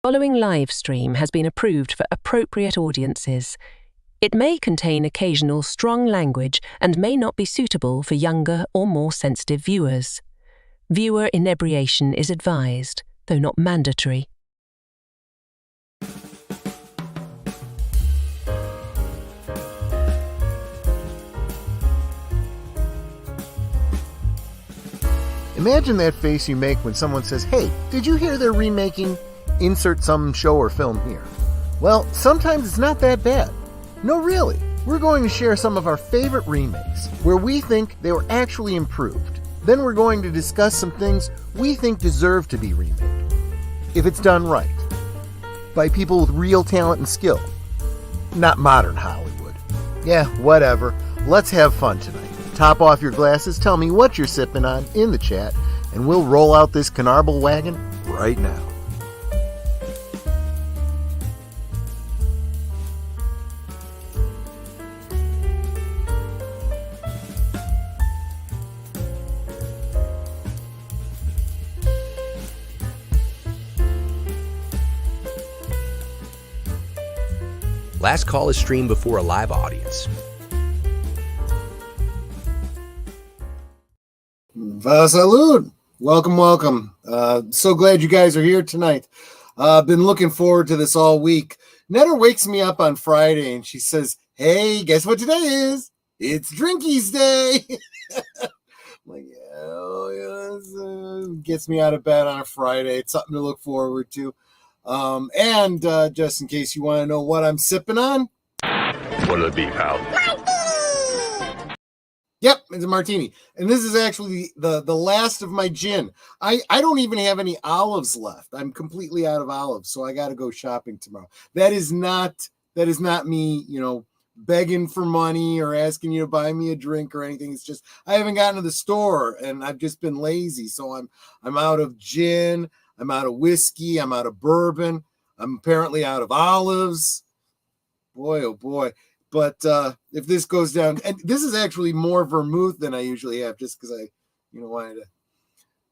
Following live stream has been approved for appropriate audiences. It may contain occasional strong language and may not be suitable for younger or more sensitive viewers. Viewer inebriation is advised, though not mandatory. Imagine that face you make when someone says, "Hey, did you hear they're remaking insert some show or film here?" Well, sometimes it's not that bad. No, really. We're going to share some of our favorite remakes, where we think they were actually improved. Then we're going to discuss some things we think deserve to be remade, if it's done right, by people with real talent and skill. Not modern Hollywood. Yeah, whatever. Let's have fun tonight. Top off your glasses, tell me what you're sipping on in the chat, and we'll roll out this Canarble Wagon right now. Last call is streamed before a live audience. Salud. Welcome. So glad you guys are here tonight. Been looking forward to this all week. Netta wakes me up on Friday and she says, "Hey, guess what today is? It's Drinkies Day." I'm like, gets me out of bed on a Friday. It's something to look forward to. And just in case you want to know what I'm sipping on. What'll it be, pal? Yep, it's a martini. And this is actually the last of my gin. I don't even have any olives left. I'm completely out of olives, so I got to go shopping tomorrow. That is not me, begging for money or asking you to buy me a drink or anything. It's just I haven't gotten to the store and I've just been lazy. So I'm out of gin, I'm out of whiskey, I'm out of bourbon, I'm apparently out of olives. Boy, oh boy. But if this goes down, and this is actually more vermouth than I usually have, just because I, wanted to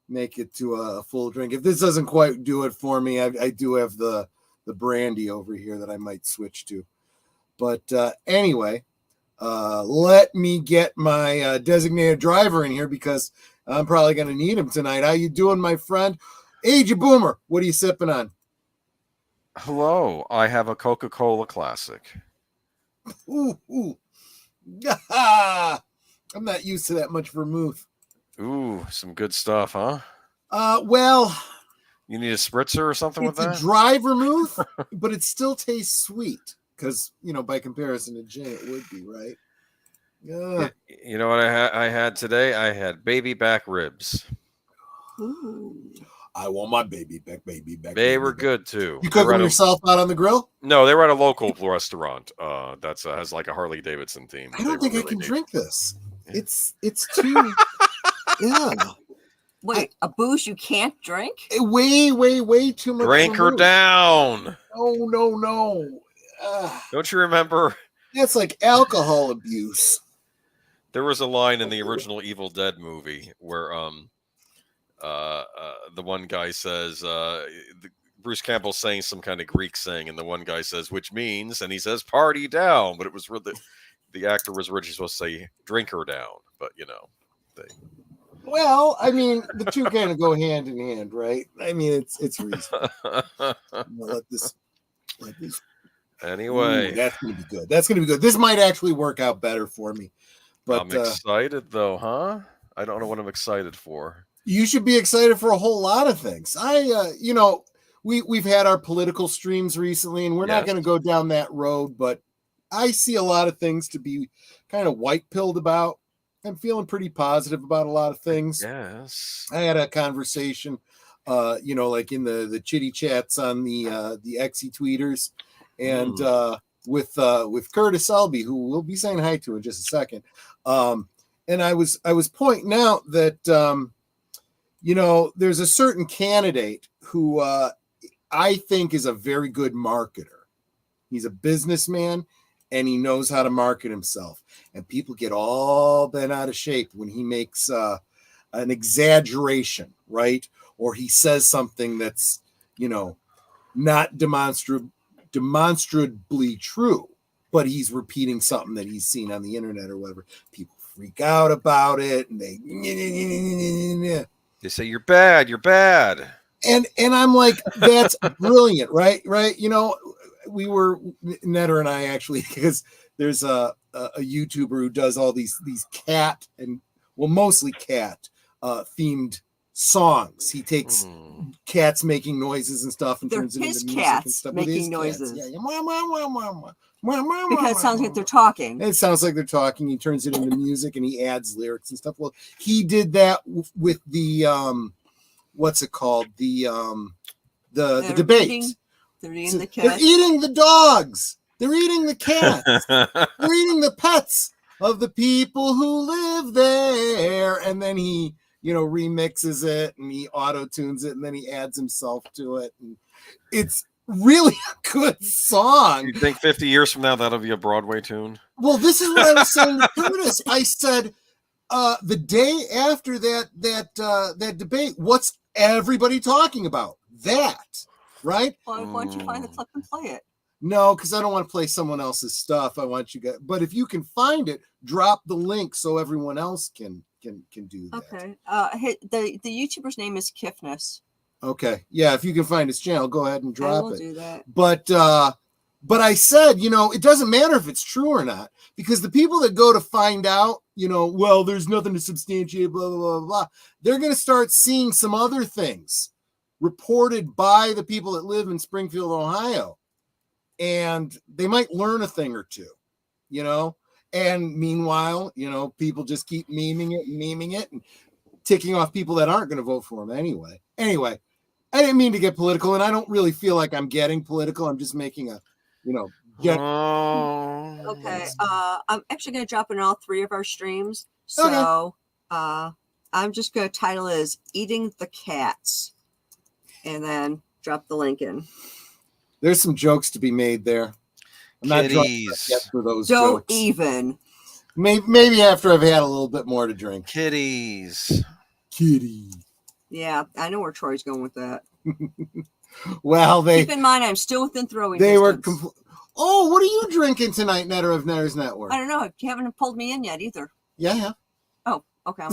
make it to a full drink. If this doesn't quite do it for me, I do have the brandy over here that I might switch to. But anyway, let me get my designated driver in here because I'm probably going to need him tonight. How you doing, my friend? Age of Boomer, what are you sipping on? Hello, I have a Coca-Cola Classic. Ooh. I'm not used to that much vermouth. Ooh, some good stuff, huh? Well, you need a spritzer or something with that? It's a dry vermouth, but it still tastes sweet because, by comparison to gin, it would be, right? You know what I had today? I had baby back ribs. Ooh. I want my baby back. They were good too. You cooking yourself out on the grill? No, they were at a local restaurant. That's has like a Harley Davidson theme. I don't think I can drink this. Yeah. It's too. Yeah. Wait, a booze you can't drink? Way too much. Drink her down. No. Don't you remember? That's like alcohol abuse. There was a line in the original Evil Dead movie where the one guy says Bruce Campbell's saying some kind of Greek saying, and the one guy says, which means, and he says, "Party down," but it was really the actor was originally supposed to say "drink her down," but Well, I mean, the two kind of go hand in hand, right? I mean, it's reasonable. Let this. Anyway, ooh, that's gonna be good. This might actually work out better for me. But I'm excited though, huh? I don't know what I'm excited for. You should be excited for a whole lot of things. We've had our political streams recently, and we're not going to go down that road, but I see a lot of things to be kind of white-pilled about. I'm feeling pretty positive about a lot of things. Yes. I had a conversation, like in the chitty chats on the Exy tweeters, and with Curtis Selby, who we'll be saying hi to in just a second. And I was pointing out that there's a certain candidate who I think is a very good marketer. He's a businessman and he knows how to market himself. And people get all bent out of shape when he makes an exaggeration, right? Or he says something that's, not demonstrably true, but he's repeating something that he's seen on the internet or whatever. People freak out about it, and they say you're bad, and I'm like, that's brilliant, right? You know, we were Netter and I actually, because there's a YouTuber who does all these cat and mostly cat themed songs. He takes cats making noises and stuff and turns it into music and stuff. Making noises. Yeah. Because it sounds like they're talking. It sounds like they're talking. He turns it into music and he adds lyrics and stuff. Well, he did that with the what's it called? The debate. They're eating the cats. They're eating the dogs. They're eating the cats. They're eating the pets of the people who live there. And then he, you know, remixes it and he auto-tunes it and then he adds himself to it. And it's really a good song. You think 50 years from now that'll be a Broadway tune? Well, this is what I was saying to Curtis. I said the day after that debate, what's everybody talking about? That, right? Why don't you find the clip and play it? No, because I don't want to play someone else's stuff. I want you guys. But if you can find it, drop the link so everyone else can do that. Okay. The YouTuber's name is Kiffness. Okay. Yeah, if you can find his channel, go ahead and drop it. I will do that. But I said, you know, it doesn't matter if it's true or not, because the people that go to find out, you know, well, there's nothing to substantiate, blah, blah, blah, blah, they're going to start seeing some other things reported by the people that live in Springfield, Ohio. And they might learn a thing or two, you know? And meanwhile, you know, people just keep memeing it and ticking off people that aren't going to vote for him anyway. Anyway, I didn't mean to get political, and I don't really feel like I'm getting political. I'm just making a, you know. Okay. I'm actually going to drop in all three of our streams. So I'm just going to title it as Eating the Cats and then drop the link in. There's some jokes to be made there. I'm not drunk yet for those jokes. Don't even. Maybe after I've had a little bit more to drink. Kitties. Yeah, I know where Troy's going with that. Well, keep in mind I'm still within throwing distance. Were Oh, what are you drinking tonight, Netter of Netter's Network? I don't know. You haven't pulled me in yet either. Yeah. Oh, okay.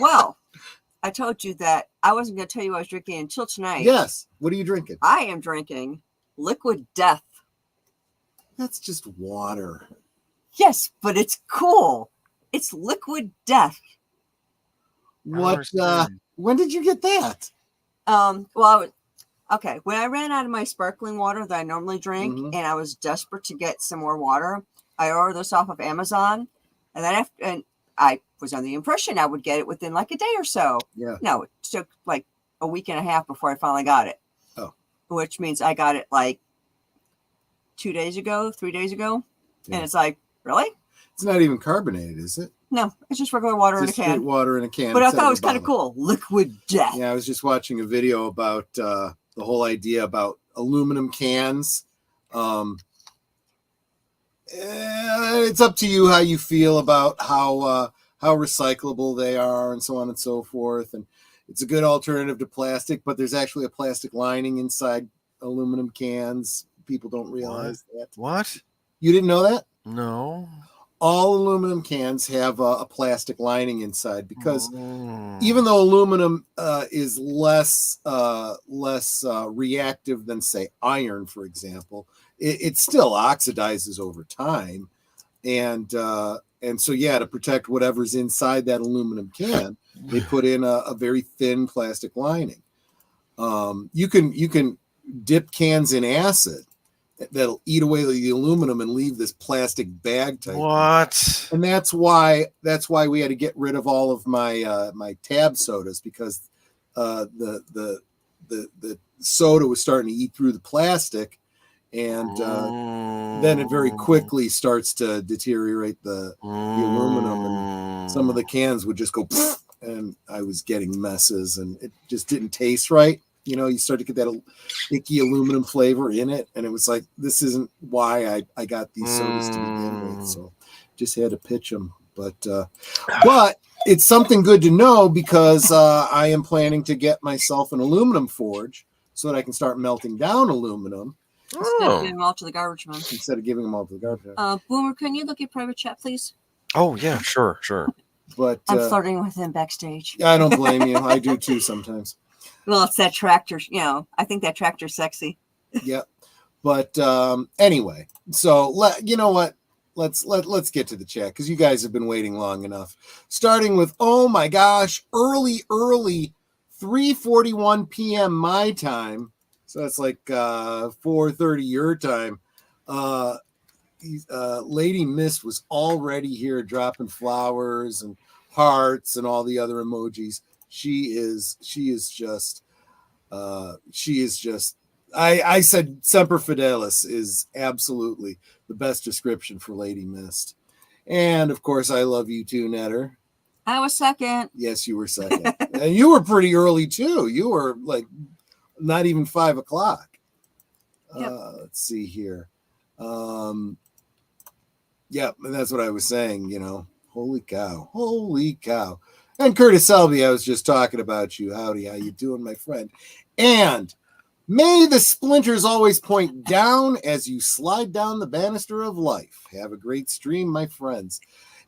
Well, I told you that I wasn't going to tell you what I was drinking until tonight. Yes. What are you drinking? I am drinking Liquid Death. That's just water. Yes, but it's cool. It's Liquid Death. What? When did you get that? Well, okay. When I ran out of my sparkling water that I normally drink, and I was desperate to get some more water, I ordered this off of Amazon, and then I was under the impression I would get it within like a day or so. Yeah. No, it took like a week and a half before I finally got it. Oh. Which means I got it like 3 days ago. Yeah. And it's like, really? It's not even carbonated, is it? No, it's just regular water in a can. Water in a can. But I thought it was kind of cool. Liquid Death. Yeah, I was just watching a video about the whole idea about aluminum cans. It's up to you how you feel about how recyclable they are and so on and so forth. And it's a good alternative to plastic, but there's actually a plastic lining inside aluminum cans. People don't realize that. What? You didn't know that? No. All aluminum cans have a plastic lining inside because even though aluminum is less reactive than, say, iron, for example, it still oxidizes over time. And so, yeah, to protect whatever's inside that aluminum can, they put in a very thin plastic lining. You can dip cans in acid that'll eat away the aluminum and leave this plastic bag type. What? And that's why we had to get rid of all of my my tab sodas, because the soda was starting to eat through the plastic, and then it very quickly starts to deteriorate the aluminum, and some of the cans would just go pfft, and I was getting messes, and it just didn't taste right. You know, you start to get that icky aluminum flavor in it. And it was like, this isn't why I got these sodas to begin with. So just had to pitch them. But it's something good to know, because I am planning to get myself an aluminum forge so that I can start melting down aluminum Instead of giving them all to the garbage man. instead of giving them all to the garbage man. Boomer, can you look at private chat, please? Oh yeah, sure. But I'm flirting with him backstage. I don't blame you. I do too sometimes. Well, it's that tractor. I think that tractor's sexy. Yep. But anyway, so you know what? Let's get to the chat because you guys have been waiting long enough. Starting with, oh my gosh, early 3:41 p.m. my time. So that's like 4:30 your time. Lady Mist was already here dropping flowers and hearts and all the other emojis. She is just I said Semper Fidelis is absolutely the best description for Lady Mist. And of course, I love you too, Netter. I was second. Yes, you were second. And you were pretty early too. You were like not even 5 o'clock. Yep. Let's see here. Yep, and that's what I was saying, Holy cow. And Curtis Selby, I was just talking about you. Howdy, how you doing, my friend? And may the splinters always point down as you slide down the banister of life. Have a great stream, my friends.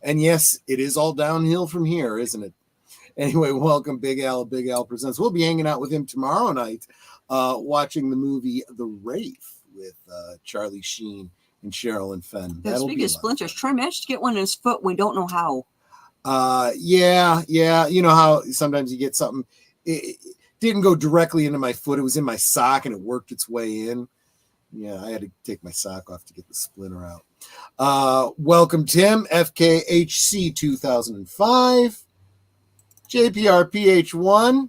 And yes, it is all downhill from here, isn't it? Anyway, welcome, Big Al. Big Al Presents. We'll be hanging out with him tomorrow night, watching the movie The Wraith with Charlie Sheen and Sherilyn Fenn. Speaking of splinters, Troy managed to get one in his foot. We don't know how. Yeah. You know how sometimes you get something. It didn't go directly into my foot. It was in my sock and it worked its way in. Yeah, I had to take my sock off to get the splinter out. Welcome, Tim. FKHC 2005. JPRPH1.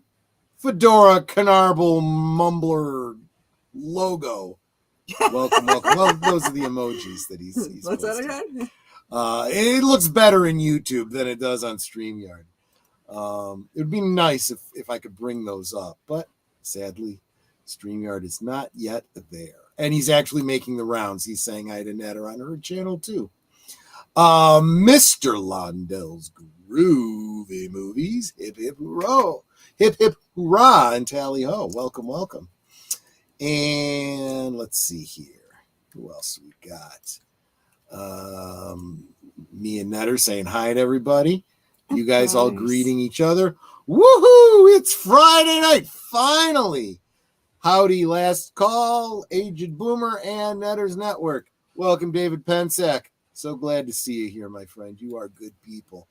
Fedora Canarble Mumbler logo. Welcome. Well, those are the emojis that he's What's that posting. again? It looks better in YouTube than it does on StreamYard. It would be nice if I could bring those up, but sadly, StreamYard is not yet there. And he's actually making the rounds. He's saying hi to Netter on her channel too. Mr. Londell's Groovy Movies. Hip hip hurrah. Hip hip hurrah and tally ho. Welcome. And let's see here. Who else we got? Me and Netter saying hi to everybody. You guys all greeting each other. Woohoo! It's Friday night, finally. Howdy, last call, Aged Boomer and Netter's Network. Welcome, David Pensack. So glad to see you here, my friend. You are good people.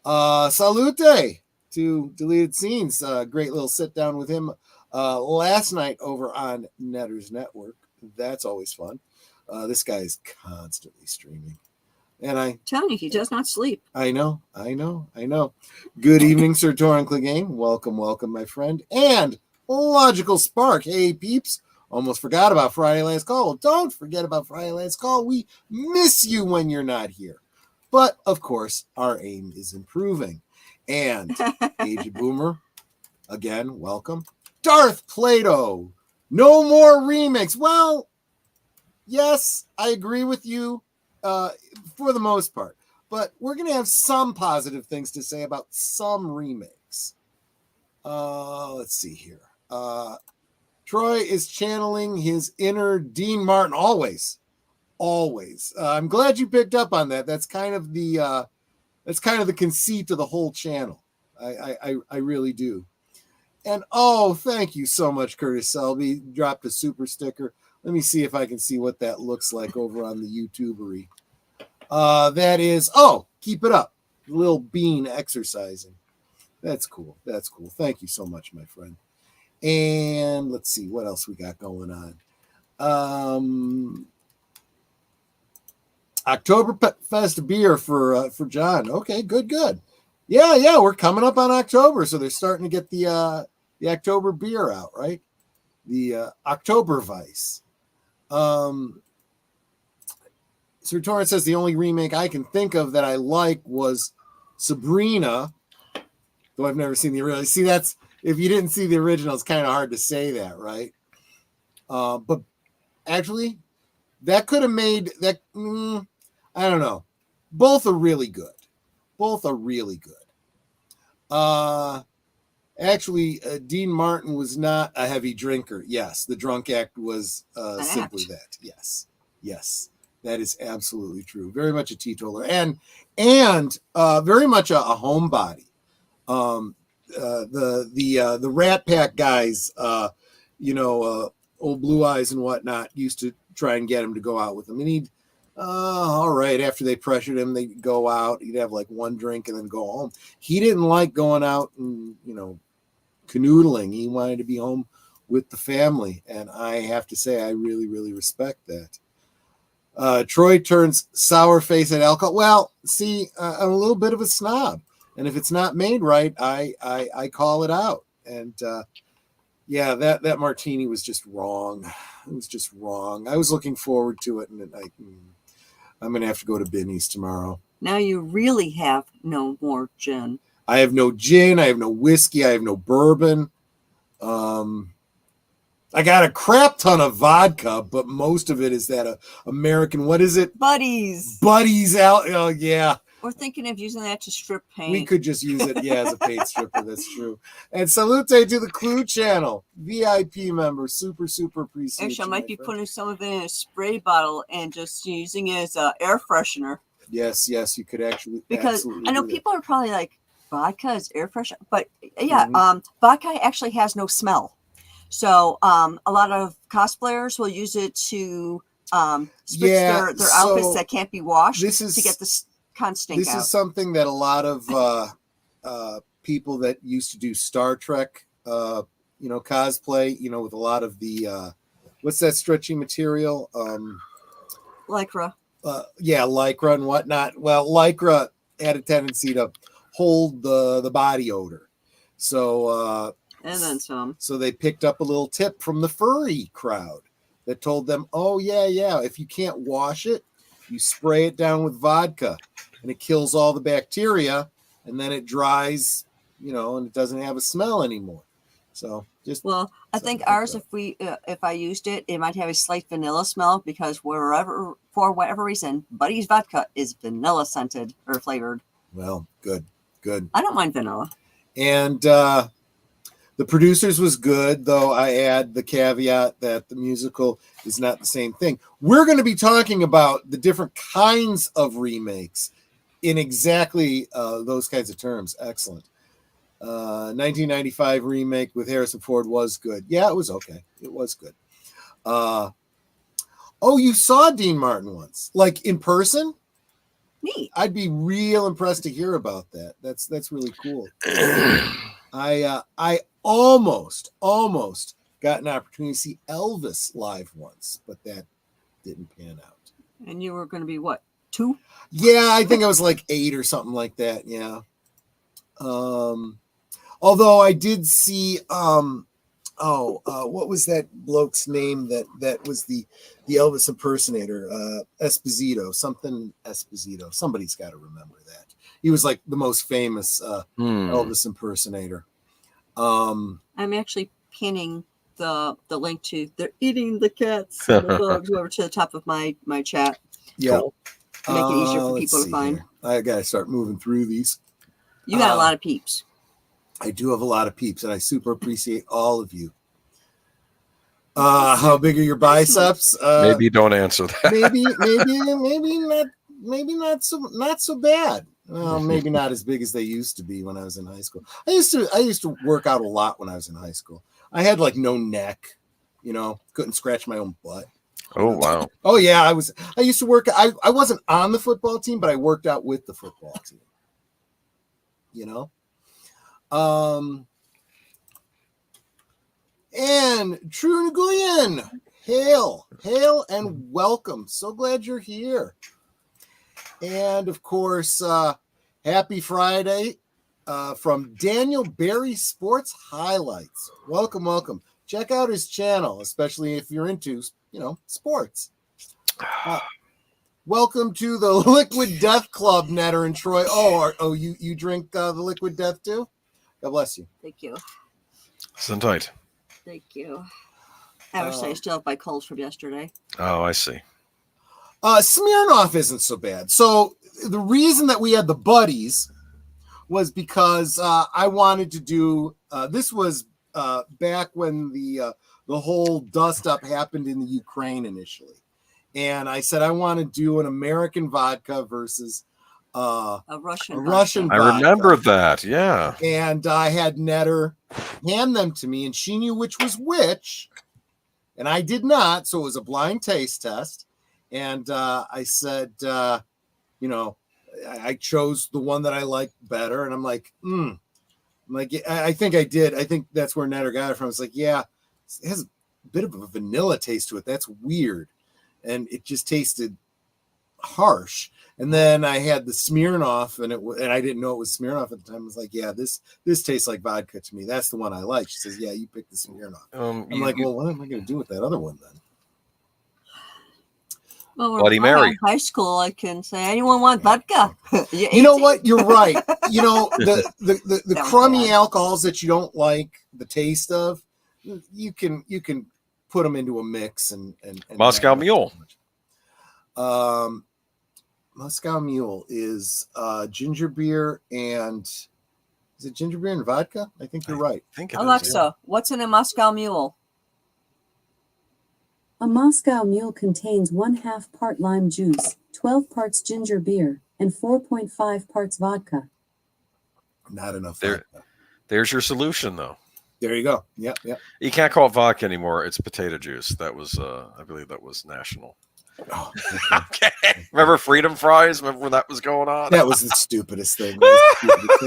Salute to Deleted Scenes. Great little sit down with him last night over on Netter's Network. That's always fun. This guy is constantly streaming. And I'm telling you, he does not sleep. I know. Good evening, Sir Torrin Clegane. Welcome, my friend. And Logical Spark. Hey, peeps. Almost forgot about Friday Last Call. Well, don't forget about Friday Last Call. We miss you when you're not here. But, of course, our aim is improving. And Aged Boomer, again, welcome. Darth Plato. No more remakes. Well, yes, I agree with you. For the most part, but we're going to have some positive things to say about some remakes. Let's see here. Troy is channeling his inner Dean Martin always. I'm glad you picked up on that. That's kind of the conceit of the whole channel. I really do. And thank you so much, Curtis Selby. Dropped a super sticker. Let me see if I can see what that looks like over on the YouTubery. That is, keep it up. Little bean exercising. That's cool. Thank you so much, my friend. And let's see what else we got going on. Oktoberfest beer for John. Okay, good. Yeah, we're coming up on October, so they're starting to get the October beer out, right? The Oktoberweiss. Sir Torrance says the only remake I can think of that I like was Sabrina, though I've never seen the original. See, that's if you didn't see the original, it's kind of hard to say that, right? But actually, that could have made that. I don't know. Both are really good. Actually, Dean Martin was not a heavy drinker. Yes, the drunk act was simply that. Yes, that is absolutely true. Very much a teetotaler, and very much a homebody. The Rat Pack guys, old Blue Eyes and whatnot, used to try and get him to go out with them, and he'd all right, after they pressured him, they'd go out. He'd have like one drink and then go home. He didn't like going out and canoodling. He wanted to be home with the family, and I have to say I really, really respect that. Troy turns sour face at alcohol. Well, see, I'm a little bit of a snob, and if it's not made right, I call it out. And yeah, that martini was just wrong. It was just wrong. I was looking forward to it, and I'm gonna have to go to Binny's tomorrow. Now you really have no more gin. I have no gin. I have no whiskey. I have no bourbon. I got a crap ton of vodka, but most of it is that American. What is it? Buddies out. Oh yeah. We're thinking of using that to strip paint. We could just use it, as a paint stripper. That's true. And salute to the Clue channel, VIP member. Super, super appreciate. Actually, I might be putting some of it in a spray bottle and just using it as an air freshener. Yes, you could actually. Because I know people are probably like, vodka is air freshener, but yeah, vodka actually has no smell. So a lot of cosplayers will use it to switch their outfits that can't be washed to get the stink This out. is something that a lot of people that used to do Star Trek, cosplay, with a lot of the what's that stretchy material? Lycra. Lycra and whatnot. Well, Lycra had a tendency to hold the body odor. So and then some. So they picked up a little tip from the furry crowd that told them, oh yeah, if you can't wash it, you spray it down with vodka and it kills all the bacteria, and then it dries, and it doesn't have a smell anymore. So I think ours, if I used it, it might have a slight vanilla smell because for whatever reason, Buddy's vodka is vanilla scented or flavored. Well, good. I don't mind vanilla. And the producers was good, though I add the caveat that the musical is not the same thing. We're going to be talking about the different kinds of remakes in exactly those kinds of terms. Excellent. 1995 remake with Harrison Ford was good. Yeah, it was okay. It was good. You saw Dean Martin once, like in person? Neat. I'd be real impressed to hear about that. That's really cool. I almost got an opportunity to see Elvis live once, but that didn't pan out. And you were going to be what, 2? Yeah, I think I was like 8 or something like that. Yeah. Although I did see what was that bloke's name that was the Elvis impersonator? Esposito. Somebody's got to remember that. He was like the most famous Elvis impersonator. I'm actually pinning the link to "They're eating the cats and the dogs" over to the top of my chat. Yeah, to make it easier for people to find. Here. I gotta start moving through these. You got a lot of peeps. I do have a lot of peeps, and I super appreciate all of you. How big are your biceps? Maybe don't answer that. maybe not so bad. Well, maybe not as big as they used to be when I was in high school. I used to work out a lot when I was in high school. I had like no neck, couldn't scratch my own butt. Oh wow. Oh yeah, I used to work. I wasn't on the football team, but I worked out with the football team. And True Nguyen, hail and welcome. So glad you're here. And of course, happy Friday from Daniel Berry Sports Highlights. Welcome. Check out his channel, especially if you're into, sports. Welcome to the Liquid Death Club, Netter and Troy. You drink the Liquid Death too? God bless you. Thank you. Sit tight. Thank you. I still have my colds from yesterday. Oh, I see. Smirnoff isn't so bad. So the reason that we had the buddies was because I wanted to do. This was back when the whole dust up happened in the Ukraine initially, and I said I want to do an American vodka versus A Russian vodka. I remember that. Yeah. And I had Netter hand them to me, and she knew which was which, and I did not. So it was a blind taste test. And I said, you know, I chose the one that I liked better. And I'm like, I think I did. I think that's where Netter got it from. It's like, yeah, it has a bit of a vanilla taste to it. That's weird. And it just tasted harsh. And then I had the Smirnoff, and I didn't know it was Smirnoff at the time. I was like, yeah, this tastes like vodka to me. That's the one I like. She says, yeah, you picked the Smirnoff. I'm like, well, what am I going to do with that other one then? Well, Bloody Mary. In high school, I can say, anyone want vodka? You know what? You're right. You know, the crummy alcohols that you don't like the taste of, you can put them into a mix and Moscow Mule. Moscow Mule is ginger beer and is it ginger beer and vodka? I think you're right. I think it Alexa, is, yeah. what's in a Moscow Mule? A Moscow Mule contains 1/2 part lime juice, 12 parts ginger beer, and 4.5 parts vodka. Not enough. There's your solution, though. There you go. Yep. You can't call it vodka anymore. It's potato juice. That was, I believe, that was national. Oh, Okay. Remember Freedom Fries? Remember when that was going on? that was the stupidest thing.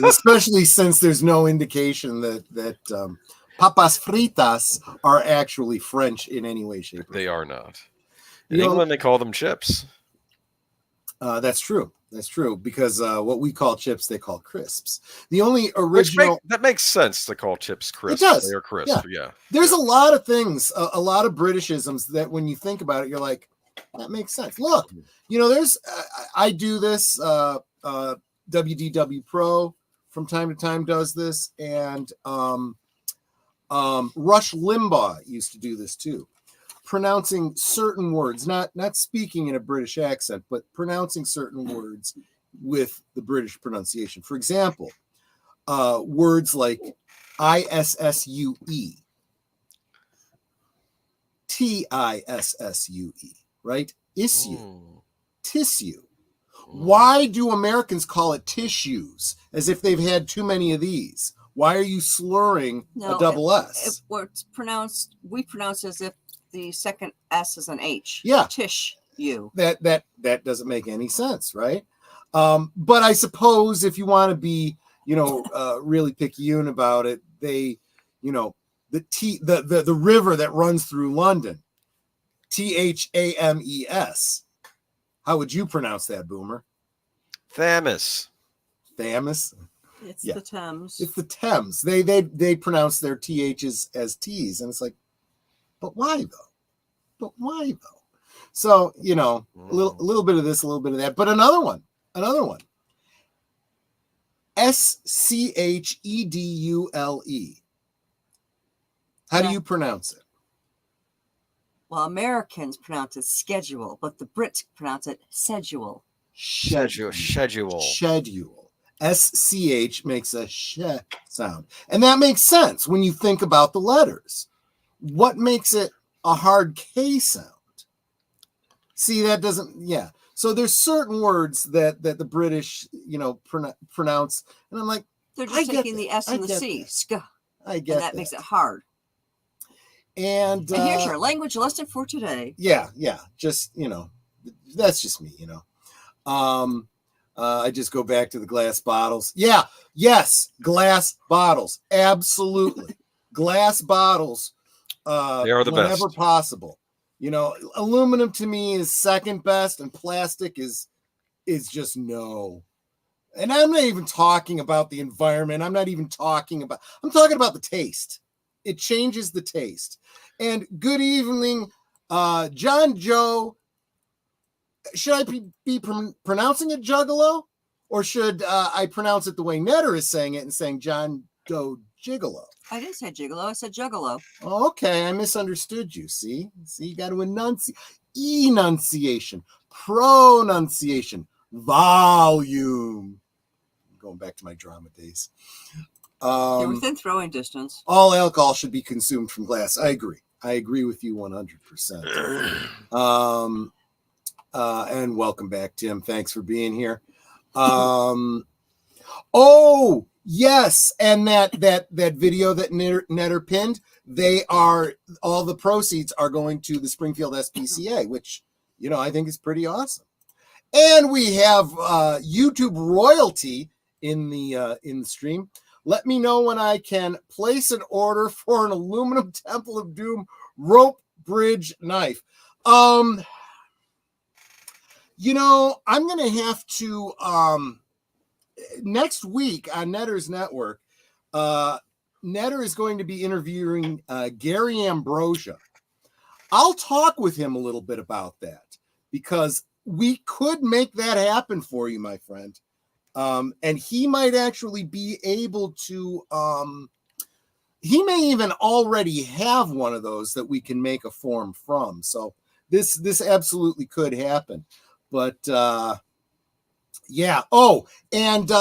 Especially since there's no indication that papas fritas are actually French in any way, shape, or form. They are not. In England, they call them chips. That's true. That's true, because what we call chips, they call crisps. The only original that makes sense to call chips crisps. It does. They are crisp. Yeah. There's a lot of things, a lot of Britishisms that when you think about it, you're like, that makes sense. Look, you know, there's I do this. WDW Pro from time to time does this, and Rush Limbaugh used to do this too. Pronouncing certain words, not speaking in a British accent, but pronouncing certain words with the British pronunciation. For example, words like ISSUE, TISSUE, right? Issue, tissue. Why do Americans call it tissues as if they've had too many of these? Why are you slurring a double S? It's pronounced, we pronounce as if the second S is an H. Yeah. Tish you. That doesn't make any sense, right? But I suppose if you want to be, really picayune about it, they, the river that runs through London, Thames. How would you pronounce that, Boomer? Thames. Thames? It's the Thames. It's the Thames. They pronounce their THs as T's, and it's like, but why though? So, a little bit of this, a little bit of that. But another one. Schedule. How do you pronounce it? Well, Americans pronounce it schedule, but the Brits pronounce it schedule. Schedule. SCH makes a sh sound. And that makes sense when you think about the letters. What makes it a hard K sound? See, that doesn't, So there's certain words that the British, pronounce. And I'm like, they're just taking the S and the C. I get that. Makes it hard. And here's your language lesson for today. Yeah. Just, that's just me, I just go back to the glass bottles. Yes, glass bottles. Absolutely. Glass bottles. They are the whenever best. Possible. Aluminum to me is second best, and plastic is just no. And I'm not even talking about the environment. I'm talking about the taste. It changes the taste. And good evening, John Joe. Should I be pronouncing it Juggalo? Or should I pronounce it the way Netter is saying it and saying John Doe Gigolo? I didn't say gigolo. I said juggalo. Oh, okay, I misunderstood you. See, you got to enunciate. Enunciation, pronunciation, volume. going back to my drama days. You're within throwing distance. All alcohol should be consumed from glass. I agree with you 100%. And welcome back, Tim. Thanks for being here. Oh, yes. And that video that Netter pinned, all the proceeds are going to the Springfield SPCA, which, I think is pretty awesome. And we have YouTube royalty in the stream. Let me know when I can place an order for an aluminum Temple of Doom rope bridge knife. I'm going to have to next week on Netter's Network. Netter is going to be interviewing Gary Ambrosia. I'll talk with him a little bit about that because we could make that happen for you, my friend. And he might actually be able to, he may even already have one of those that we can make a form from. So this absolutely could happen. But yeah. Oh, and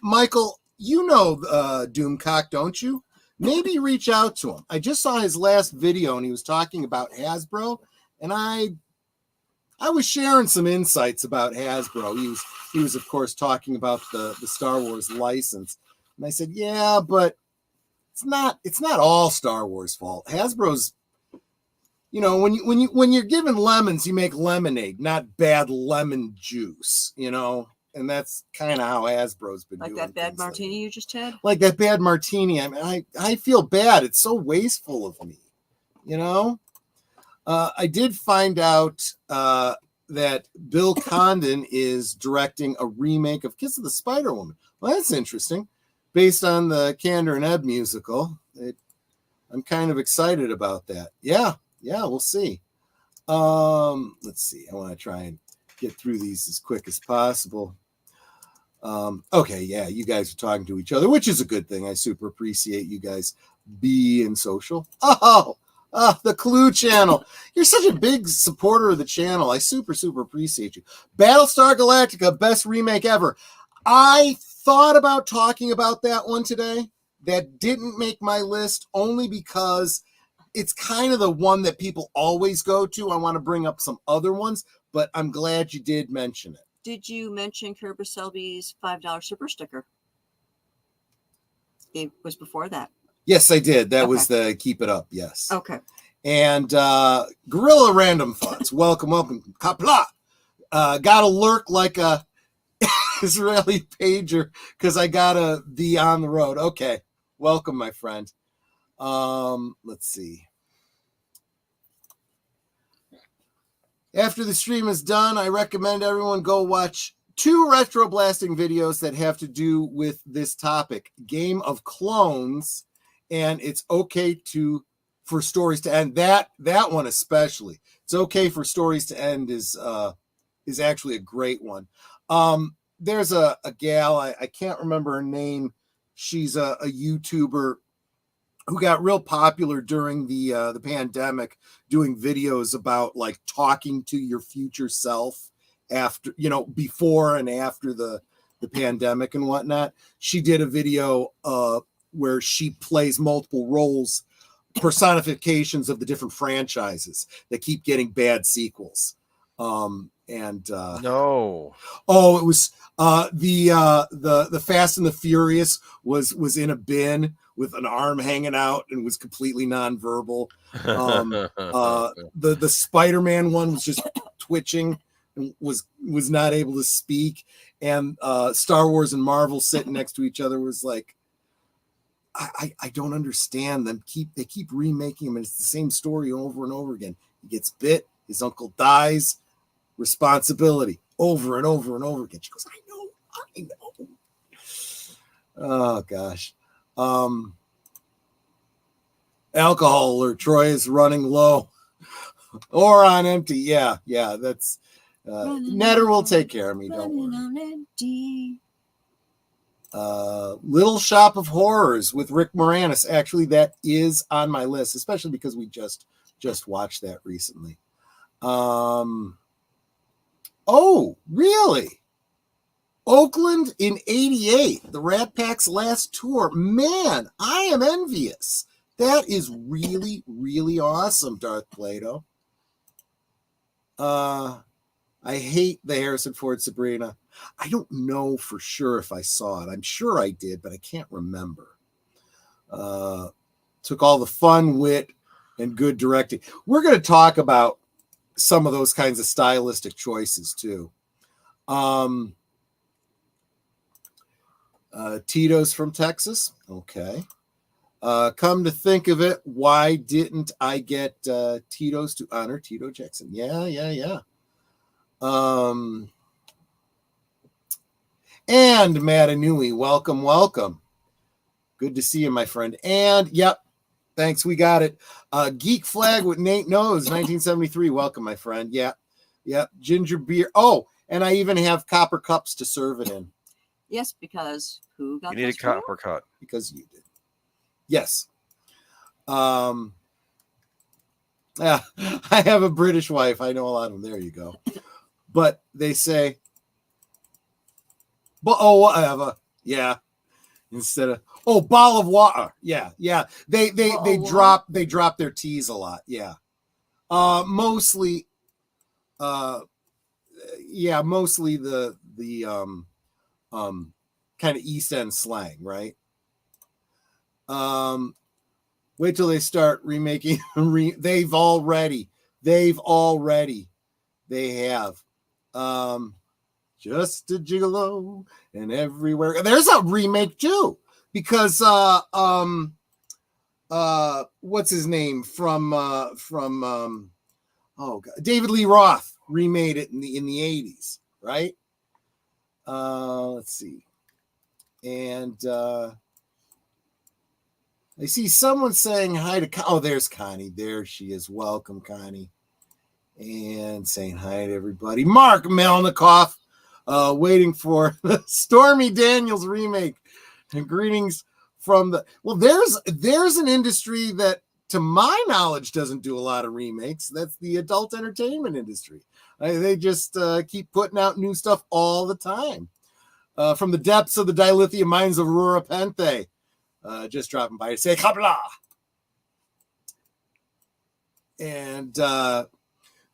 Michael, Doomcock, don't you? Maybe reach out to him. I just saw his last video and he was talking about Hasbro, and I was sharing some insights about Hasbro. He was of course talking about the Star Wars license. And I said, yeah, but it's not all Star Wars fault. Hasbro's, when you're given lemons, you make lemonade, not bad lemon juice, and that's kind of how Hasbro's been doing. Like that bad martini you just had? Like that bad martini. I mean, I feel bad. It's so wasteful of me, I did find out that Bill Condon is directing a remake of Kiss of the Spider Woman. Well, that's interesting. Based on the Kander and Ebb musical. I'm kind of excited about that. Yeah, we'll see. Let's see. I want to try and get through these as quick as possible. Okay, yeah, you guys are talking to each other, which is a good thing. I super appreciate you guys being social. The Clue channel. You're such a big supporter of the channel. I super appreciate you. Battlestar Galactica, best remake ever. I thought about talking about that one today. That didn't make my list only because it's kind of the one that people always go to. I want to bring up some other ones, but I'm glad you did mention it. Did you mention Kirby Selby's $5 super sticker? It was before that. Yes, I did. That was the Keep It Up. Yes. Okay. And Gorilla Random Thoughts. Welcome. Kapla. Gotta lurk like a Israeli pager because I gotta be on the road. Okay. Welcome, my friend. Let's see. After the stream is done, I recommend everyone go watch 2 retro blasting videos that have to do with this topic. Game of Clones, and It's Okay for Stories to End. That one especially. It's Okay for Stories to End is actually a great one. There's a gal, I can't remember her name. She's a YouTuber who got real popular during the pandemic, doing videos about like talking to your future self after, before and after the pandemic and whatnot. She did a video where she plays multiple roles, personifications of the different franchises that keep getting bad sequels. No. Oh, it was the Fast and the Furious was in a bin with an arm hanging out and was completely nonverbal. The Spider-Man one was just twitching and was not able to speak. And Star Wars and Marvel sitting next to each other was like, I don't understand them. They keep remaking them, and it's the same story over and over again. He gets bit, his uncle dies, responsibility over and over and over again. She goes, I know. Oh gosh. Alcohol alert. Troy is running low or on empty. Yeah. That's Netter will take care of me. Don't worry. On empty. Little Shop of Horrors with Rick Moranis. Actually, that is on my list, especially because we just watched that recently. Oh, really? Oakland in 88, the Rat Pack's last tour. Man, I am envious. That is really, really awesome, Darth Plato. I hate the Harrison Ford Sabrina. I don't know for sure if I saw it. I'm sure I did, but I can't remember. Took all the fun, wit, and good directing. We're going to talk about some of those kinds of stylistic choices too. Tito's from Texas. Okay. Come to think of it, why didn't I get Tito's to honor Tito Jackson? Yeah. And Matanui, welcome. Good to see you, my friend. And yep, thanks, we got it. Geek Flag with Nate Knows, 1973. Welcome, my friend. Yep. Ginger beer. Oh, and I even have copper cups to serve it in. Yes, because who got You need a copper cut. Because you did. Yes. Yeah, I have a British wife. I know a lot of them. There you go. But they say, but oh, whatever. Yeah. Instead of ball of water. Yeah. They drop their T's a lot. Yeah. Mostly the kind of East End slang, right? Wait till they start remaking. They have just a gigolo and everywhere. There's a remake too, because what's his name from David Lee Roth remade it in the 80s, right? Let's see. And I see someone saying hi to there's Connie. There she is. Welcome, Connie. And saying hi to everybody. Mark Melnikoff, waiting for the Stormy Daniels remake. And greetings from there's an industry that, to my knowledge, doesn't do a lot of remakes. That's the adult entertainment industry. They just keep putting out new stuff all the time. From the depths of the dilithium mines of Aurora Pente. Just dropping by to say Kabla. And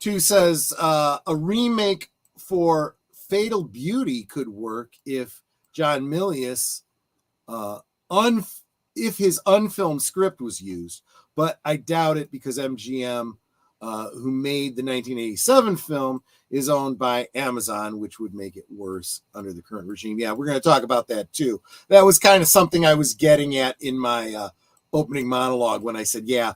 two says a remake for Fatal Beauty could work if John Milius if his unfilmed script was used, but I doubt it because MGM, who made the 1987 film, is owned by Amazon, which would make it worse under the current regime. Yeah, we're going to talk about that too. That was kind of something I was getting at in my opening monologue when I said, yeah,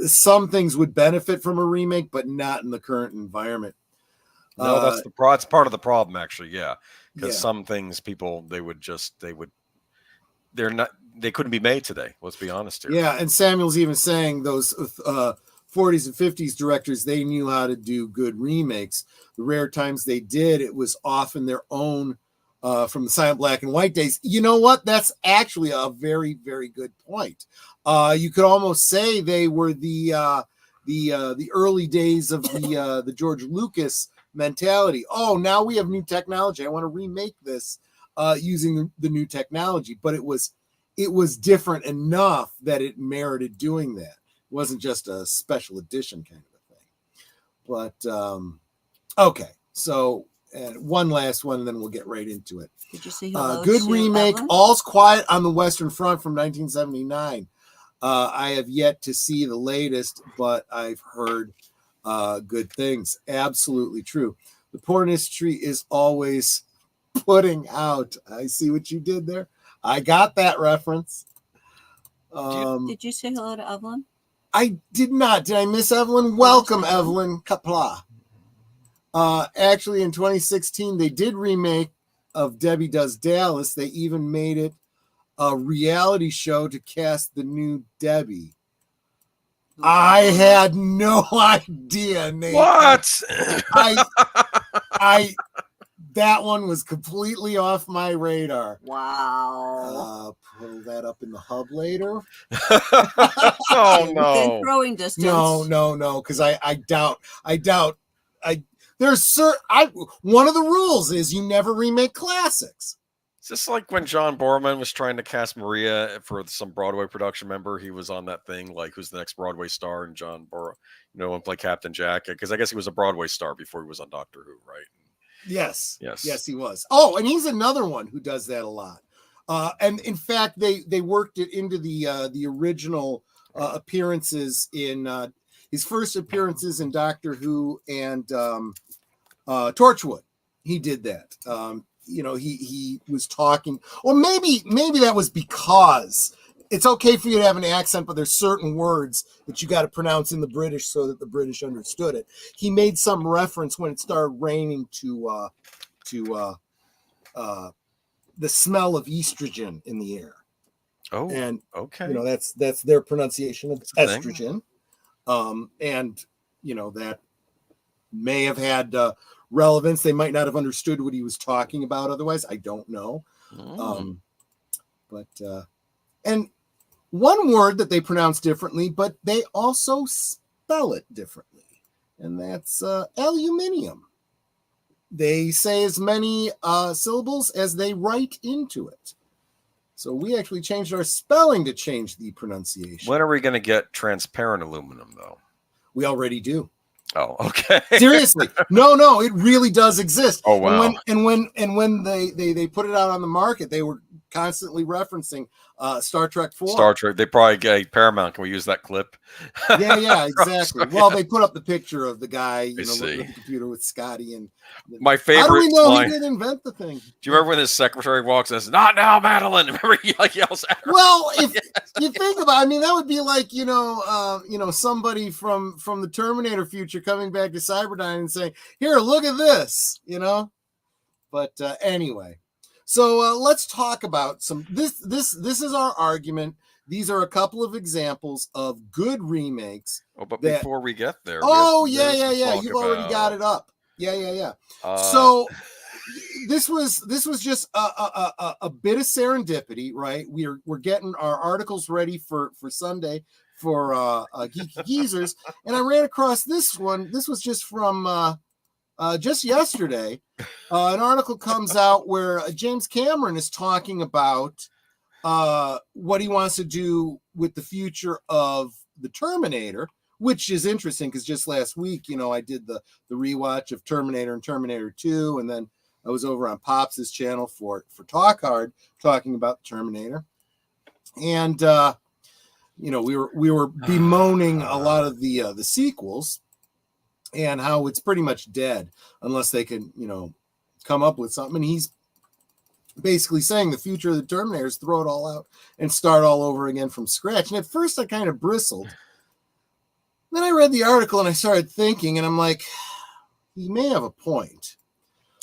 some things would benefit from a remake, but not in the current environment. No, that's part of the problem, actually. Yeah, because some things they couldn't be made today. Let's be honest here. Yeah, and Samuel's even saying those 40s and 50s directors, they knew how to do good remakes. The rare times they did, it was often their own from the silent black and white days. You know what? That's actually a very, very good point. You could almost say they were the early days of the George Lucas mentality. Oh, now we have new technology. I want to remake this using the new technology, but it was different enough that it merited doing that. It wasn't just a special edition kind of a thing. But okay, so one last one, and then we'll get right into it. Did you see hello good to remake? Evelyn? All's Quiet on the Western Front from 1979. I have yet to see the latest, but I've heard good things. Absolutely true. The porn industry is always putting out. I see what you did there. I got that reference. Did you say hello to Evelyn? I did not. Did I miss Evelyn? Welcome, Evelyn Kapla. Actually, in 2016, they did remake of Debbie Does Dallas. They even made it a reality show to cast the new Debbie. I had no idea, Nate. What? I that one was completely off my radar. Wow. Pull that up in the hub later. Oh no. Within throwing distance. No, because I doubt one of the rules is you never remake classics. It's just like when John Borman was trying to cast Maria for some Broadway production. Remember, he was on that thing like, who's the next Broadway star? And John Borman, and play Captain Jack, because I guess he was a Broadway star before he was on Doctor Who, right? Yes, he was. Oh, and he's another one who does that a lot. And in fact, they worked it into the original appearances in his first appearances in Doctor Who and Torchwood. He did that. He was talking, or maybe that was because it's okay for you to have an accent, but there's certain words that you got to pronounce in the British so that the British understood it. He made some reference when it started raining to the smell of estrogen in the air. Oh, and okay. That's their pronunciation of estrogen. And that may have had relevance. They might not have understood what he was talking about otherwise. I don't know. And one word that they pronounce differently, but they also spell it differently, and that's aluminium. They say as many syllables as they write into it. So we actually changed our spelling to change the pronunciation. When are we going to get transparent aluminum, though? We already do. Oh, okay. Seriously, no, it really does exist. Oh, wow. And when they put it out on the market, they were constantly referencing Star Trek 4. Star Trek. They probably get Paramount. Can we use that clip? Yeah, exactly. Well, they put up the picture of the guy, looking at the computer with Scotty. And my favorite. How do we know line, he didn't invent the thing? Do you remember when his secretary walks and says, "Not now, Madeline"? Remember he yells at her. Well, if you think about it, that would be like somebody from the Terminator future coming back to Cyberdyne and saying, "Here, look at this," But anyway. So let's talk about this is our argument. These are a couple of examples of good remakes. Oh, but before we get there. Yeah. You've already got it up. Yeah. So this was just a bit of serendipity, right? We're getting our articles ready for Sunday for Geeky Geezers, and I ran across this one. This was just from just yesterday. An article comes out where James Cameron is talking about what he wants to do with the future of the Terminator, which is interesting because just last week, I did the rewatch of Terminator and Terminator 2, and then I was over on Pops' channel for Talk Hard talking about Terminator, and we were bemoaning a lot of the sequels and how it's pretty much dead unless they can come up with something. And he's basically saying the future of the Terminator is throw it all out and start all over again from scratch. And at first I kind of bristled. Then I read the article and I started thinking, and I'm like, he may have a point.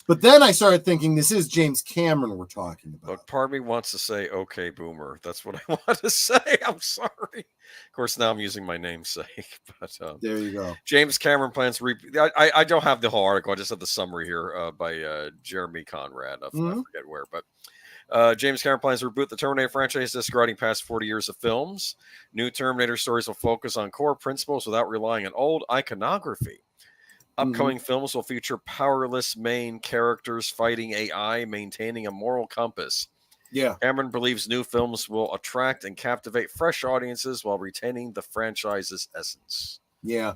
But then I started thinking, this is James Cameron we're talking about. But part of me wants to say, okay, boomer. That's what I want to say. I'm sorry. Of course, now I'm using my namesake. But there you go. James Cameron plans I don't have the whole article. I just have the summary here by Jeremy Conrad. I forget where. But James Cameron plans to reboot the Terminator franchise, discarding past 40 years of films. New Terminator stories will focus on core principles without relying on old iconography. Upcoming films will feature powerless main characters fighting AI, maintaining a moral compass. Yeah. Cameron believes new films will attract and captivate fresh audiences while retaining the franchise's essence. Yeah.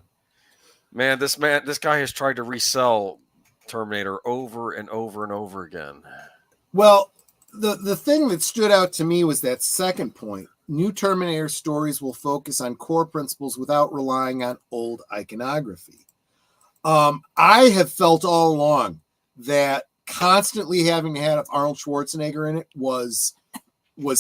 This guy has tried to resell Terminator over and over and over again. Well, the thing that stood out to me was that second point. New Terminator stories will focus on core principles without relying on old iconography. I have felt all along that constantly having to have Arnold Schwarzenegger in it was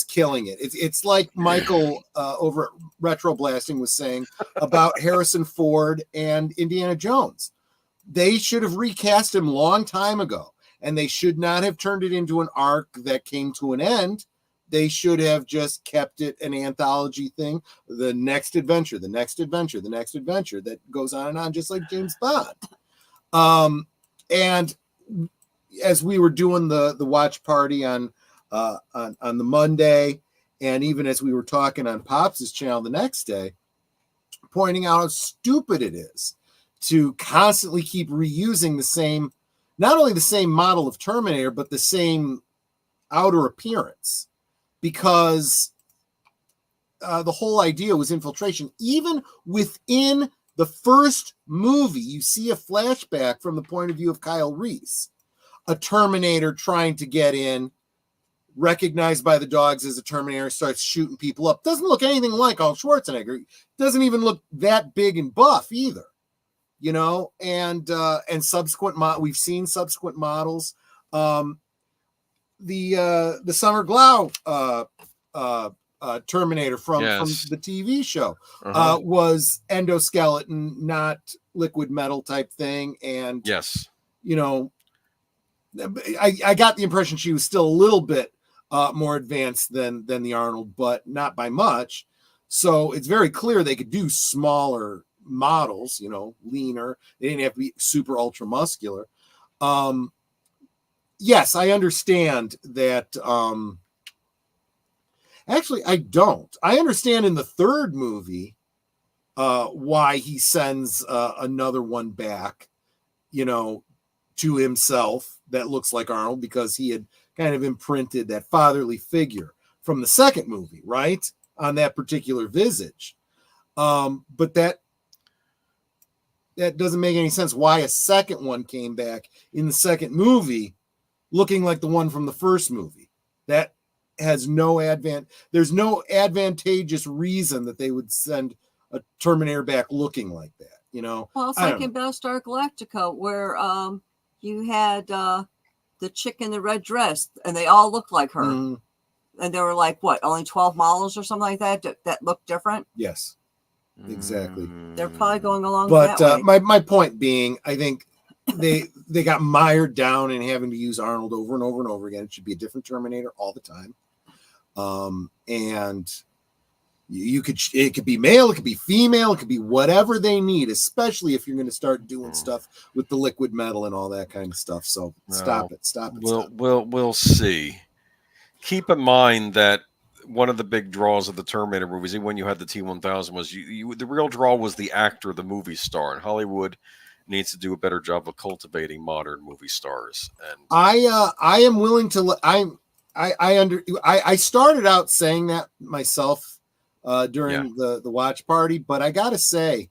killing it. It's like Michael over at Retro Blasting was saying about Harrison Ford and Indiana Jones. They should have recast him long time ago, and they should not have turned it into an arc that came to an end. They should have just kept it an anthology thing. The next adventure, the next adventure, the next adventure that goes on and on, just like James Bond. And as we were doing the watch party on the Monday, and even as we were talking on Pops' channel the next day, pointing out how stupid it is to constantly keep reusing the same, not only the same model of Terminator, but the same outer appearance, because the whole idea was infiltration. Even within the first movie, you see a flashback from the point of view of Kyle Reese, a Terminator trying to get in, recognized by the dogs as a Terminator, starts shooting people up. Doesn't look anything like Arnold Schwarzenegger. Doesn't even look that big and buff either, you know. And subsequent we've seen subsequent models. The Summer Glau Terminator from the TV show was endoskeleton, not liquid metal type thing. And yes, you know, I got the impression she was still a little bit more advanced than the Arnold, but not by much. So it's very clear they could do smaller models, you know, leaner. They didn't have to be super ultra muscular. Yes, I understand that. Actually, I don't. I understand in the third movie why he sends another one back, you know, to himself that looks like Arnold, because he had kind of imprinted that fatherly figure from the second movie, right, on that particular visage. But that doesn't make any sense why a second one came back in the second movie looking like the one from the first movie. That has no there's no advantageous reason that they would send a Terminator back looking like that, you know. Well, it's like in Battlestar Galactica, where you had the chick in the red dress, and they all looked like her. And there were like, what, only 12 models or something like that that looked different? Yes, exactly. They're probably going along but that way. my point being, I think they got mired down in having to use Arnold over and over and over again. It should be a different Terminator all the time. And it could be male, it could be female, it could be whatever they need, especially if you're going to start doing stuff with the liquid metal and all that kind of stuff. So stop it. We'll see. Keep in mind that one of the big draws of the Terminator movies, even when you had the T-1000, was the real draw was the actor, the movie star, and Hollywood needs to do a better job of cultivating modern movie stars. And I am willing to. I started out saying that myself during the watch party, but I gotta say,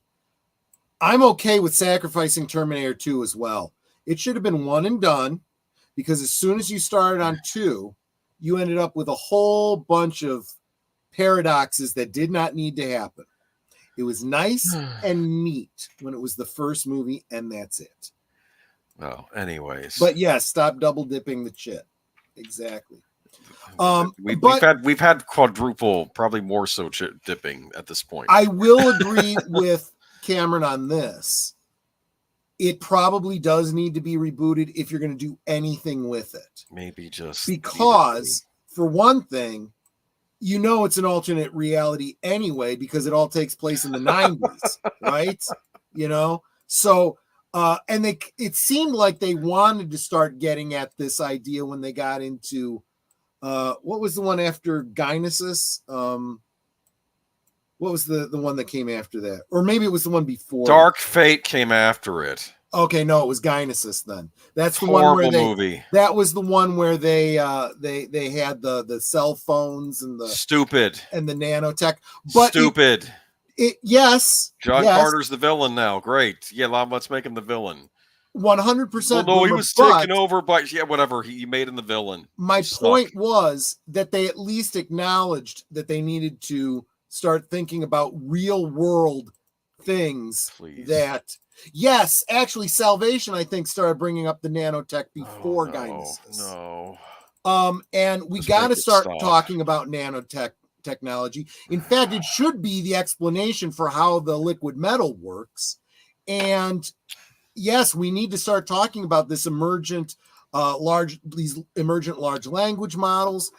I'm okay with sacrificing Terminator 2 as well. It should have been one and done, because as soon as you started on 2, you ended up with a whole bunch of paradoxes that did not need to happen. It was nice and neat when it was the first movie, and that's it. Oh, anyways. But yes, stop double dipping the chit. Exactly. We've had quadruple, probably more so chit dipping at this point. I will agree with Cameron on this. It probably does need to be rebooted if you're going to do anything with it. Maybe just because, for one thing, you know it's an alternate reality anyway, because it all takes place in the 90s, right? You know? So, and it seemed like they wanted to start getting at this idea when they got into, what was the one after Gynesis? What was the one that came after that? Or maybe it was the one before. Dark Fate came after it. Okay, no, it was Gynesis then. That's the Horrible one where movie. That was the one where they had the cell phones and the stupid and the nanotech. But stupid. Yes. John Carter's the villain now. Great. Yeah, let's make him the villain. 100%. Well, no, he was taken over by whatever. He made him the villain. My point was that they at least acknowledged that they needed to start thinking about real world things. Please. That yes, actually, Salvation I think started bringing up the nanotech before Gynesis. No. And we got to start talking about nanotech technology. In fact, it should be the explanation for how the liquid metal works. And yes, we need to start talking about this emergent large language models,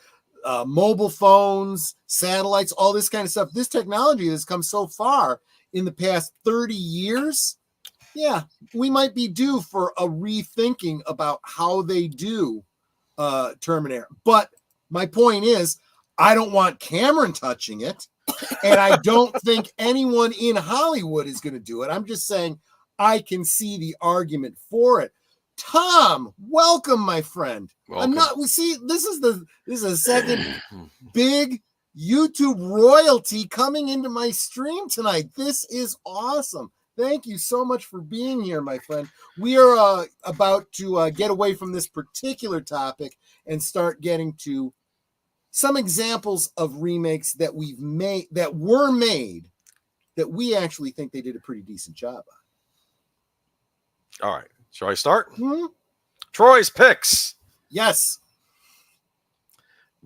mobile phones, satellites, all this kind of stuff. This technology has come so far in the past 30 years. Yeah, we might be due for a rethinking about how they do Terminator. But my point is, I don't want Cameron touching it, and I don't think anyone in Hollywood is going to do it. I'm just saying, I can see the argument for it. Tom, welcome, my friend. Welcome. This is a second big YouTube royalty coming into my stream tonight. This is awesome. Thank you so much for being here, my friend. We are about to get away from this particular topic and start getting to some examples of remakes that were made that we actually think they did a pretty decent job on. All right. Shall I start? Hmm? Troy's picks. Yes.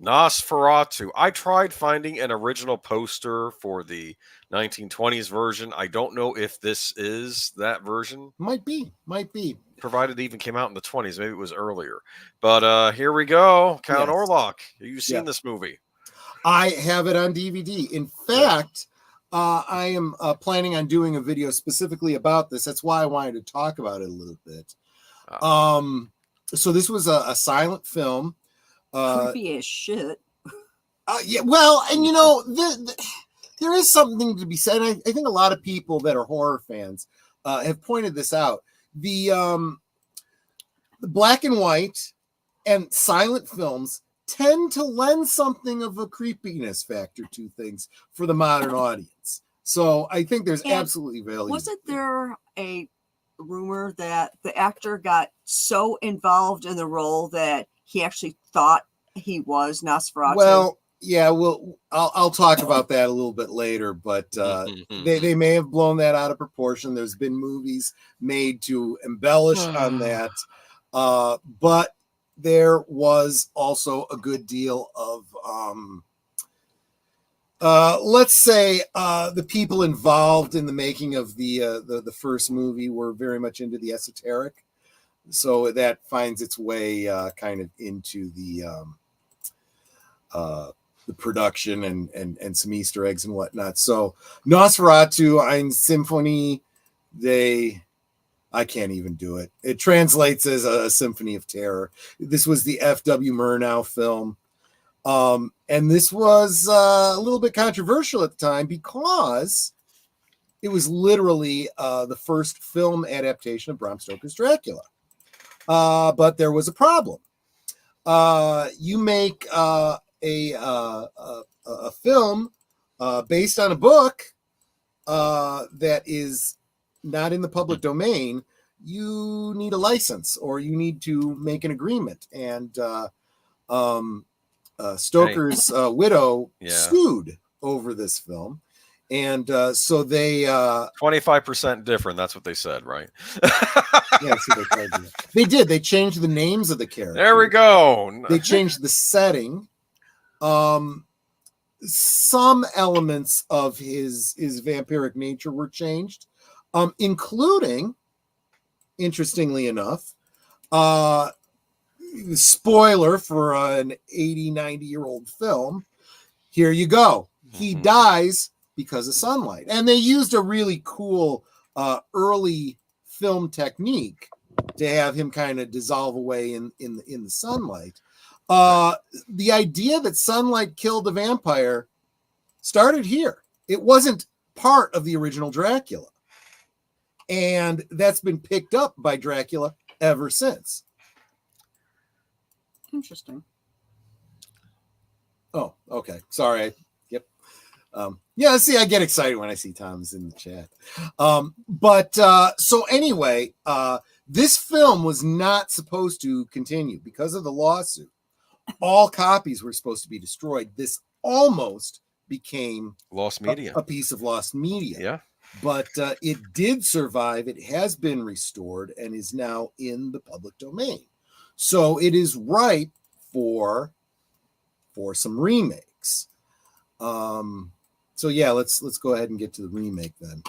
Nosferatu. I tried finding an original poster for the 1920s version. I don't know if this is that version. Might be. Provided it even came out in the 20s. Maybe it was earlier. But here we go. Count Yes. Orlok. Have you seen Yeah. this movie? I have it on DVD. In fact, I am planning on doing a video specifically about this. That's why I wanted to talk about it a little bit. So this was a silent film. Creepy as shit. Yeah, well, and there is something to be said. I think a lot of people that are horror fans have pointed this out. The black and white and silent films tend to lend something of a creepiness factor to things for the modern audience. So I think there's absolutely value. Wasn't there a rumor that the actor got so involved in the role that he actually thought he was Nosferatu? Well, yeah, I'll talk about that a little bit later, but they may have blown that out of proportion. There's been movies made to embellish on that, but there was also a good deal of let's say the people involved in the making of the first movie were very much into the esoteric, so that finds its way kind of into the production and some Easter eggs and whatnot. So Nosferatu, Ein Symphonie, I can't even do it. It translates as a symphony of terror. This was the F.W. Murnau film. And this was a little bit controversial at the time because it was literally the first film adaptation of Bram Stoker's Dracula. But there was a problem. You make a film based on a book that is not in the public domain, you need a license or you need to make an agreement. And Stoker's widow sued over this film. And so they 25% different. That's what they said, right? Yeah, so they tried to. They did. They changed the names of the characters. There we go. They changed the setting. Some elements of his vampiric nature were changed, including, interestingly enough, spoiler for an 80, 90-year-old film. Here you go. He dies because of sunlight. And they used a really cool early film technique to have him kind of dissolve away in the sunlight. The idea that sunlight killed the vampire started here. It wasn't part of the original Dracula. And that's been picked up by Dracula ever since. Interesting. Oh, okay. Sorry. Yep. Yeah, see, I get excited when I see Tom's in the chat. So anyway, this film was not supposed to continue because of the lawsuit. All copies were supposed to be destroyed. This almost became Lost media. A piece of lost media. Yeah. But it did survive. It has been restored and is now in the public domain. So it is ripe for some remakes. So yeah, let's go ahead and get to the remake then.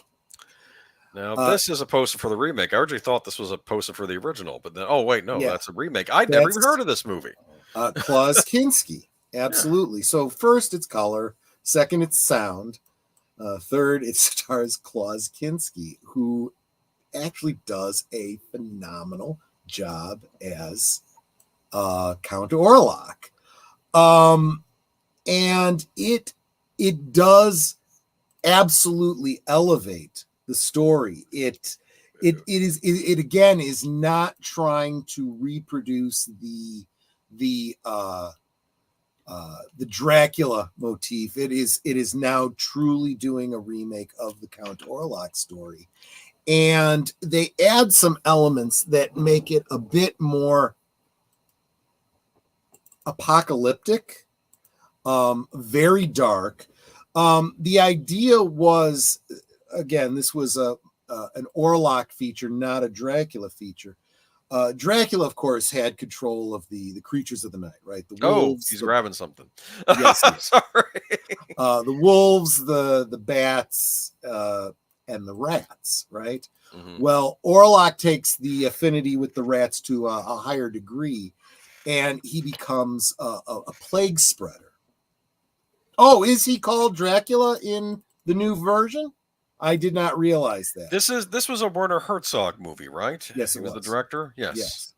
Now, this is a poster for the remake. I originally thought this was a poster for the original, but then, oh wait, no, that's a remake. I'd never even heard of this movie. Klaus Kinski, absolutely. Yeah. So first, it's color. Second, it's sound. Third, it stars Klaus Kinski, who actually does a phenomenal job as Count Orlok. And it does absolutely elevate the story. It It again is not trying to reproduce the Dracula motif. It is now truly doing a remake of the Count Orlok story, and they add some elements that make it a bit more apocalyptic, very dark. The idea was, again, this was an Orlok feature, not a Dracula feature. Dracula, of course, had control of the creatures of the night, right? The wolves. He's grabbing something. Yes, sorry. The wolves, the bats, and the rats, right? Mhm. Well, Orlok takes the affinity with the rats to a higher degree, and he becomes a plague spreader. Oh, is he called Dracula in the new version? I did not realize that. This was a Werner Herzog movie, right? Yes, he it was the was. director. Yes. Yes.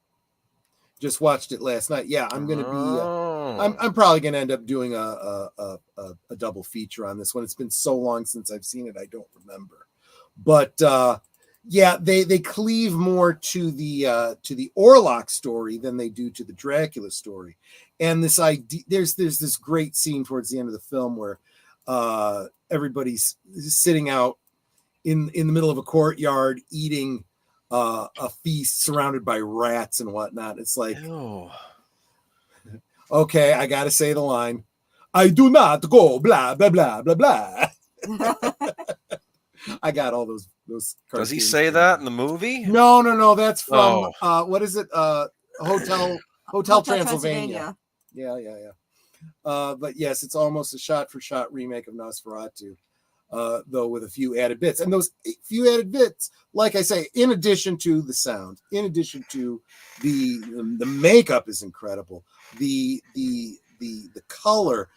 Just watched it last night. Yeah, I'm going to be. Oh. I'm probably going to end up doing a double feature on this one. It's been so long since I've seen it, I don't remember. But yeah, they cleave more to the Orlok story than they do to the Dracula story. And this idea, there's this great scene towards the end of the film where everybody's sitting out in the middle of a courtyard eating a feast surrounded by rats and whatnot. It's like, Ew. Okay, I gotta say the line. I do not go blah blah blah blah blah. I got all those. Does he say that in the movie? No. That's from what is it? Hotel Transylvania. Yeah. But yes, it's almost a shot-for-shot remake of Nosferatu, though with a few added bits. And those few added bits, like I say, in addition to the sound, in addition to the makeup is incredible. The color,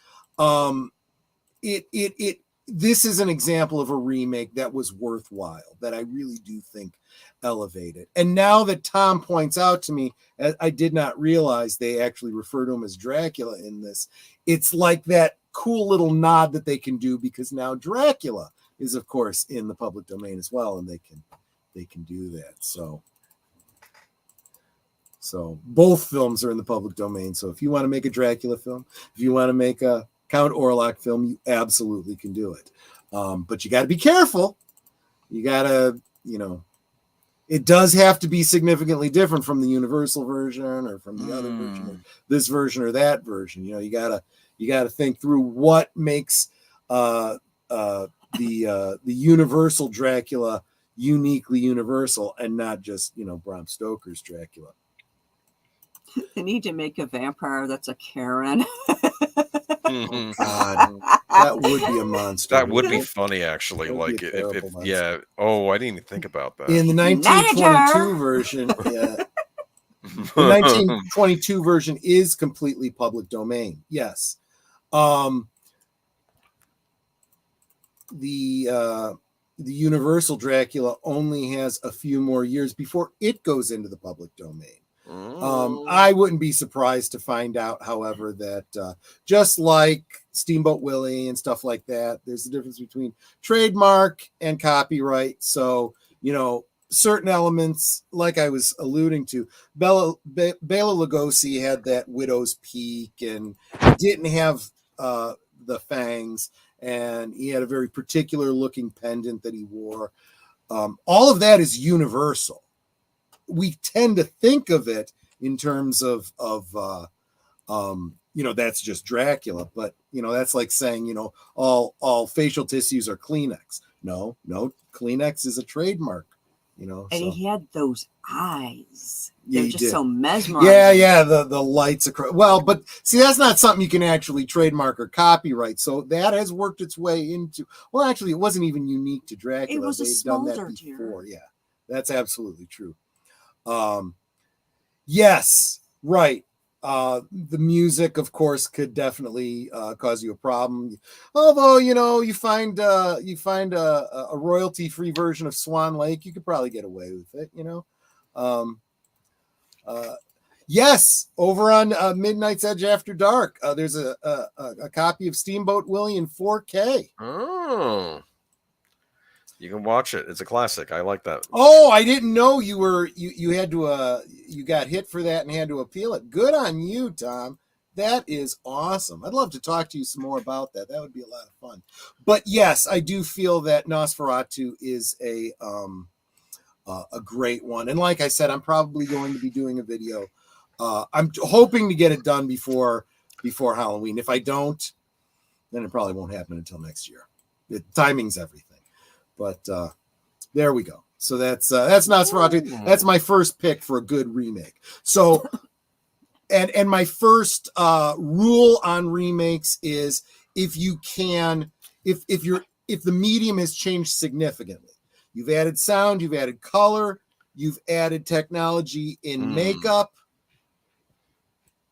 this is an example of a remake that was worthwhile, that I really do think elevated. And now that Tom points out to me, I did not realize they actually refer to him as Dracula in this. It's like that cool little nod that they can do, because now Dracula is, of course, in the public domain as well, and they can do that. So both films are in the public domain. So if you want to make a Dracula film, if you want to make a Count Orlok film, you absolutely can do it. But you got to be careful. You got to, it does have to be significantly different from the Universal version or from the other version, or this version or that version. You gotta think through what makes the Universal Dracula uniquely universal, and not just Bram Stoker's Dracula. They need to make a vampire that's a Karen. Oh, God, that would be a monster. That would be funny, actually. Like if yeah. Oh, I didn't even think about that. In the 1922 version, yeah. The 1922 version is completely public domain. Yes. The Universal Dracula only has a few more years before it goes into the public domain. I wouldn't be surprised to find out, however, that just like Steamboat Willie and stuff like that, there's a difference between trademark and copyright. So, certain elements, like I was alluding to, Bela Lugosi had that widow's peak and didn't have the fangs, and he had a very particular looking pendant that he wore. All of that is universal. We tend to think of it in terms of that's just Dracula, but that's like saying all facial tissues are Kleenex. No, Kleenex is a trademark. And he had those eyes. Yeah, They're just so mesmerizing. Yeah, the lights across. Well, but see, that's not something you can actually trademark or copyright. So that has worked its way into. Well, actually, it wasn't even unique to Dracula. It was They'd done that before. Yeah, that's absolutely true. Yes, right. The music, of course, could definitely cause you a problem. Although, you find a royalty-free version of Swan Lake, you could probably get away with it. Yes, over on Midnight's Edge After Dark, there's a copy of Steamboat Willie in 4K. Oh. You can watch it. It's a classic. I like that. Oh, I didn't know you had to you got hit for that and had to appeal it. Good on you, Tom. That is awesome. I'd love to talk to you some more about that. That would be a lot of fun. But yes, I do feel that Nosferatu is a great one. And like I said, I'm probably going to be doing a video. I'm hoping to get it done before Halloween. If I don't, then it probably won't happen until next year. Timing's everything. But there we go. So that's Nosferatu. That's my first pick for a good remake. So, and my first rule on remakes is if the medium has changed significantly, you've added sound, you've added color, you've added technology in makeup,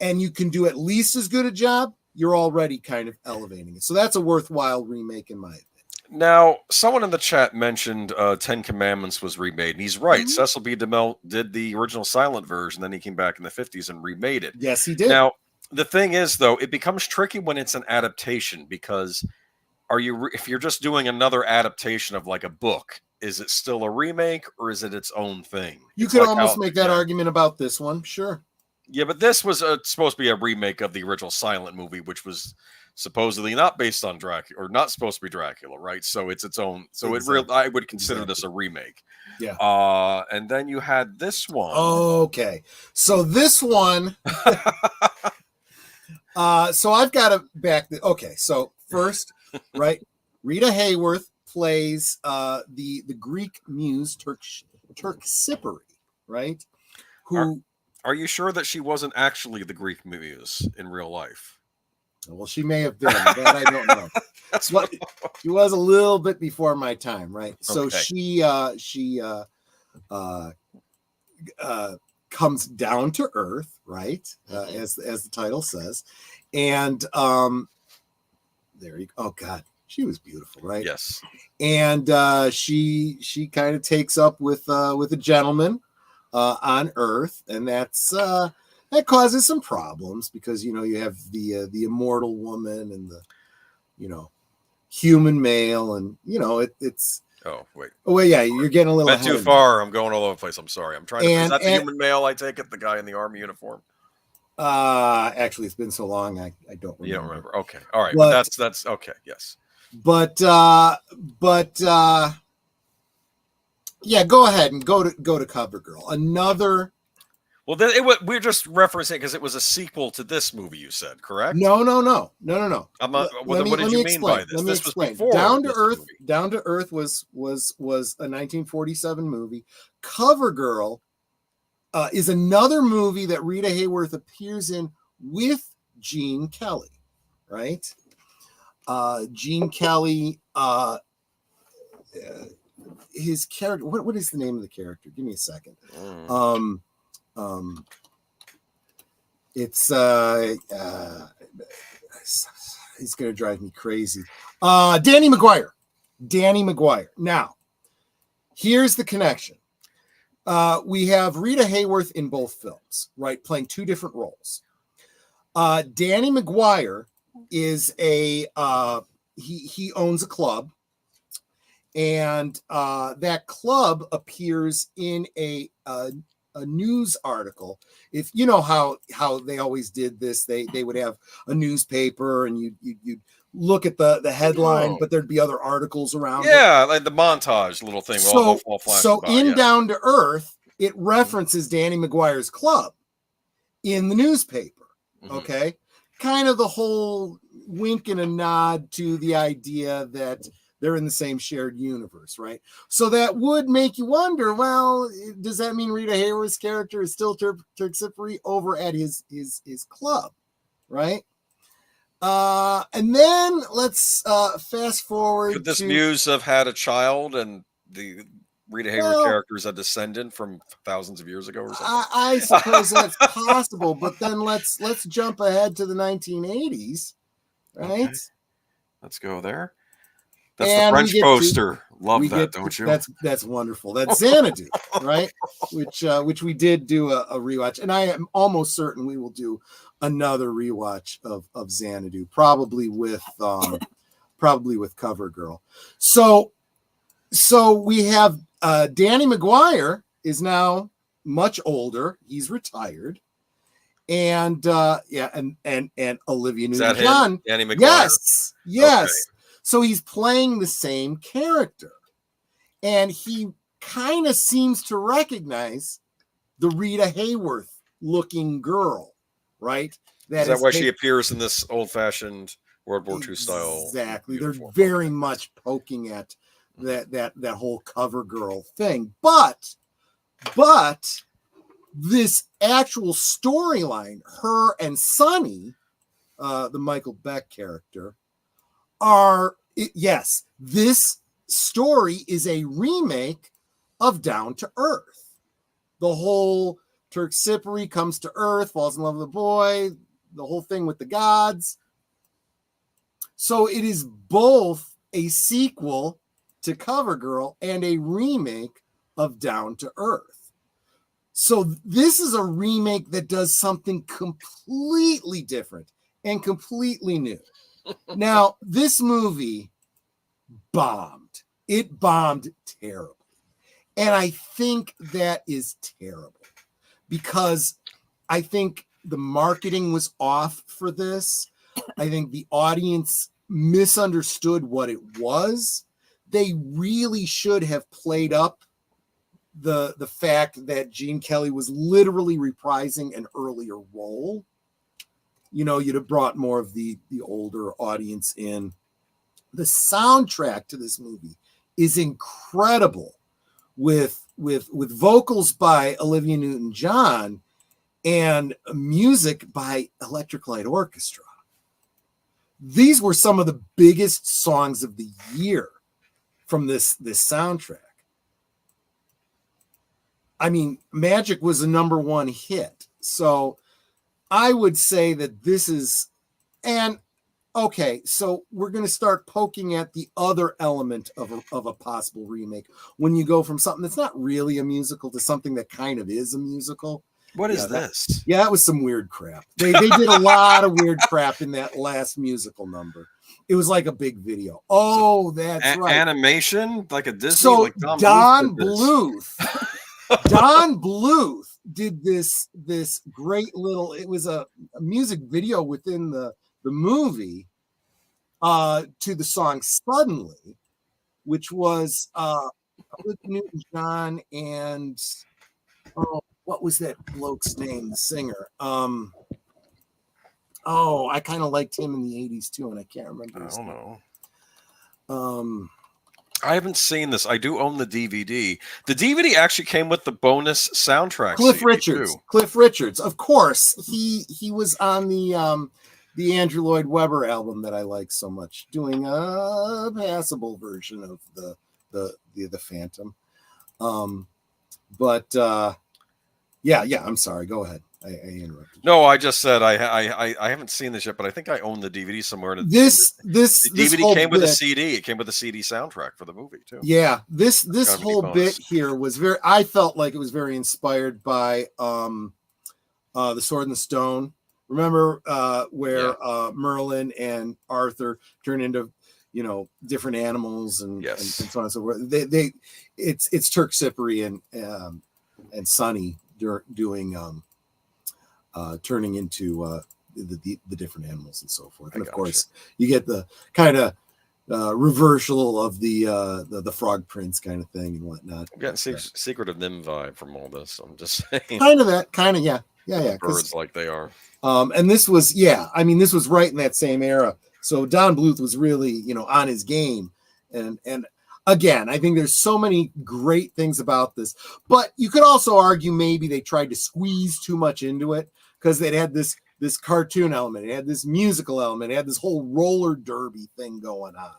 and you can do at least as good a job, you're already kind of elevating it. So that's a worthwhile remake in my opinion. Now, someone in the chat mentioned 10 Commandments was remade, and he's right. Cecil B. DeMille did the original silent version, then he came back in the 50s and remade it. Yes, he did. Now, the thing is, though, it becomes tricky when it's an adaptation, because if you're just doing another adaptation of like a book, is it still a remake or is it its own thing? You could almost make that argument about this one, sure. Yeah, but this was supposed to be a remake of the original silent movie, which was supposedly not based on Dracula, or not supposed to be Dracula, right? So it's its own. So I would consider this a remake. Yeah. And then you had this one. Okay. So this one. So I've got to back the. Okay. So first, right, Rita Hayworth plays the Greek muse Terpsichore, right? Are you sure that she wasn't actually the Greek muse in real life? Well, she may have been. That I don't know. She was a little bit before my time, right? So Okay. she comes down to earth, right? As the title says, and there you go. Oh God, she was beautiful, right? Yes. And she kind of takes up with a gentleman on Earth, and that causes some problems because you have the immortal woman and the human male, and it's. Oh wait. Oh wait, yeah, you're getting a little Went too far. I'm going all over the place. I'm sorry. I'm trying to. Is that the human male? I take it, the guy in the army uniform. Actually, it's been so long, I don't remember. You don't remember? Okay, all right, but that's okay. Yes. But yeah, go ahead and go to CoverGirl. Another. Well, then we're just referencing because it was a sequel to this movie. You said correct? No. I'm not. What did you mean by this? Let me This explain. was before Down to this Earth. movie. Down to Earth was a 1947 movie. CoverGirl is another movie that Rita Hayworth appears in with Gene Kelly, right? Gene Kelly, his character. What is the name of the character? Give me a second. It's he's gonna drive me crazy. Danny McGuire. Now, here's the connection. We have Rita Hayworth in both films, right? Playing two different roles. Danny McGuire is he owns a club, and that club appears in a news article. If you know how they always did this, they would have a newspaper and you'd look at the headline, but there'd be other articles around. Yeah, like the montage little thing. So in Down to Earth, it references Danny McGuire's club in the newspaper. Okay, kind of the whole wink and a nod to the idea that they're in the same shared universe, right? So that would make you wonder, well, does that mean Rita Hayworth's character is still Terpsichore over at his club, right? And then let's fast forward. Could this muse have had a child and the Rita Hayworth character is a descendant from thousands of years ago or something? I suppose that's possible, but then let's jump ahead to the 1980s, right? Okay. Let's go there. That's the French poster. Love that, don't you? That's wonderful. That's Xanadu, right? Which we did do a rewatch, and I am almost certain we will do another rewatch of Xanadu, probably with CoverGirl. So So we have Danny McGuire is now much older. He's retired. And and Olivia Is that Newton-John. him? Danny McGuire? Yes. Yes. Okay. So he's playing the same character. And he kind of seems to recognize the Rita Hayworth looking girl, right? Is that why she appears in this old-fashioned World War II style? Exactly. They're very much poking at that whole cover girl thing. But this actual storyline, her and Sonny, the Michael Beck character, this story is a remake of Down to Earth. The whole Terpsichore comes to Earth, falls in love with a boy, the whole thing with the gods. So it is both a sequel to CoverGirl and a remake of Down to Earth. So this is a remake that does something completely different and completely new. Now, this movie bombed. It bombed terribly. And I think that is terrible because I think the marketing was off for this. I think the audience misunderstood what it was. They really should have played up the fact that Gene Kelly was literally reprising an earlier role. You know, you'd have brought more of the older audience in. The soundtrack to this movie is incredible with vocals by Olivia Newton-John and music by Electric Light Orchestra. These were some of the biggest songs of the year from this soundtrack. I mean, Magic was a #1 hit. So I would say that this is, and okay, so we're going to start poking at the other element of a possible remake when you go from something that's not really a musical to something that kind of is a musical. What is this? That was some weird crap. They did a lot of weird crap in that last musical number. It was like a big video. Oh, that's right. Animation? Like a Disney? So like Don Bluth. Don Bluth did this great little, it was a music video within the movie to the song Suddenly, which was Newton-John and what was that bloke's name, the singer? I kind of liked him in the 80s too, and I can't remember his name. I don't know. I haven't seen this. I do own the DVD. The DVD actually came with the bonus soundtrack. Cliff Richards, of course. He was on the Andrew Lloyd Webber album that I like so much, doing a passable version of the Phantom. Yeah. I'm sorry. Go ahead. I interrupted. No, I just said I haven't seen this yet, but I think I own the DVD somewhere. This DVD came with a CD. It came with a CD soundtrack for the movie too. Yeah, this whole bit here was I felt like it was very inspired by The Sword and the Stone. Remember where Merlin and Arthur turn into different animals and so on and so forth. It's Terpsichore and Sonny doing turning into the different animals and so forth. And of course, you get the kind of reversal of the Frog Prince kind of thing and whatnot. I'm getting Secret of Nim vibe from all this. I'm just saying. Yeah. Birds like they are. And this was, this was right in that same era. So Don Bluth was really, on his game. And again, I think there's so many great things about this, but you could also argue maybe they tried to squeeze too much into it because they had this cartoon element, it had this musical element, it had this whole roller derby thing going on,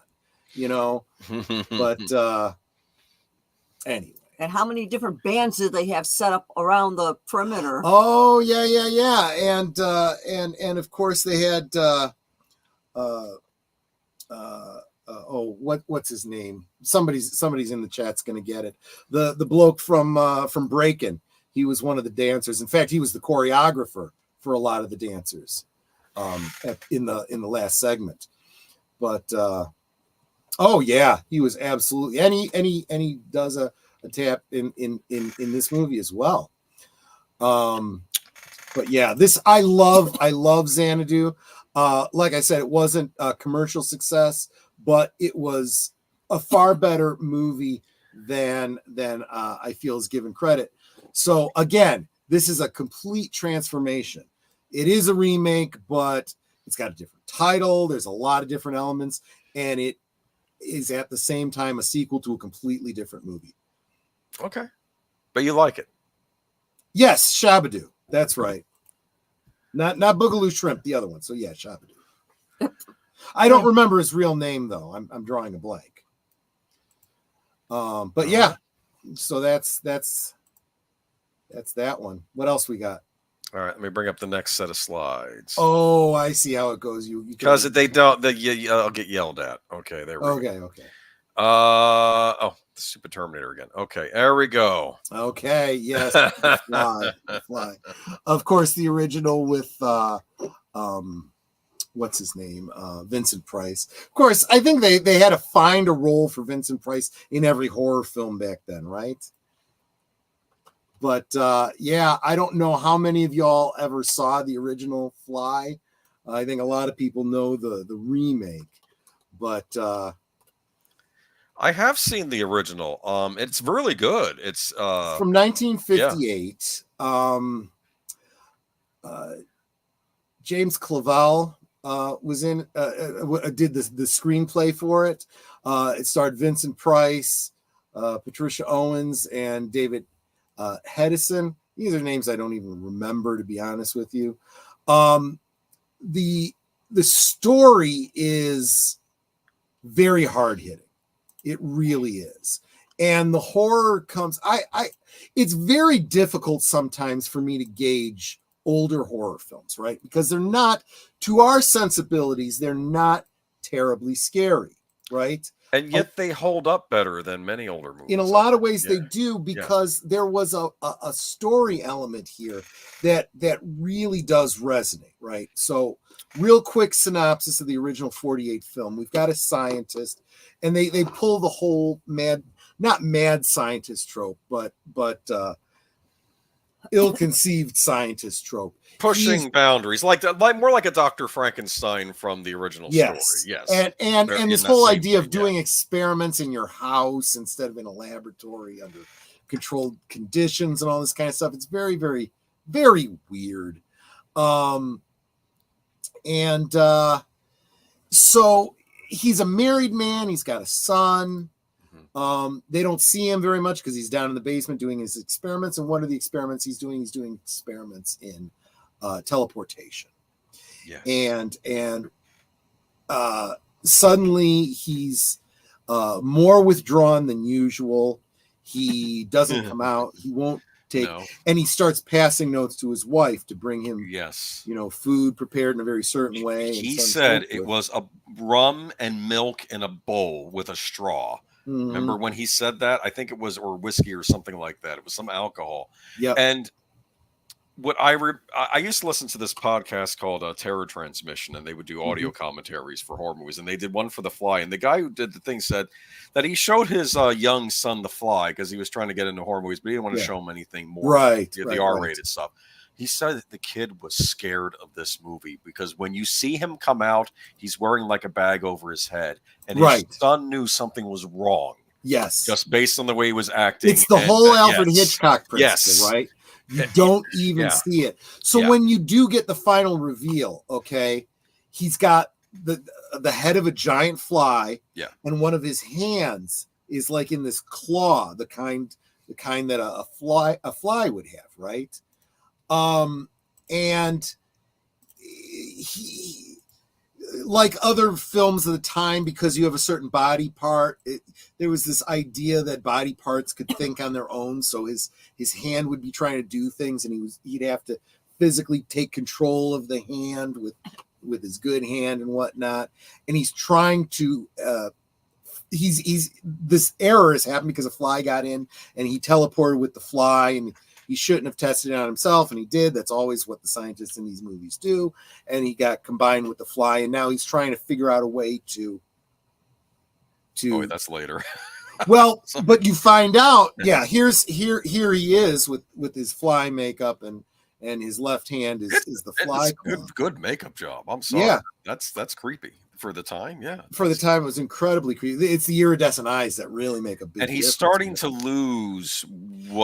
but anyway. And how many different bands did they have set up around the perimeter? Oh, yeah. And of course they had what's his name? Somebody's in the chat's gonna get it. The bloke from Breakin'. He was one of the dancers. In fact, he was the choreographer for a lot of the dancers in the last segment. But Oh yeah, he was absolutely, and he does a tap in this movie as well. But yeah, this I love Xanadu. Like I said, it wasn't a commercial success, but it was a far better movie than I feel is given credit. So again, this is a complete transformation. It is a remake, but it's got a different title. There's a lot of different elements, and it is at the same time a sequel to a completely different movie. Okay, but you like it? Yes, Shabadoo. That's right. Not Boogaloo Shrimp, the other one. So yeah, Shabadoo. I don't remember his real name though. I'm drawing a blank. But yeah, so that's that one. What else we got? All right, let me bring up the next set of slides. Oh, I see how it goes. You because they don't. I'll get yelled at. Okay, there we go. Okay. Oh, the Super Terminator again. Okay, there we go. Okay, yes, the fly. Of course, the original with what's his name? Vincent Price. Of course, I think they had to find a role for Vincent Price in every horror film back then, right? But yeah, I don't know how many of y'all ever saw the original Fly. I think a lot of people know the remake, but I have seen the original. It's really good. It's from 1958. James Clavell was in did the screenplay for it. It starred Vincent Price, Patricia Owens, and David Hedison. These are names I don't even remember, to be honest with you. The story is very hard hitting. It really is. And the horror comes, it's very difficult sometimes for me to gauge older horror films, right? Because they're not, to our sensibilities, they're not terribly scary, right? And yet they hold up better than many older movies. In a lot of ways they do, because there was a story element here that really does resonate, right? So real quick synopsis of the original 48 film. We've got a scientist, and they pull the whole not mad scientist trope, but ill-conceived scientist trope. Pushing boundaries, like more like a Dr. Frankenstein from the original story. Yes. And this whole idea of doing experiments in your house instead of in a laboratory under controlled conditions and all this kind of stuff. It's very, very, very weird. So he's a married man. He's got a son. They don't see him very much because he's down in the basement doing his experiments. And one of the experiments he's doing experiments in teleportation. Yes. And suddenly he's more withdrawn than usual. He doesn't come out. He won't take, and he starts passing notes to his wife to bring him, food prepared in a very certain way. He said it was a rum and milk in a bowl with a straw. Remember when he said that? I think it was, or whiskey or something like that. It was some alcohol. Yeah. And what I used to listen to this podcast called Terror Transmission, and they would do audio commentaries for horror movies, and they did one for The Fly. And the guy who did the thing said that he showed his young son The Fly because he was trying to get into horror movies, but he didn't want to show him anything more, the R-rated stuff. He said that the kid was scared of this movie because when you see him come out, he's wearing like a bag over his head, and his son knew something was wrong. Yes, just based on the way he was acting. It's the whole Alfred Hitchcock principle, right? You don't even see it. So when you do get the final reveal, he's got the head of a giant fly, and one of his hands is like in this claw, the kind that a fly would have, right? And he, like other films of the time, because you have a certain body part, there was this idea that body parts could think on their own. So his hand would be trying to do things, and he'd have to physically take control of the hand with his good hand and whatnot. And he's trying to, this error has happened because a fly got in, and he teleported with the fly, and he shouldn't have tested it on himself, and he did. That's always what the scientists in these movies do. And he got combined with the fly, and now he's trying to figure out a way to Boy, that's later. Well, but you find out, here he is with his fly makeup and his left hand is the fly claw. Good makeup job. I'm sorry. Yeah. That's creepy for the time. Yeah. For the time, it was incredibly creepy. It's the iridescent eyes that really make a big difference. And he's starting to lose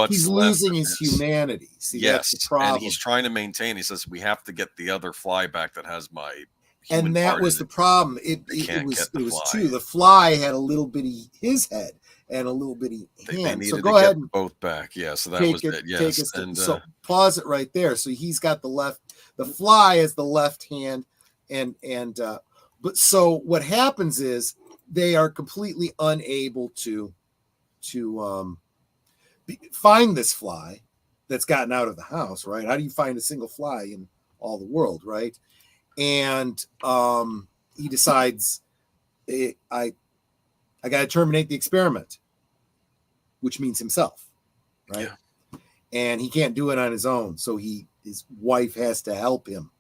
he's losing his humanity. See, that's the problem. And he's trying to maintain. He says, we have to get the other fly back that has my human and that part was in the it. problem. It was two. The fly had a little bitty his head and a little bitty hand. They so needed go to ahead get and both back. Yeah, so that was it. Yes. And so pause it right there. So he's got the fly as the left hand, but so what happens is they are completely unable to find this fly that's gotten out of the house, right? How do you find a single fly in all the world, right? And he decides, I got to terminate the experiment, which means himself, right? Yeah. And he can't do it on his own, so his wife has to help him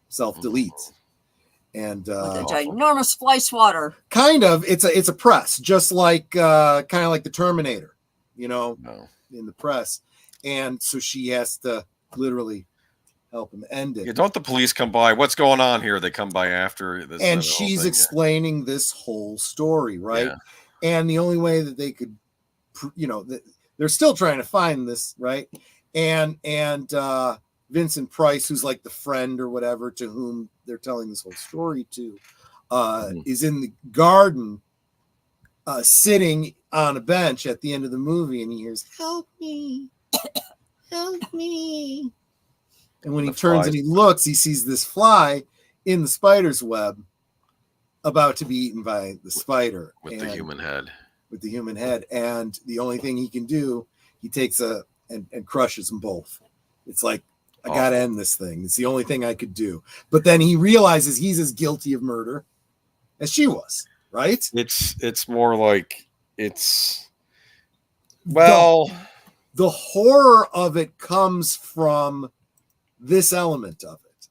self-delete. And with a ginormous fly swatter. Kind of, it's a press, just like kind of like the Terminator, in the press. And so she has to literally help him end it. Yeah, don't the police come by? What's going on here? They come by after this. And she's explaining this whole story, right? Yeah. And the only way that they could, they're still trying to find this, right? And Vincent Price, who's like the friend or whatever to whom they're telling this whole story to, is in the garden sitting on a bench at the end of the movie, and he hears, "Help me, help me." And when he turns and he looks, he sees this fly in the spider's web about to be eaten by the spider. With the human head. With the human head. And the only thing he can do, he takes and crushes them both. It's like, I got to end this thing. It's the only thing I could do. But then he realizes he's as guilty of murder as she was, right? It's more like the horror of it comes from this element of it,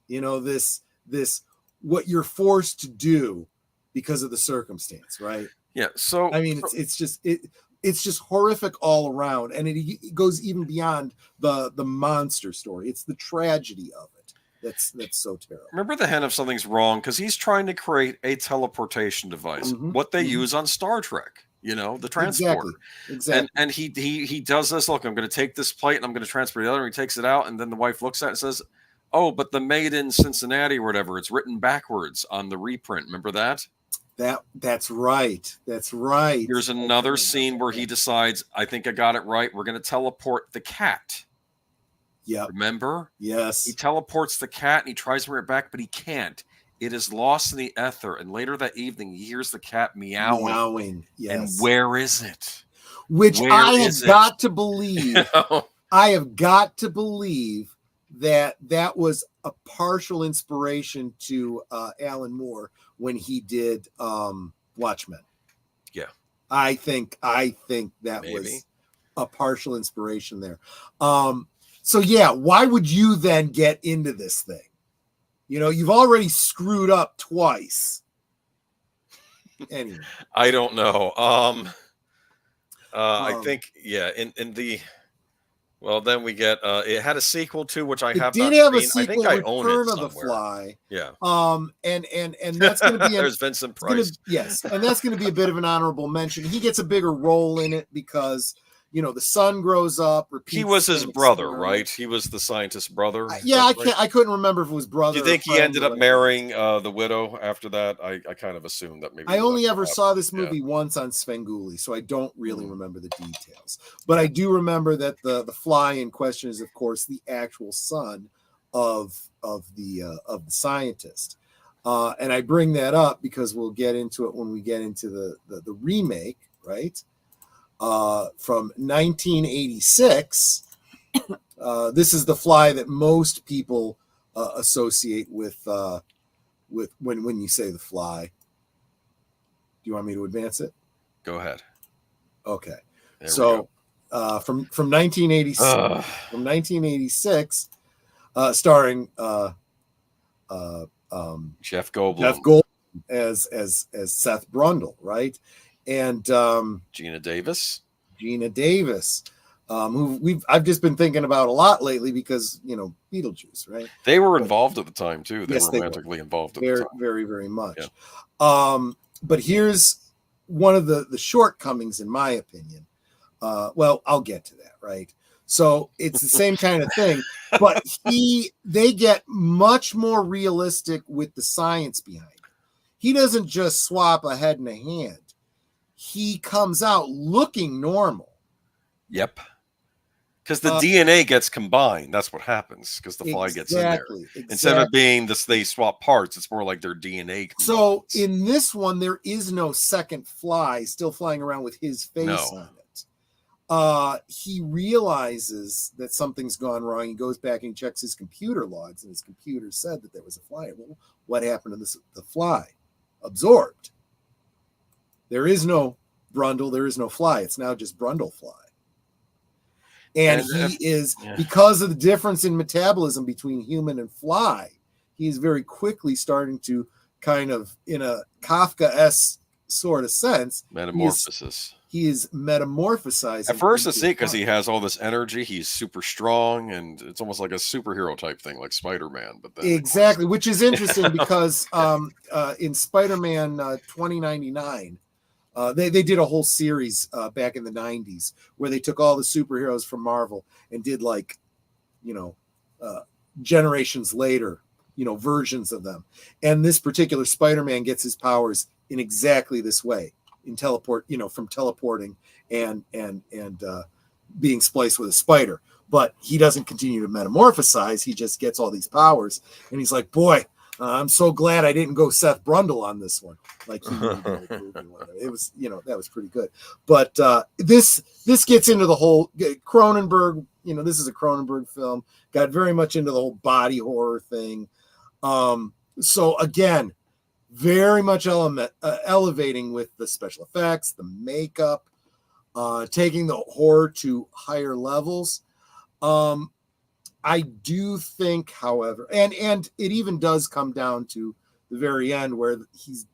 this what you're forced to do because of the circumstance, right? Yeah. So I mean, it's just horrific all around, and it goes even beyond the monster story. It's the tragedy of it that's so terrible. Remember the hint of something's wrong because he's trying to create a teleportation device, what they use on Star Trek. The transporter. Exactly. And he does this. Look, I'm going to take this plate and I'm going to transfer the other. And he takes it out, and then the wife looks at it and says, "Oh, but the made in Cincinnati or whatever, it's written backwards on the reprint. Remember that?" That's right. That's right. Here's another scene where he decides, I think I got it right. We're going to teleport the cat. Yeah. Remember? Yes. He teleports the cat and he tries to bring it back, but he can't. It is lost in the ether. And later that evening, he hears the cat meowing. Yes. And where is it? Which I have got to believe. I have got to believe that was a partial inspiration to Alan Moore when he did Watchmen. Yeah. I think that was a partial inspiration there. So yeah, why would you then get into this thing? You've already screwed up twice. Anyway. I don't know. I think, in the well, then we get it had a sequel too, which I have not seen. A sequel, I think I own it Return of somewhere. the Fly. Yeah. And that's going to be there's Vincent Price. Yes, and that's going to be a bit of an honorable mention. He gets a bigger role in it because the son grows up. He was his brother, right? He was the scientist's brother. I couldn't remember if it was brother. Do you think he ended up marrying the widow after that? I kind of assumed that maybe. I only ever saw this movie once on Svengoolie, so I don't really remember the details. But I do remember that the fly in question is, of course, the actual son of the scientist. And I bring that up because we'll get into it when we get into the remake, right? From 1986. This is the fly that most people associate with when you say the fly. Do you want me to advance it? Go ahead. Okay. So from 1986, from 1986, starring Jeff Goldblum as Seth Brundle, right? and Gina Davis. Who I've just been thinking about a lot lately because Beetlejuice, right? They were involved at the time too. They Yes, were romantically involved at very, the time. very, very much. Yeah. But here's one of the shortcomings, in my opinion. Well, I'll get to that, right? So it's the same kind of thing, but they get much more realistic with the science behind it. He doesn't just swap a head and a hand. He comes out looking normal. Yep. Because the DNA gets combined. That's what happens. Because the fly gets in there. Exactly. Instead of being this, they swap parts. It's more like their DNA. Combines. So in this one, there is no second fly still flying around with his face on it. He realizes that something's gone wrong. He goes back and checks his computer logs, and his computer said that there was a fly. Well, what happened to the fly? Absorbed. There is no Brundle. There is no fly. It's now just Brundlefly. And he is, because of the difference in metabolism between human and fly, he is very quickly starting to kind of, in a Kafka-esque sort of sense, metamorphosis. He is metamorphosizing. At first, it's neat because he has all this energy. He's super strong, and it's almost like a superhero type thing, like Spider-Man. But then, exactly, which is interesting because in Spider-Man 2099, they did a whole series back in the 90s where they took all the superheroes from Marvel and did generations later, versions of them. And this particular Spider-Man gets his powers in exactly this way. In from teleporting and being spliced with a spider, but he doesn't continue to metamorphosize. He just gets all these powers, and he's like, "Boy, I'm so glad I didn't go Seth Brundle on this one." Like it was, that was pretty good. But this gets into the whole Cronenberg. This is a Cronenberg film. Got very much into the whole body horror thing. So again, very much elevating with the special effects, the makeup, taking the horror to higher levels. I do think, however, and it even does come down to the very end where he's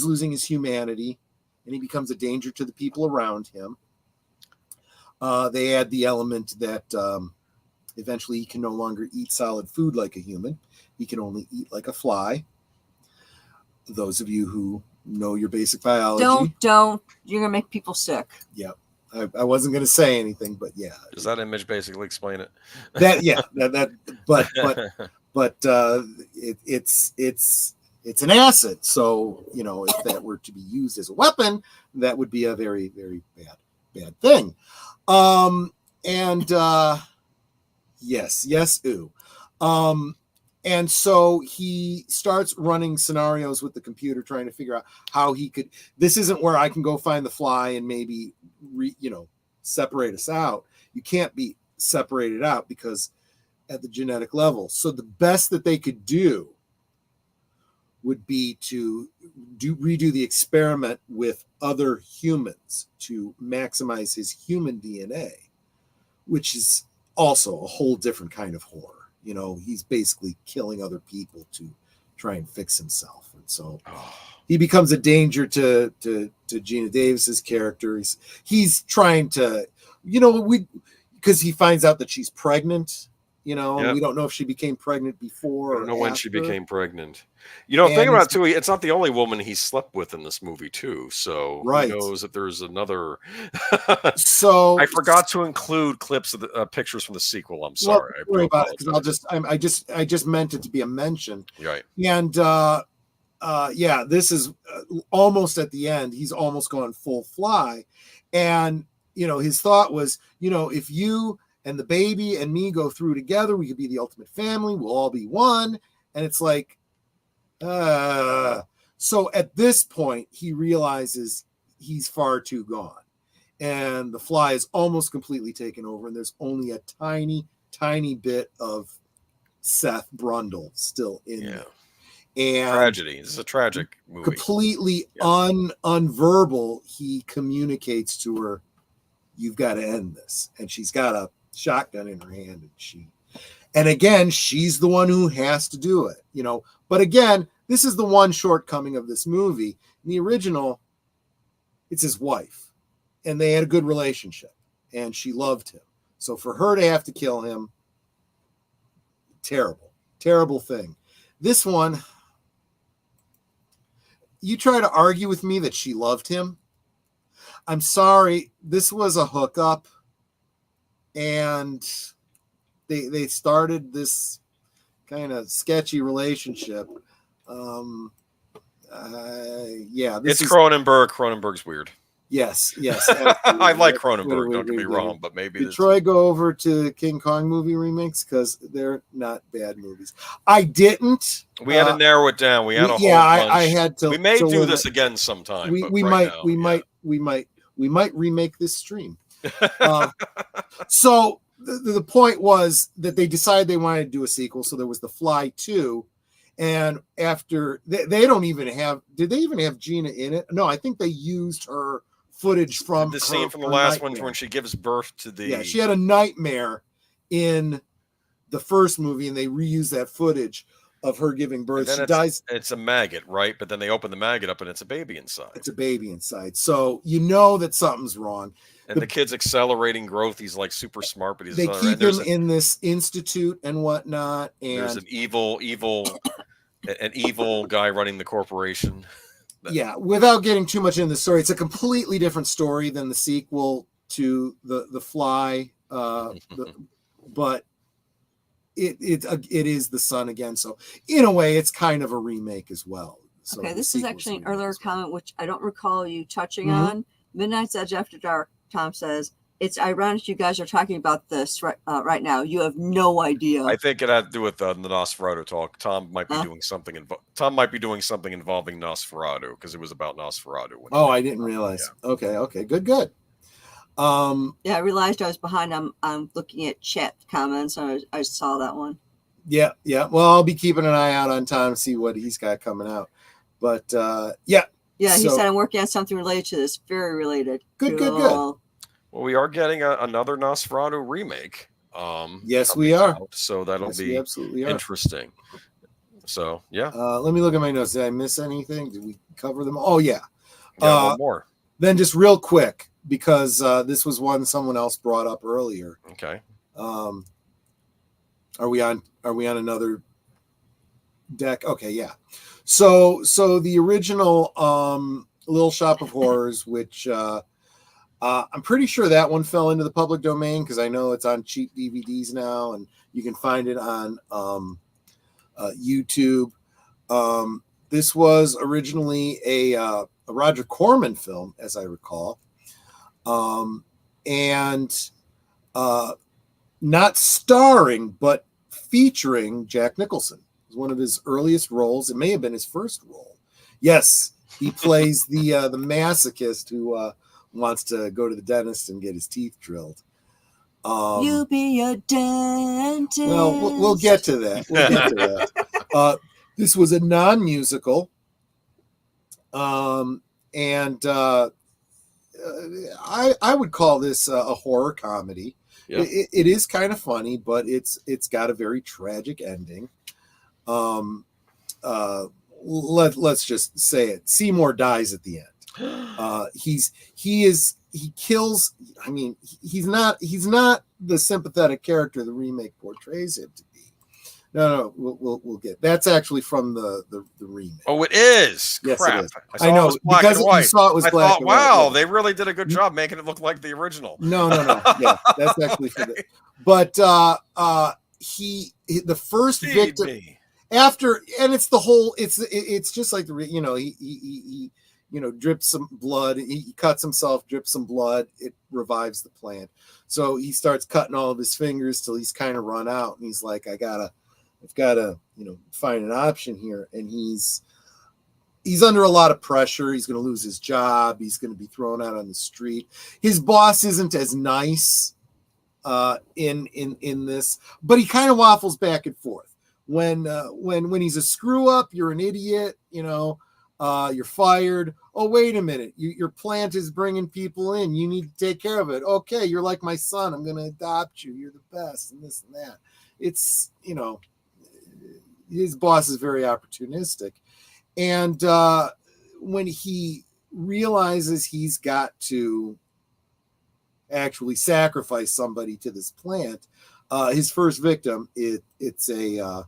losing his humanity and he becomes a danger to the people around him. They add the element that eventually he can no longer eat solid food like a human. He can only eat like a fly. Those of you who know your basic biology. Don't. You're going to make people sick. Yep. I wasn't going to say anything, but yeah. Does that image basically explain it? It's an acid. So, if that were to be used as a weapon, that would be a very, very bad thing. Yes. And so he starts running scenarios with the computer, trying to figure out how he could. This isn't where I can go find the fly and maybe, separate us out. You can't be separated out because at the genetic level. So the best that they could do would be to redo the experiment with other humans to maximize his human DNA, which is also a whole different kind of horror. He's basically killing other people to try and fix himself. And so he becomes a danger to Gina Davis's character. He's trying to, because he finds out that she's pregnant, and we don't know if she became pregnant before. I don't know when she became pregnant. Think about it too. It's not the only woman he slept with in this movie too. So right. Who knows if there's another. So I forgot to include clips of the pictures from the sequel. I'm sorry. Don't worry about it because I just meant it to be a mention. Right. And this is almost at the end. He's almost gone full fly, and his thought was, if you and the baby and me go through together, we could be the ultimate family. We'll all be one. And it's like, so at this point, he realizes he's far too gone. And the fly is almost completely taken over. And there's only a tiny, tiny bit of Seth Brundle still in there. And tragedy. This is a tragic movie. Completely unverbal, he communicates to her, you've got to end this. And she's got a shotgun in her hand, and again, she's the one who has to do it, But again, this is the one shortcoming of this movie. In the original, it's his wife, and they had a good relationship, and she loved him. So for her to have to kill him, terrible thing. This one, you try to argue with me that she loved him. I'm sorry, this was a hookup, and they started this kind of sketchy relationship. It's Cronenberg. Cronenberg's weird. Yes. I like Cronenberg, don't get me wrong, but maybe did Troy go over to King Kong movie remakes? Because they're not bad movies. I didn't. We had to narrow it down. We had a whole bunch. I had to. We may do this again sometime. We might remake this stream. So the point was that they decided they wanted to do a sequel. So there was The Fly 2. And after they don't even have, did they even have Gina in it? No, I think they used her footage from the scene from the last one when she gives birth to the. Yeah, she had a nightmare in the first movie, and they reused that footage of her giving birth. She dies. It's a maggot, right? But then they open the maggot up, and it's a baby inside. It's a baby inside. So you know that something's wrong. And the kid's accelerating growth. He's like super smart, but they keep him in this institute and whatnot. And there's an evil guy running the corporation. Yeah, without getting too much into the story, it's a completely different story than the sequel to the Fly. But it is the Son again. So in a way, it's kind of a remake as well. So okay, this is actually an earlier comment which I don't recall you touching on. Midnight's Edge After Dark. Tom says, it's ironic you guys are talking about this right now. You have no idea. I think it had to do with the Nosferatu talk. Tom might be doing something. Tom might be doing something involving Nosferatu because it was about Nosferatu. I didn't realize. Yeah. Okay, good. Yeah, I realized I was behind. I'm looking at chat comments. I saw that one. Yeah. Well, I'll be keeping an eye out on Tom to see what he's got coming out. But yeah. Yeah, he said I'm working on something related to this. Very related. Good. Well, we are getting another Nosferatu remake. Yes, we are. So that'll be absolutely interesting. So, yeah. Let me look at my notes. Did I miss anything? Did we cover them? Oh, yeah. One more. Then just real quick, because this was one someone else brought up earlier. Okay. Are we on another deck? Okay, yeah. So the original Little Shop of Horrors, which I'm pretty sure that one fell into the public domain because I know it's on cheap DVDs now, and you can find it on YouTube. This was originally a Roger Corman film, as I recall, and not starring but featuring Jack Nicholson. It was one of his earliest roles. It may have been his first role. Yes, he plays the masochist who wants to go to the dentist and get his teeth drilled. You be a dentist. Well, we'll get to that. This was a non-musical, and I would call this a horror comedy. Yeah. It is kind of funny, but it's got a very tragic ending. Let's just say it. Seymour dies at the end. He kills. I mean, he's not the sympathetic character the remake portrays him to be. No, we'll get. That's actually from the remake. Oh, it is. Yes, crap. it is. I know because you saw it was black and white. Wow, they really did a good job making it look like the original. No. Yeah, that's actually for the. But the first victim after, and it's the whole. It's just like he drips some blood. He cuts himself, drips some blood. It revives the plant. So he starts cutting all of his fingers till he's kind of run out, and he's like, I've got to, find an option here. And he's under a lot of pressure. He's going to lose his job. He's going to be thrown out on the street. His boss isn't as nice in this, but he kind of waffles back and forth. When he's a screw up, you're an idiot. You're fired. Oh, wait a minute. Your plant is bringing people in. You need to take care of it. Okay, you're like my son. I'm going to adopt you. You're the best, and this and that. It's, his boss is very opportunistic. And when he realizes he's got to actually sacrifice somebody to this plant. His first victim, it's a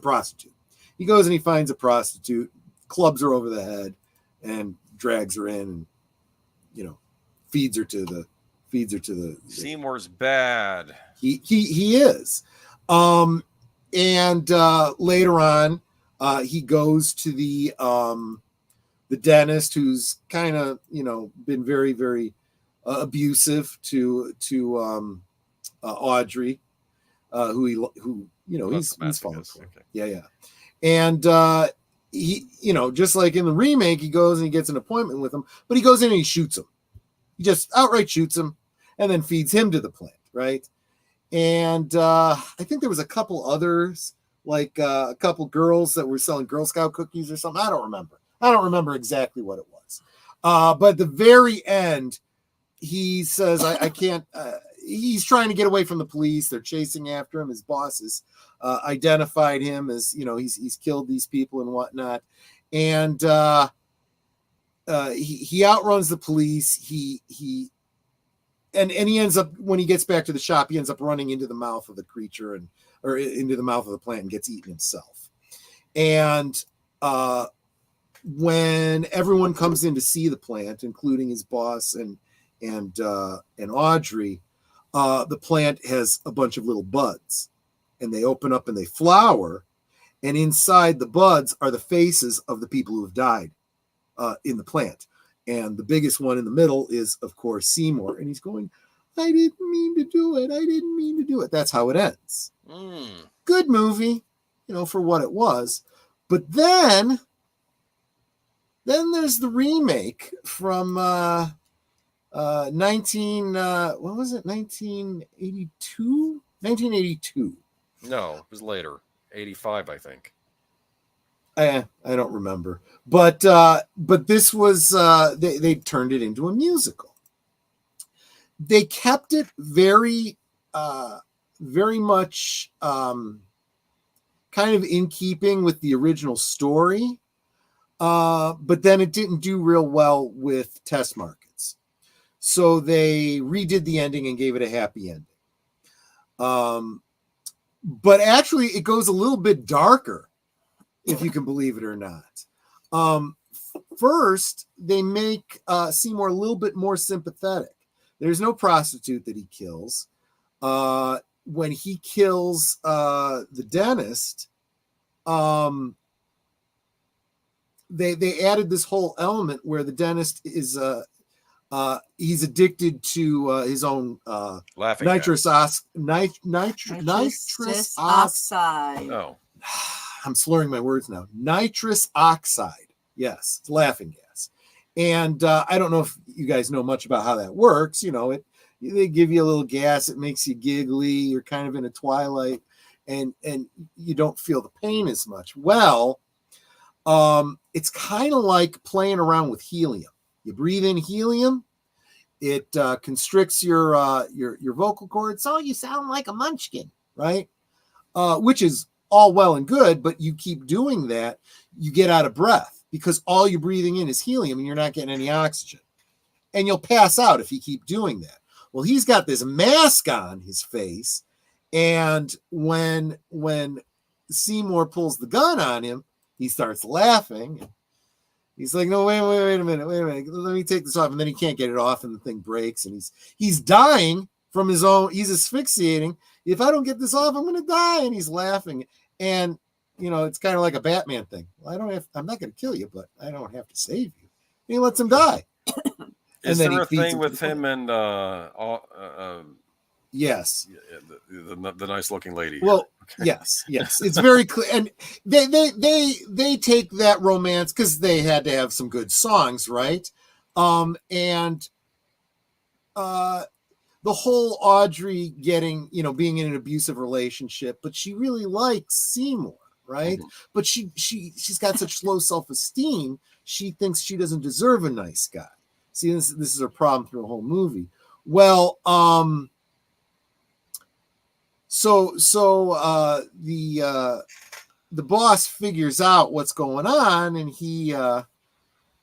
prostitute. He goes and he finds a prostitute, clubs her over the head, and drags her in, and feeds her to the. Seymour's bad. He is, and later on, he goes to the dentist, who's kind of been very, very abusive to Audrey, who he's fallen for. Okay. Yeah. And he, just like in the remake, he goes and he gets an appointment with him, but he goes in and he shoots him. He just outright shoots him and then feeds him to the plant, right? And I think there was a couple others, like a couple girls that were selling Girl Scout cookies or something. I don't remember exactly what it was. But at the very end, he says, I can't, he's trying to get away from the police. They're chasing after him. His bosses identified him as, he's killed these people and whatnot. And he outruns the police. He ends up, when he gets back to the shop, he ends up running into the mouth of the creature or into the mouth of the plant and gets eaten himself. And when everyone comes in to see the plant, including his boss and Audrey, the plant has a bunch of little buds, and they open up and they flower, and inside the buds are the faces of the people who have died in the plant. And the biggest one in the middle is, of course, Seymour, and he's going, I didn't mean to do it. That's how it ends. Good movie, for what it was. But then there's the remake from 1982? 1982. No, it was later. 85, I think. I don't remember. But this was they turned it into a musical. They kept it very very much kind of in keeping with the original story. But then it didn't do real well with test markets. So they redid the ending and gave it a happy ending. But actually it goes a little bit darker, if you can believe it or not. First, they make Seymour a little bit more sympathetic. There's no prostitute that he kills. When he kills the dentist, they added this whole element where the dentist is he's addicted to his own nitrous oxide. Oh. I'm slurring my words now. Nitrous oxide. Yes, it's laughing gas. And I don't know if you guys know much about how that works. They give you a little gas. It makes you giggly. You're kind of in a twilight, and you don't feel the pain as much. Well, it's kind of like playing around with helium. You breathe in helium, it constricts your vocal cords, so you sound like a munchkin, right? Which is all well and good, but you keep doing that, you get out of breath because all you're breathing in is helium and you're not getting any oxygen. And you'll pass out if you keep doing that. Well, he's got this mask on his face, and when Seymour pulls the gun on him, he starts laughing. He's like, no, wait a minute. Let me take this off. And then he can't get it off, and the thing breaks, and he's dying from his own, he's asphyxiating. If I don't get this off, I'm going to die. And he's laughing. And, it's kind of like a Batman thing. Well, I'm not going to kill you, but I don't have to save you. And he lets him die. Is there a thing with him and yes, the nice looking lady? Well, okay. yes, it's very clear, and they take that romance because they had to have some good songs, right? And the whole Audrey getting, being in an abusive relationship, but she really likes Seymour, right? Mm-hmm. But she's got such low self-esteem, she thinks she doesn't deserve a nice guy. See, this is her problem through the whole movie. Well, so the boss figures out what's going on, and he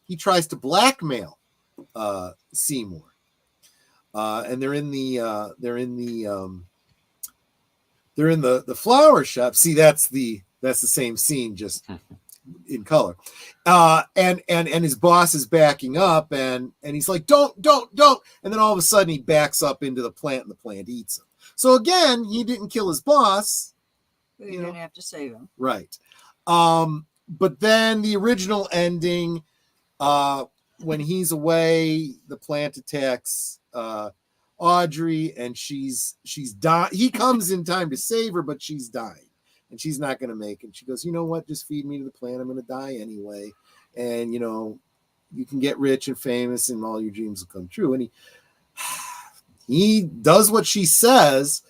he tries to blackmail Seymour. And they're in the flower shop. See, that's the same scene, just in color. And his boss is backing up, and he's like, don't. And then all of a sudden he backs up into the plant, and the plant eats him. So again, he didn't kill his boss. You didn't have to save him. Right. But then the original ending, when he's away, the plant attacks Audrey, and she's dying. He comes in time to save her, but she's dying, and she's not going to make it. She goes, you know what? Just feed me to the plant. I'm going to die anyway. And, you know, you can get rich and famous and all your dreams will come true. And he does what she says.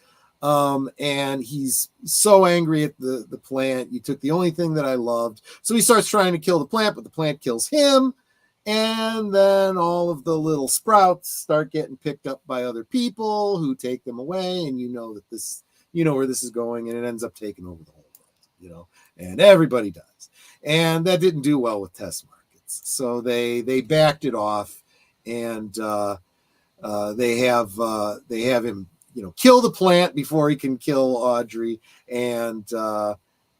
And he's so angry at the plant. You took the only thing that I loved. So he starts trying to kill the plant, but the plant kills him. And then all of the little sprouts start getting picked up by other people who take them away. And you know where this is going, and it ends up taking over the whole world, and everybody dies. And that didn't do well with test markets. So they backed it off, and they have him, kill the plant before he can kill Audrey. And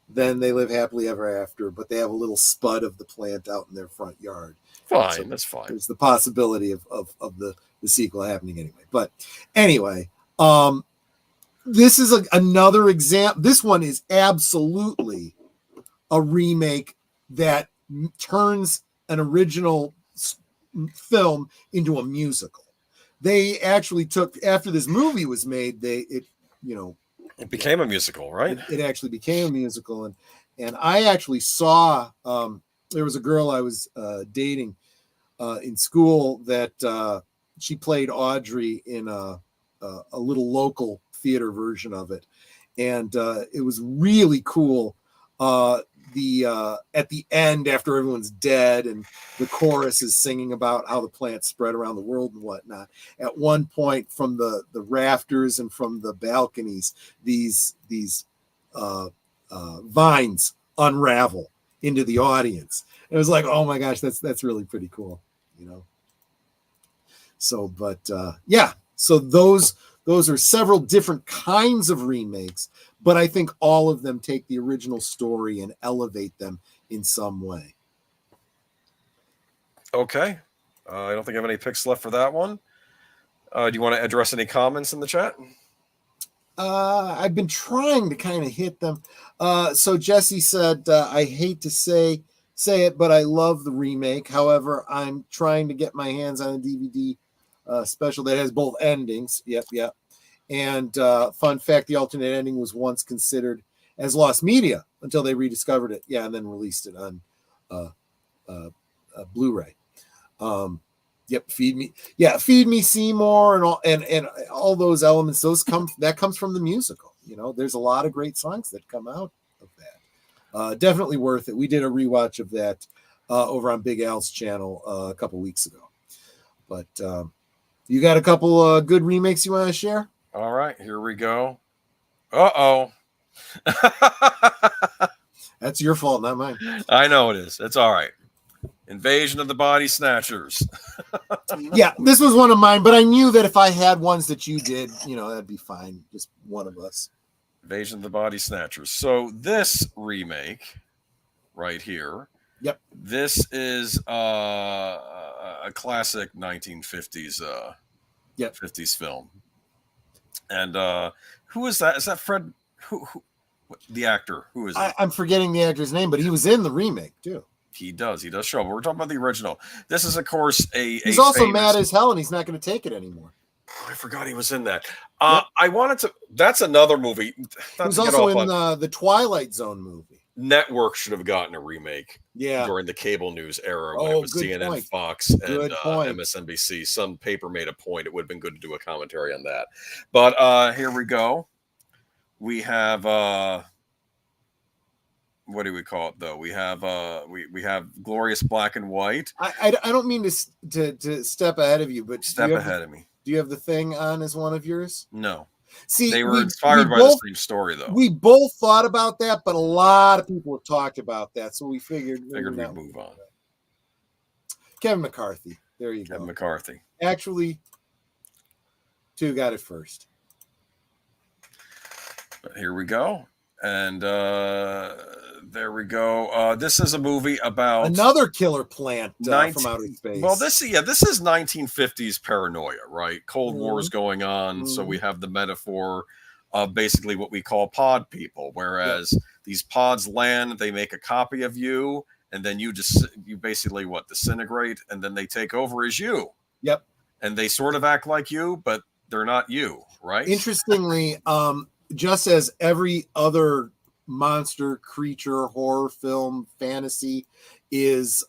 then they live happily ever after, but they have a little spud of the plant out in their front yard. Fine, So that's fine. There's the possibility of the sequel happening anyway. But anyway, this is another example. This one is absolutely a remake that turns an original film into a musical. They actually took, after this movie was made, it became a musical, right? It actually became a musical, and I actually saw. There was a girl I was dating in school that she played Audrey in a little local theater version of it, and it was really cool. At the end, after everyone's dead and the chorus is singing about how the plant spread around the world and whatnot, at one point from the rafters and from the balconies, these vines unravel into the audience. It was like, oh my gosh, that's really pretty cool, So, but so those are several different kinds of remakes, but I think all of them take the original story and elevate them in some way. Okay. I don't think I have any picks left for that one. Do you want to address any comments in the chat? I've been trying to kind of hit them. So Jesse said, I hate to say it, but I love the remake. However, I'm trying to get my hands on a DVD special that has both endings. Yep. And fun fact, the alternate ending was once considered as lost media until they rediscovered it. Yeah, and then released it on Blu-ray. Yep, Feed Me Seymour and all those elements. That comes from the musical. There's a lot of great songs that come out of that. Definitely worth it. We did a rewatch of that over on Big Al's channel a couple weeks ago. But you got a couple good remakes you want to share? All right, here we go. Uh-oh. That's your fault, not mine. I know it is. It's all right. Invasion of the Body Snatchers. Yeah, this was one of mine, but I knew that if I had ones that you did, that'd be fine. Just one of us. Invasion of the Body Snatchers. So this remake right here. Yep. This is a classic 1950s 50s film. And who is that? Is that Fred? Who the actor? Who is it? I'm forgetting the actor's name, but he was in the remake too. He does show up. We're talking about the original. This is, of course, he's also mad as hell, and he's not going to take it anymore. I forgot he was in that. Yep. I wanted to. That's another movie. He was also in the Twilight Zone movie. Network should have gotten a remake. Yeah. During the cable news era when it was CNN, point. Fox, and MSNBC. Some paper made a point. It would have been good to do a commentary on that. But here we go. We have what do we call it though? We have we have Glorious Black and White. I don't mean to step ahead of you, but step ahead of me. Do you have the thing on as one of yours? No. See, they were inspired by the same story, though. We both thought about that, but a lot of people have talked about that, so we figured we'd move on. Kevin McCarthy. There you Kevin go. McCarthy. Actually, 2 got it first. But here we go. And there we go. This is a movie about another killer plant from outer space. Well, this is 1950s paranoia, right? Cold War is going on, so we have the metaphor of basically what we call pod people, whereas these pods land, they make a copy of you, and then you basically disintegrate, and then they take over as you. Yep. And they sort of act like you, but they're not you, right? Interestingly, just as every other monster, creature, horror film, fantasy is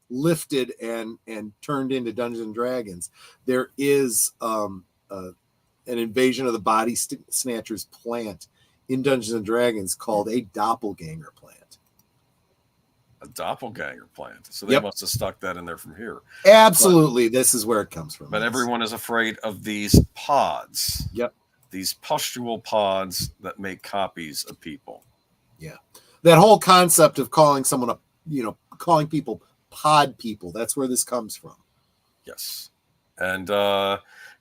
lifted and turned into Dungeons and Dragons, there is an invasion of the body snatchers plant in Dungeons and Dragons called a doppelganger plant. A doppelganger plant. So they must have stuck that in there from here. Absolutely. This is where it comes from. But everyone is afraid of these pods. Yep. These pustule pods that make copies of people. Yeah. That whole concept of calling someone calling people pod people. That's where this comes from. Yes. And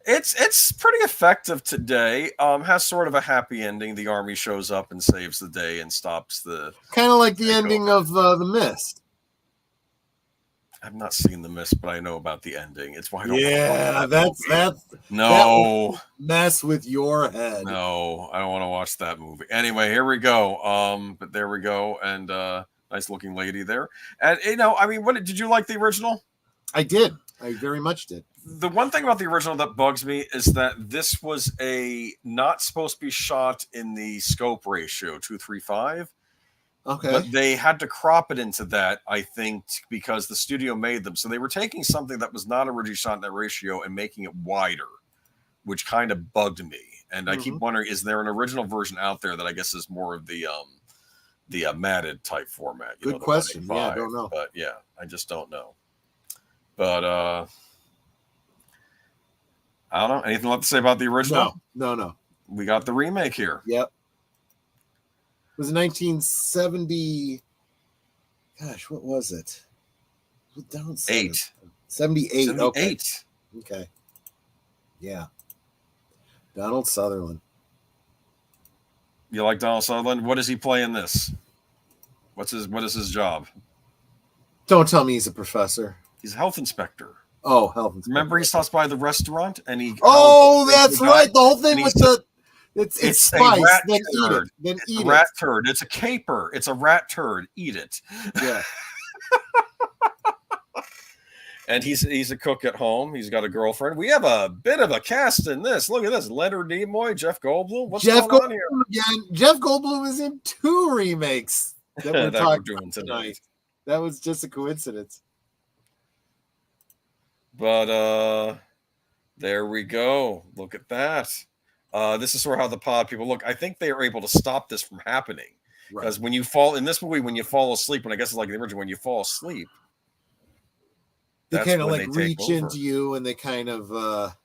it's pretty effective today. Has sort of a happy ending. The army shows up and saves the day and stops the kind of like the ending of The Mist. I've not seen The Mist, but I know about the ending. It's why I don't. Yeah, that's no that mess with your head. No, I don't want to watch that movie. Anyway, here we go. But there we go, and nice looking lady there. And what did you like the original? I did. I very much did. The one thing about the original that bugs me is that this was not supposed to be shot in the scope ratio 2:3:5. Okay. But they had to crop it into that, I think, because the studio made them. So they were taking something that was not originally shot in that ratio and making it wider, which kind of bugged me. And I keep wondering, is there an original version out there that I guess is more of the matted type format? Good question. Yeah, I don't know. But yeah, I just don't know. But I don't know. Anything left to say about the original? No. We got the remake here. Yep. It was 1970. Gosh, what was it? 8. 78. Okay. Okay. Yeah. Donald Sutherland. You like Donald Sutherland? What does he play in this? What is his job? Don't tell me he's a professor. He's a health inspector. Oh, health inspector. Remember he stops by the restaurant and he. Oh, that's right. The whole thing with it's spice. Then eat it. Then eat it. Rat turd. It's a caper. It's a rat turd. Eat it. Yeah. And he's a cook at home. He's got a girlfriend. We have a bit of a cast in this. Look at this: Leonard Nimoy, Jeff Goldblum. What's going on here? Again, Jeff Goldblum is in 2 remakes that we're doing tonight. That was just a coincidence. But there we go. Look at that. This is sort of how the pod people look. I think they are able to stop this from happening. Because when you fall in this movie, when you fall asleep, and I guess it's like the original, when you fall asleep, they kind of like reach into you and they kind of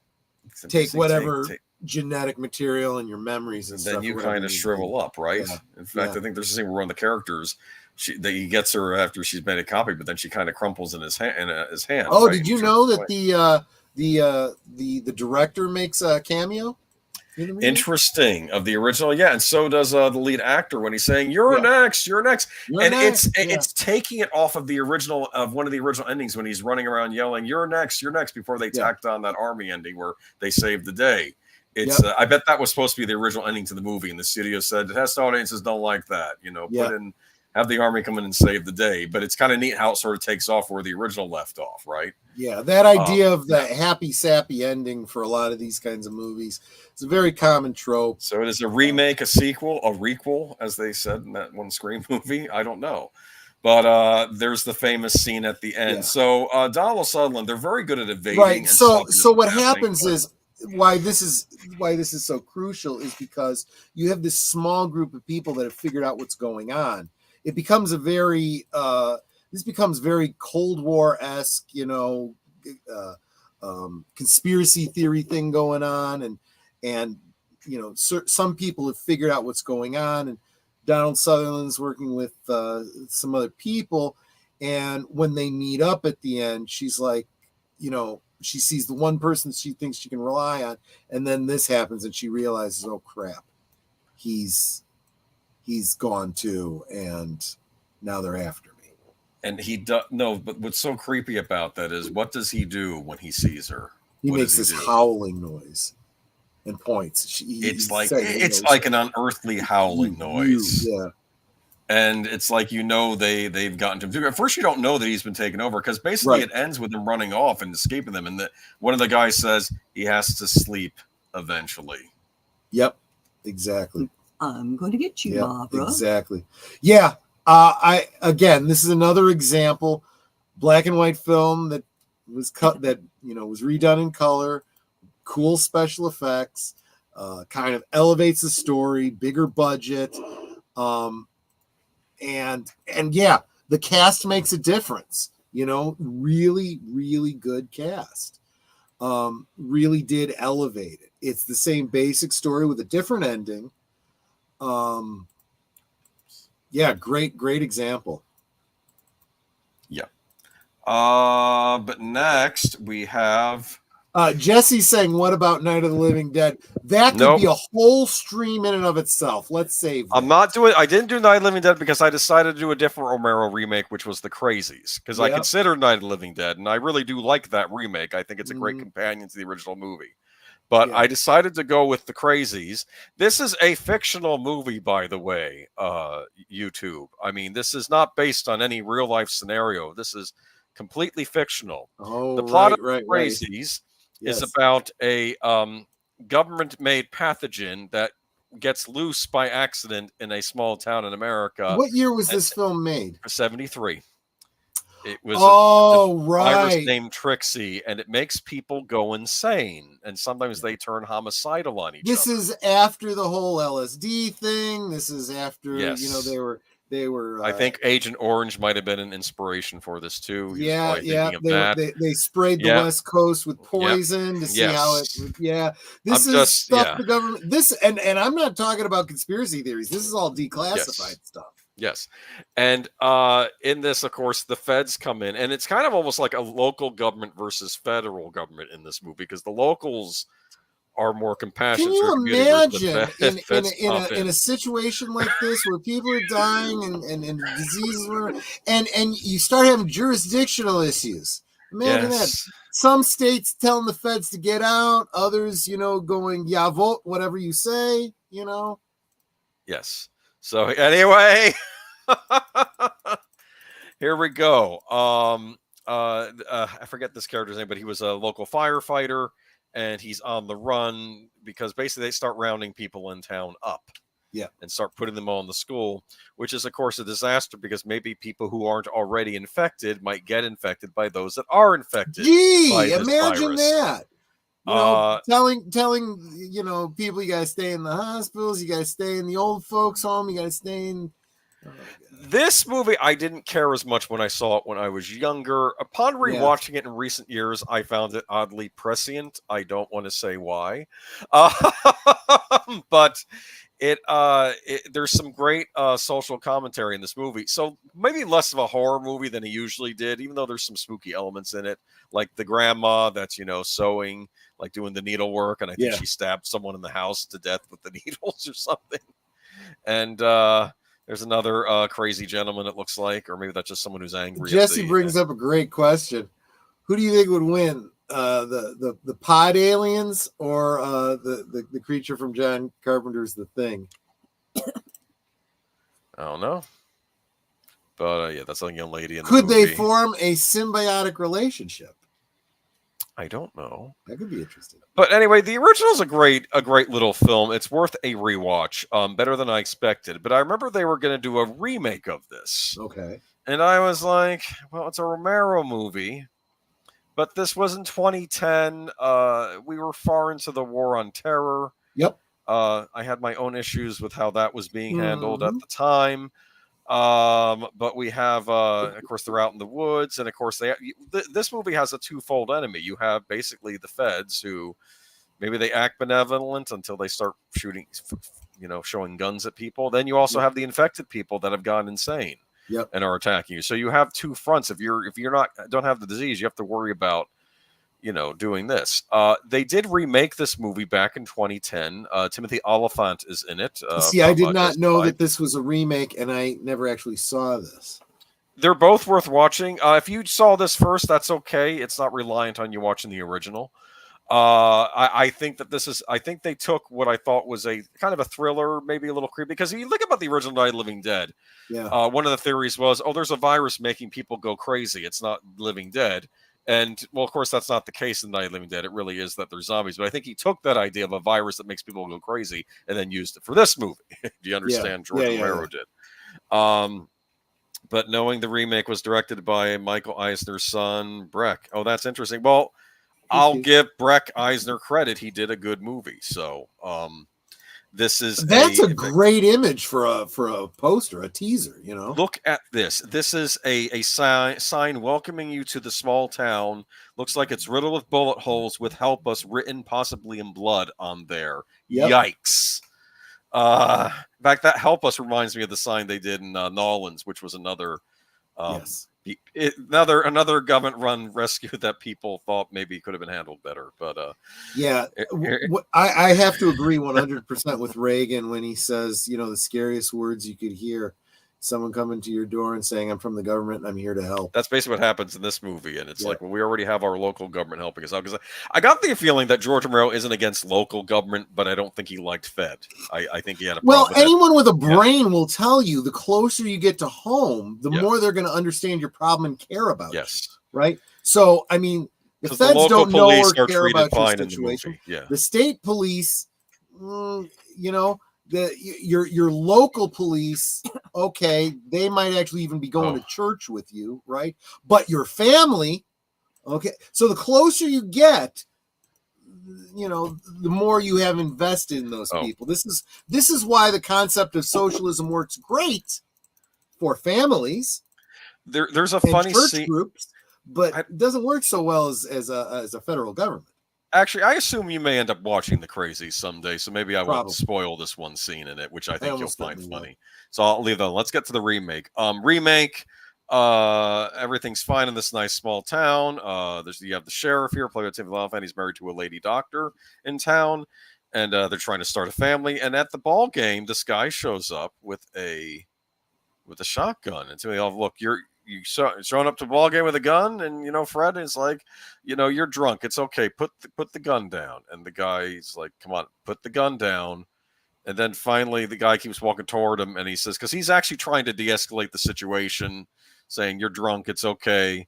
take whatever genetic material and your memories and stuff. Then you kind of shrivel up, right? Yeah. In fact, I think there's a scene where one of the characters, he gets her after she's made a copy, but then she kind of crumples in his hand. Oh, right? Did you know that the director makes a cameo? Interesting, of the original, yeah, and so does the lead actor when he's saying "You're next." It's taking it off of the original of one of the original endings when he's running around yelling "You're next," before they tacked on that army ending where they saved the day. It's I bet that was supposed to be the original ending to the movie, and the studio said test audiences don't like that. Have the army come in and save the day. But it's kind of neat how it sort of takes off where the original left off, right? Yeah, that idea of the happy, sappy ending for a lot of these kinds of movies. It's a very common trope. So it is a remake, a sequel, a requel, as they said in that one Scream movie. I don't know. But there's the famous scene at the end. Yeah. So Donald Sutherland, they're very good at evading. Right. So what happens is why this is so crucial is because you have this small group of people that have figured out what's going on. It becomes a very very Cold War-esque, conspiracy theory thing going on, and some people have figured out what's going on, and Donald Sutherland's working with some other people, And when they meet up at the end, she's like, she sees the one person she thinks she can rely on, and then this happens, and she realizes, oh crap, he's gone too, and now they're after me. And he does no, but what's so creepy about that is, what does he do when he sees her? He makes this howling noise and points. It's like an unearthly howling noise. Yeah. And it's like, they've gotten to him. At first, you don't know that he's been taken over, because basically it ends with him running off and escaping them. And one of the guys says he has to sleep eventually. Yep, exactly. I'm going to get you, Barbara. Exactly. Yeah. This is another example, black and white film that was cut, that was redone in color, cool special effects, kind of elevates the story, bigger budget. And yeah, the cast makes a difference, really, really good cast. Really did elevate it. It's the same basic story with a different ending. Yeah, great example. Yeah. But next we have Jesse's saying, what about Night of the Living Dead? That could be a whole stream in and of itself. Let's save that. I didn't do Night of the Living Dead because I decided to do a different Romero remake, which was The Crazies, because I considered Night of the Living Dead, and I really do like that remake. I think it's a great companion to the original movie. But I decided to go with The Crazies. This is a fictional movie, by the way, YouTube. I mean, this is not based on any real-life scenario. This is completely fictional. Oh, the plot of The Crazies is about a government-made pathogen that gets loose by accident in a small town in America. What year was this film made? 73. It was a virus named Trixie, and it makes people go insane, and sometimes they turn homicidal on each other. This is after the whole LSD thing. This is after they were. I think Agent Orange might have been an inspiration for this too. They sprayed the West Coast with poison to see how it. Yeah, this is stuff the government. This and I'm not talking about conspiracy theories. This is all declassified stuff. Yes. And in this, of course, the feds come in, and it's kind of almost like a local government versus federal government in this movie, because the locals are more compassionate. Can you imagine in a situation like this where people are dying and diseases and you start having jurisdictional issues? Imagine that. Some states telling the feds to get out, others, going, yeah, vote whatever you say, Yes. So anyway, here we go. I forget this character's name, but he was a local firefighter, and he's on the run because basically they start rounding people in town up. Yeah. And start putting them on the school, which is, of course, a disaster because maybe people who aren't already infected might get infected by those that are infected. Gee, imagine that. Telling people, you gotta stay in the hospitals, you gotta stay in the old folks' home, you gotta stay in. This movie, I didn't care as much when I saw it when I was younger. Upon rewatching it in recent years, I found it oddly prescient. I don't want to say why, but there's some great social commentary in this movie. So maybe less of a horror movie than he usually did, even though there's some spooky elements in it, like the grandma that's sewing, like doing the needlework, and I think she stabbed someone in the house to death with the needles or something. And there's another crazy gentleman, it looks like, or maybe that's just someone who's angry. Jesse brings up a great question. Who do you think would win? The pod aliens or the creature from John Carpenter's The Thing? I don't know. But that's a young lady in the Could movie. they form a symbiotic relationship? I don't know. That could be interesting. But anyway, the original is a great little film. It's worth a rewatch. Better than I expected. But I remember they were going to do a remake of this. Okay. And I was like, well, it's a Romero movie. But this was in 2010. We were far into the War on Terror. Yep. I had my own issues with how that was being handled at the time. But we have, of course, they're out in the woods, and of course, this movie has a twofold enemy. You have basically the feds who maybe they act benevolent until they start shooting, showing guns at people. Then you also have the infected people that have gone insane. Yep. and are attacking you. So you have two fronts. If you're not don't have the disease, you have to worry about doing this. They did remake this movie back in 2010. Timothy Oliphant is in it. See, I did not know Justified. that this was a remake, and I never actually saw this. They're both worth watching. If you saw this first, that's okay. It's not reliant on you watching the original. I think that I think they took what I thought was a kind of a thriller, maybe a little creepy, because if you think about the original Night of the Living Dead, one of the theories was, there's a virus making people go crazy. It's not Living Dead. And, well, of course, that's not the case in Night of the Living Dead. It really is that they're zombies. But I think he took that idea of a virus that makes people go crazy and then used it for this movie. Do you understand? George Romero did. But knowing the remake was directed by Michael Eisner's son, Breck. Oh, that's interesting. Well, I'll give Breck Eisner credit. He did a good movie. So that's a great image for a poster, a teaser. Look at this. This is a sign welcoming you to the small town. Looks like it's riddled with bullet holes with "Help Us" written possibly in blood on there. Yep. Yikes. In fact, that "Help Us" reminds me of the sign they did in Nolans, which was another another government-run rescue that people thought maybe could have been handled better. But I have to agree 100% with Reagan when he says, the scariest words you could hear, someone coming to your door and saying, "I'm from the government and I'm here to help." That's basically what happens in this movie. And it's like, well, we already have our local government helping us out. Because I got the feeling that George Romero isn't against local government, but I don't think he liked Fed. I think he had a problem with anyone with a brain will tell you the closer you get to home, the more they're going to understand your problem and care about you. Right? So, I mean, the feds don't know or care about your situation. The state police, your local police, okay, they might actually even be going to church with you, right? But your family, okay. So the closer you get, the more you have invested in those people. This is why the concept of socialism works great for families. There's a funny church groups, but it doesn't work so well as a federal government. Actually, I assume you may end up watching The Crazies someday, so maybe I won't spoil this one scene in it, which I think you'll find funny. So I'll leave that. Let's get to the remake. Remake. Everything's fine in this nice small town. You have the sheriff here, played by Timothy Oliphant. He's married to a lady doctor in town, and they're trying to start a family. And at the ball game, this guy shows up with a shotgun. And Timothy Oliphant, look, you showing up to a ball game with a gun, and Fred is like, you're drunk. It's okay. Put the gun down. And the guy's like, come on, put the gun down. And then finally, the guy keeps walking toward him, and he says, because he's actually trying to de-escalate the situation, saying, "You're drunk. It's okay."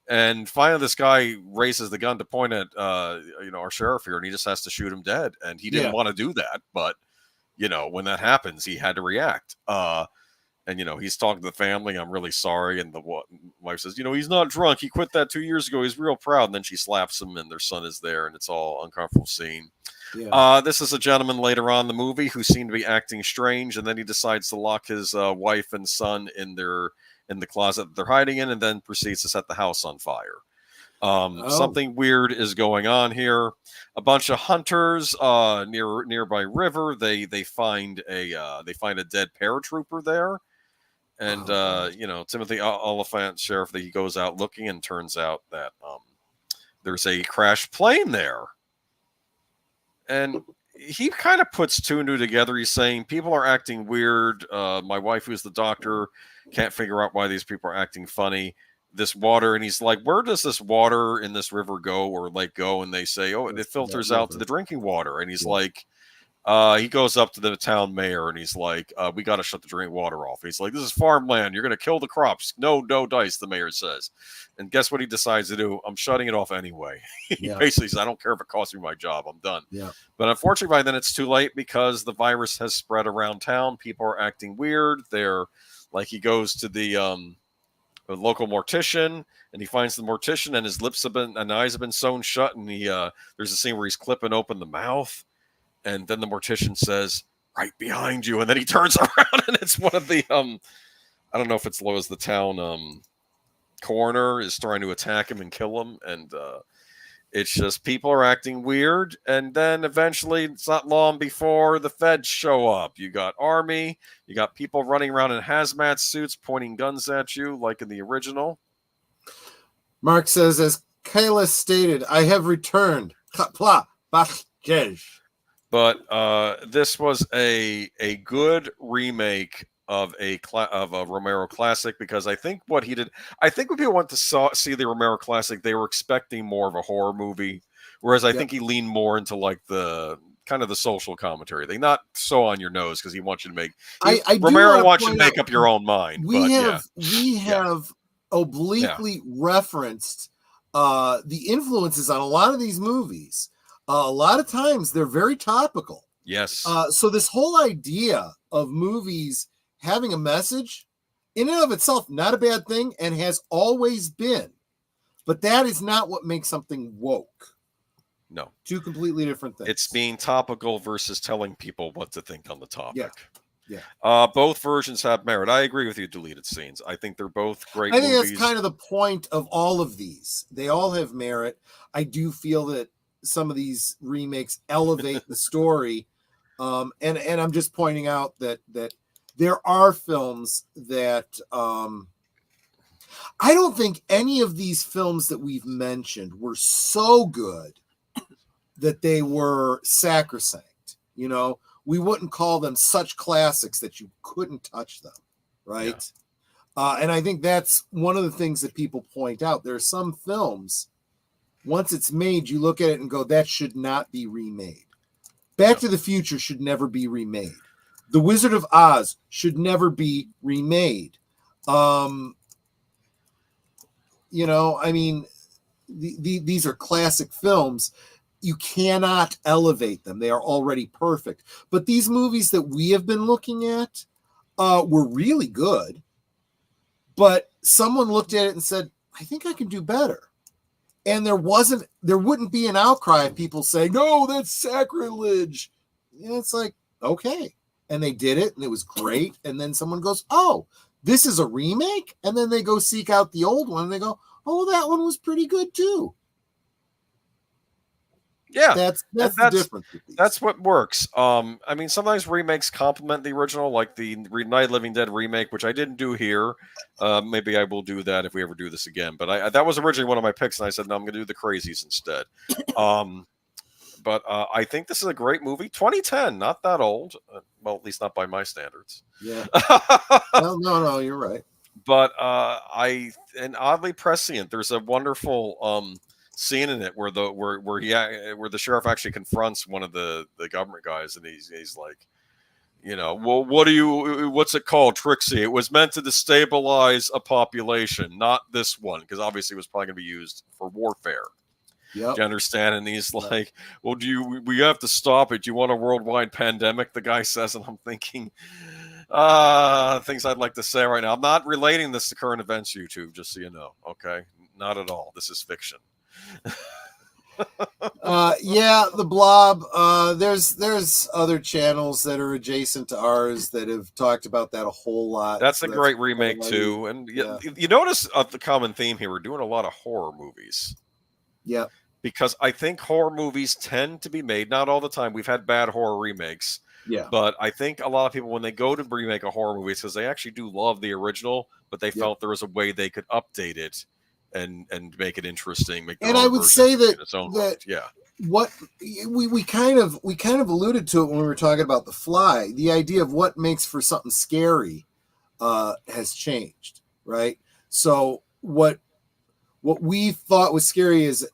And finally, this guy raises the gun to point at our sheriff here, and he just has to shoot him dead. And he didn't want to do that, but when that happens, he had to react. And, he's talking to the family. "I'm really sorry." And the wife says, "He's not drunk. He quit that 2 years ago. He's real proud." And then she slaps him, and their son is there, and it's all uncomfortable scene. Yeah. This is a gentleman later on in the movie who seemed to be acting strange, and then he decides to lock his wife and son in the closet that they're hiding in, and then proceeds to set the house on fire. Something weird is going on here. A bunch of hunters nearby river. They find a dead paratrooper there. And, Timothy Oliphant, sheriff, he goes out looking, and turns out that there's a crashed plane there. And he kind of puts two and two together. He's saying, people are acting weird. My wife, who's the doctor, can't figure out why these people are acting funny. This water, and he's like, where does this water in this river go or lake go? And they say, it filters out to the drinking water. And he's like, he goes up to the town mayor, and he's like, we got to shut the drinking water off. He's like, this is farmland. You're going to kill the crops. No dice, the mayor says. And guess what he decides to do? I'm shutting it off anyway. He basically says, I don't care if it costs me my job. I'm done. Yeah. But unfortunately, by then it's too late because the virus has spread around town. People are acting weird. They're like, he goes to the local mortician, and he finds the mortician, and his lips and eyes have been sewn shut. And there's a scene where he's clipping open the mouth. And then the mortician says, right behind you. And then he turns around, and it's one of the, I don't know if it's Lois, the town coroner is trying to attack him and kill him. And It's just people are acting weird, and then eventually it's not long before the feds show up. You got army, you got people running around in hazmat suits pointing guns at you like in the original. Mark says, as Kayla stated, I have returned. But this was a good remake of a Romero classic, because I think what he did, I think when people went to see the Romero classic, they were expecting more of a horror movie, whereas I think he leaned more into like the kind of the social commentary thing, not so on your nose, because he wants you to make. Romero wants you to make up your own mind. We have obliquely referenced the influences on a lot of these movies. A lot of times they're very topical. Yes. So this whole idea of movies having a message, in and of itself, not a bad thing, and has always been. But that is not what makes something woke. No. Two completely different things. It's being topical versus telling people what to think on the topic. Yeah. Both versions have merit. I agree with you, deleted scenes. I think they're both great I think movies. that's kind of the point of all of these. They all have merit. I do feel that some of these remakes elevate the story. And I'm just pointing out that there are films that I don't think any of these films that we've mentioned were so good that they were sacrosanct. You know, we wouldn't call them such classics that you couldn't touch them, right? Yeah. And I think that's one of the things that people point out. There are some films, once it's made, you look at it and go, that should not be remade. Back to the Future should never be remade. The Wizard of Oz should never be remade. You know, I mean, these are classic films. You cannot elevate them. They are already perfect. But these movies that we have been looking at were really good. But someone looked at it and said, I think I can do better. And there wouldn't be an outcry of people saying, no, that's sacrilege. And it's like, okay. And they did it and it was great. And then someone goes, oh, this is a remake? And then they go seek out the old one and they go, oh, that one was pretty good too. Yeah, that's the difference. That's what works. I mean, sometimes remakes complement the original, like the Night of the Living Dead remake, which I didn't do here. Maybe I will do that if we ever do this again. But that was originally one of my picks, and I said, no, I'm going to do the Crazies instead. But I think this is a great movie. 2010, not that old. Well, at least not by my standards. Yeah. Well, no, you're right. But and oddly prescient. There's a wonderful scene in it where the sheriff actually confronts one of the government guys, and he's like, you know, well, what's it called, Trixie? It was meant to destabilize a population, not this one, because obviously it was probably going to be used for warfare. Yep. Do you understand? And he's like, well, we have to stop it. Do you want a worldwide pandemic? The guy says, and I'm thinking, things I'd like to say right now. I'm not relating this to current events, YouTube, just so you know. Okay. Not at all. This is fiction. The Blob. There's other channels that are adjacent to ours that have talked about that a whole lot. That's a great remake too. And you notice the common theme here. We're doing a lot of horror movies. Yeah. Because I think horror movies tend to be made, not all the time. We've had bad horror remakes. Yeah. But I think a lot of people, when they go to remake a horror movie, it's because they actually do love the original, but they felt there was a way they could update it and make it interesting. And I would say what we kind of alluded to it when we were talking about The Fly. The idea of what makes for something scary has changed, right? So what we thought was scary as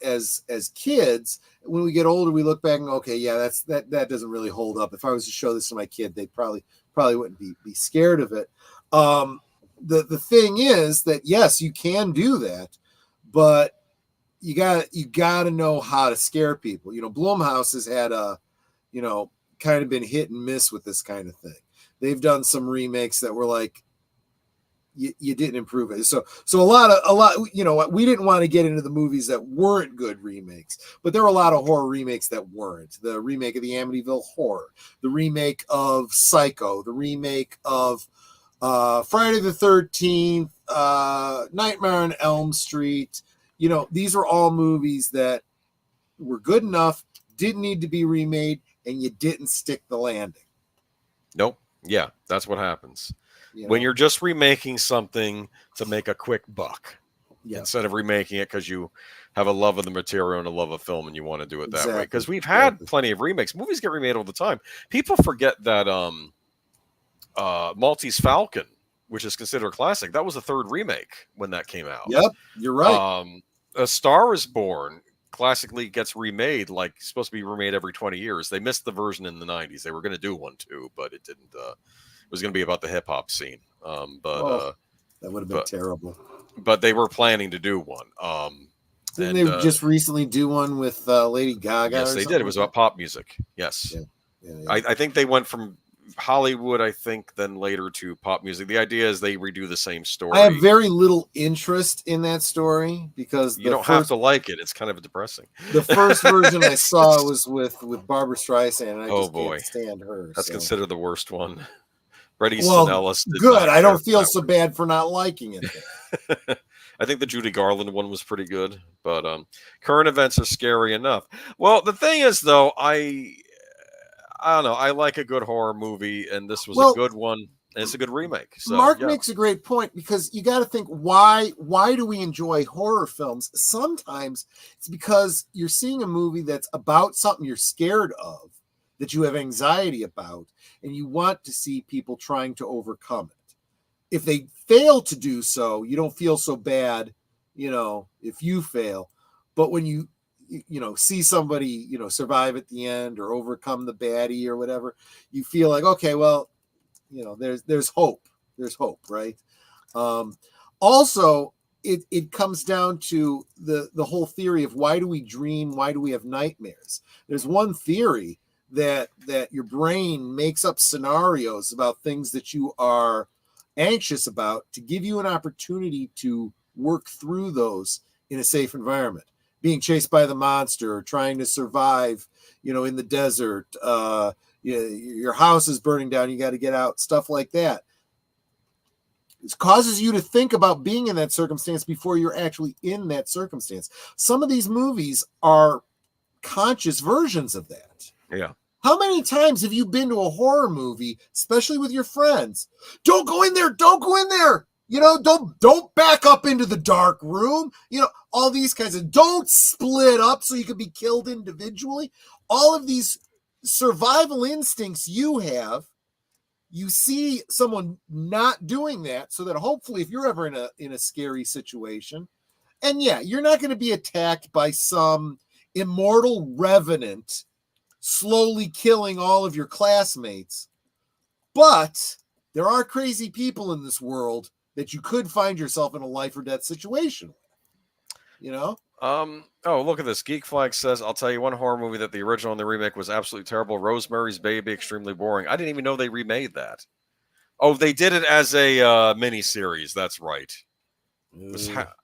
kids, when we get older, we look back and go, okay, yeah, that doesn't really hold up. If I was to show this to my kid, they probably wouldn't be scared of it. The thing is that yes, you can do that, but you got to know how to scare people. You know, Blumhouse has had kind of been hit and miss with this kind of thing. They've done some remakes that were like, you didn't improve it. So a lot, you know, we didn't want to get into the movies that weren't good remakes, but there were a lot of horror remakes that weren't. The remake of the Amityville Horror, the remake of Psycho, the remake of Friday the 13th, Nightmare on Elm Street. You know, these are all movies that were good enough, didn't need to be remade, and you didn't stick the landing. Nope. Yeah, that's what happens. You When know? you're just remaking something to make a quick buck, Yeah. instead of remaking it because you have a love of the material and a love of film and you want to do it that way. Because we've had plenty of remakes. Movies get remade all the time. People forget that Maltese Falcon, which is considered a classic, that was the third remake when that came out. Yep, you're right. A Star is Born classically gets remade, like supposed to be remade every 20 years. They missed the version in the 90s. They were going to do one too, but it didn't. It was going to be about the hip hop scene. That would have been terrible. But they were planning to do one. Didn't they just recently do one with Lady Gaga? Yes, they did. It was about pop music. Yes. Yeah. I think they went from Hollywood, then later to pop music. The idea is they redo the same story. I have very little interest in that story because you don't have to like it. It's kind of depressing. The first version I saw was with Barbara Streisand, and I just can't stand her. That's considered the worst one. Freddie Well, Sinellis. good. I don't feel so bad for not liking it. I think the Judy Garland one was pretty good, but current events are scary enough. Well, the thing is, though, I don't know. I like a good horror movie, and this was a good one. And it's a good remake. So, Mark makes a great point because you got to think why do we enjoy horror films? Sometimes it's because you're seeing a movie that's about something you're scared of, that you have anxiety about, and you want to see people trying to overcome it. If they fail to do so, you don't feel so bad, if you fail. But when you see somebody, survive at the end or overcome the baddie or whatever, you feel like, okay, well, there's hope. There's hope, right? Also, it comes down to the whole theory of why do we dream? Why do we have nightmares? There's one theory that your brain makes up scenarios about things that you are anxious about to give you an opportunity to work through those in a safe environment. Being chased by the monster, or trying to survive, in the desert, your house is burning down, you got to get out, stuff like that. It causes you to think about being in that circumstance before you're actually in that circumstance. Some of these movies are conscious versions of that. Yeah. How many times have you been to a horror movie, especially with your friends? Don't go in there. Don't go in there. Don't back up into the dark room. All these kinds of, don't split up so you can be killed individually. All of these survival instincts you have, you see someone not doing that so that hopefully if you're ever in a scary situation, and you're not going to be attacked by some immortal revenant slowly killing all of your classmates, but there are crazy people in this world that you could find yourself in a life or death situation with, Oh, look at this. Geek Flag says, I'll tell you one horror movie that the original and the remake was absolutely terrible. Rosemary's Baby, extremely boring. I didn't even know they remade that. Oh, they did it as a mini series. That's right.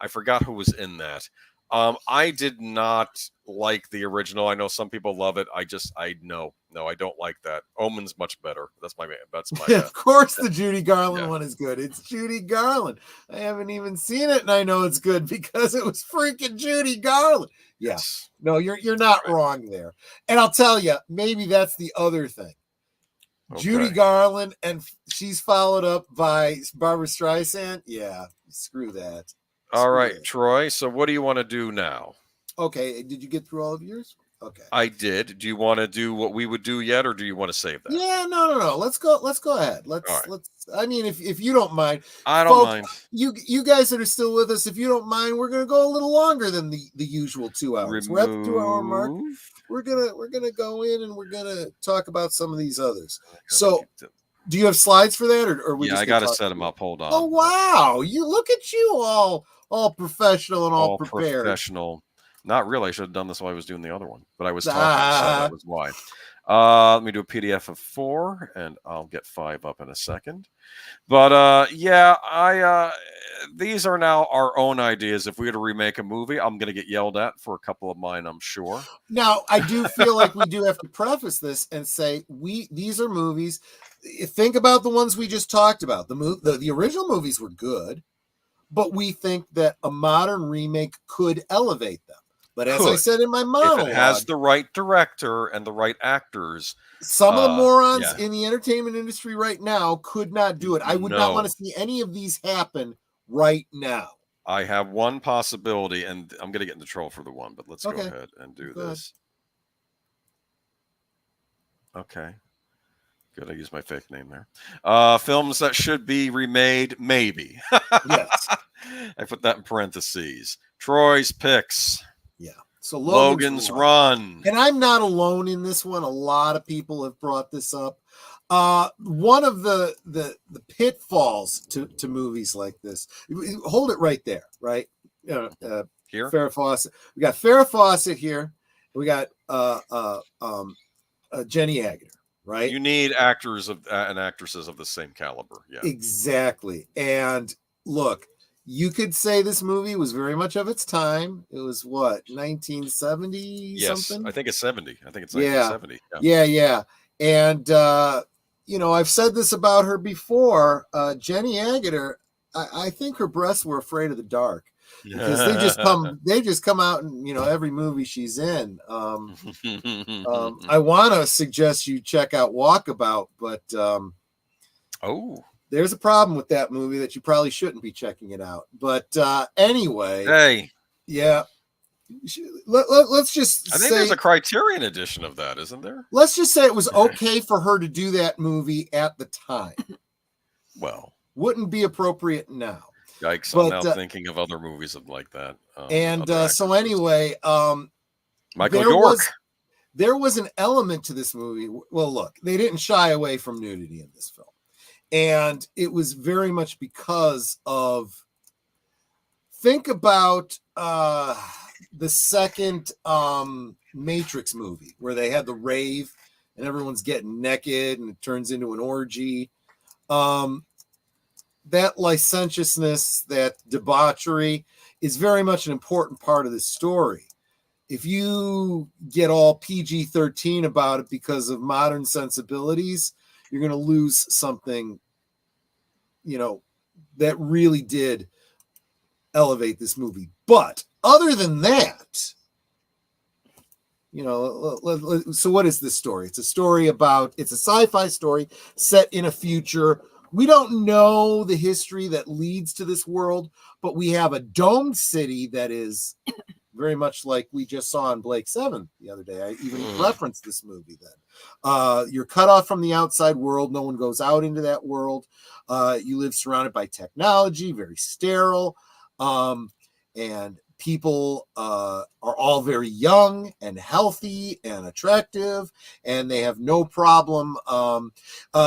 I forgot who was in that. I did not like the original. I know some people love it. I don't like that. Omen's much better. That's my. Of course, the Judy Garland one is good. It's Judy Garland. I haven't even seen it, and I know it's good because it was freaking Judy Garland. Yes. No, you're not wrong there. And I'll tell you, maybe that's the other thing. Okay. Judy Garland, and she's followed up by Barbara Streisand. Yeah, screw that. All right, Troy. So what do you want to do now? Okay. Did you get through all of yours? Okay. I did. Do you want to do what we would do yet, or do you want to save that? Yeah, no. Let's go ahead. Let's. I mean, if you don't mind, I don't mind. You guys that are still with us, if you don't mind, we're gonna go a little longer than the usual 2 hours. We're at the 2 hour mark. We're gonna go in and we're gonna talk about some of these others. So. Do you have slides for that, or we? Yeah, I got to set them up. Hold on. Oh wow! You look at you all professional and all prepared. Professional. Not really. I should have done this while I was doing the other one, but I was talking, so that was why. Let me do a PDF of 4, and I'll get 5 up in a second. But these are now our own ideas. If we were to remake a movie, I'm going to get yelled at for a couple of mine, I'm sure. Now, I do feel like we do have to preface this and say these are movies. Think about the ones we just talked about. The original movies were good, but we think that a modern remake could elevate them. But as I said in my monologue, if it has the right director and the right actors, some of the morons yeah. in the entertainment industry right now could not do it. I would not want to see any of these happen right now. I have one possibility, and I'm going to get into trouble for the one, but let's go ahead and do this. Okay. Good, I used my fake name there. Films that should be remade, maybe. Yes. I put that in parentheses. Troy's picks. Yeah. So Logan's Run. And I'm not alone in this one. A lot of people have brought this up. One of the pitfalls to movies like this. Hold it right there, right? Here? Farrah Fawcett. We got Farrah Fawcett here. We got Jenny Agutter. Right, you need actors and actresses of the same caliber. Yeah, exactly. And look, you could say this movie was very much of its time. It was what, 1970? Yes, something? I think it's 70. I think it's 1970. Yeah. And I've said this about her before. Jenny Agutter, I think her breasts were afraid of the dark. Because they just come out in every movie she's in. I want to suggest you check out Walkabout, but there's a problem with that movie that you probably shouldn't be checking it out. But anyway, yeah, let's just I think there's a Criterion edition of that, isn't there? Let's just say it was okay for her to do that movie at the time. Well, wouldn't be appropriate now. Yikes, I'm now thinking of other movies like that. So anyway, Michael York. There was an element to this movie. Well, look, they didn't shy away from nudity in this film. And it was very much because of, think about the second Matrix movie where they had the rave and everyone's getting naked and it turns into an orgy. That licentiousness, that debauchery is very much an important part of this story. If you get all PG-13 about it because of modern sensibilities, you're going to lose something, that really did elevate this movie. But other than that, so what is this story? It's a story it's a sci-fi story set in a future. We don't know the history that leads to this world, but we have a domed city that is very much like we just saw in Blake 7 the other day. I even referenced this movie then. You're cut off from the outside world. No one goes out into that world. You live surrounded by technology, very sterile. And people are all very young and healthy and attractive, and they have no problem.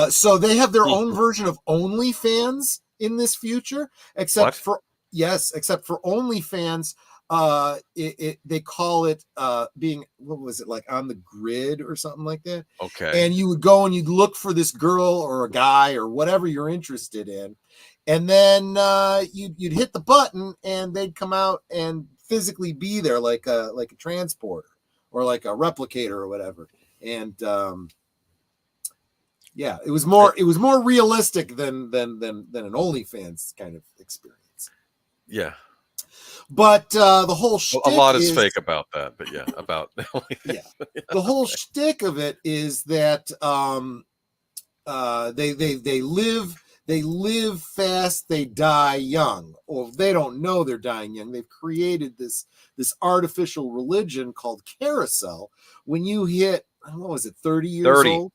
So they have their own version of OnlyFans in this future, except for OnlyFans. They call it being, what was it, like on the grid or something like that? Okay. And you would go and you'd look for this girl or a guy or whatever you're interested in. And then you'd hit the button and they'd come out and physically be there like a transporter or like a replicator or whatever. And it was more realistic than an OnlyFans kind of experience. Yeah. But the whole shtick a lot is fake about that, but about the whole shtick of it is that they live fast, they die young, or they don't know they're dying young. They've created this artificial religion called carousel. When you hit, what was it, 30 years old?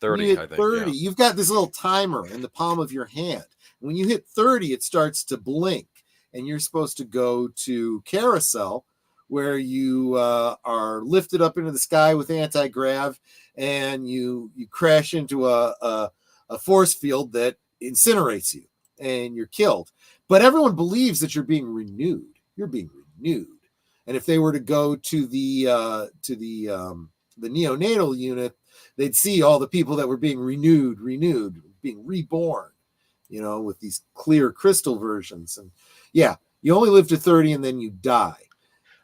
30, I think. 30, you've got this little timer in the palm of your hand. When you hit 30, it starts to blink. And you're supposed to go to carousel, where you are lifted up into the sky with anti-grav, and you crash into a force field that incinerates you, and you're killed. But everyone believes that you're being renewed. You're being renewed. And if they were to go to the neonatal unit, they'd see all the people that were being renewed, being reborn, with these clear crystal versions. And you only live to 30 and then you die.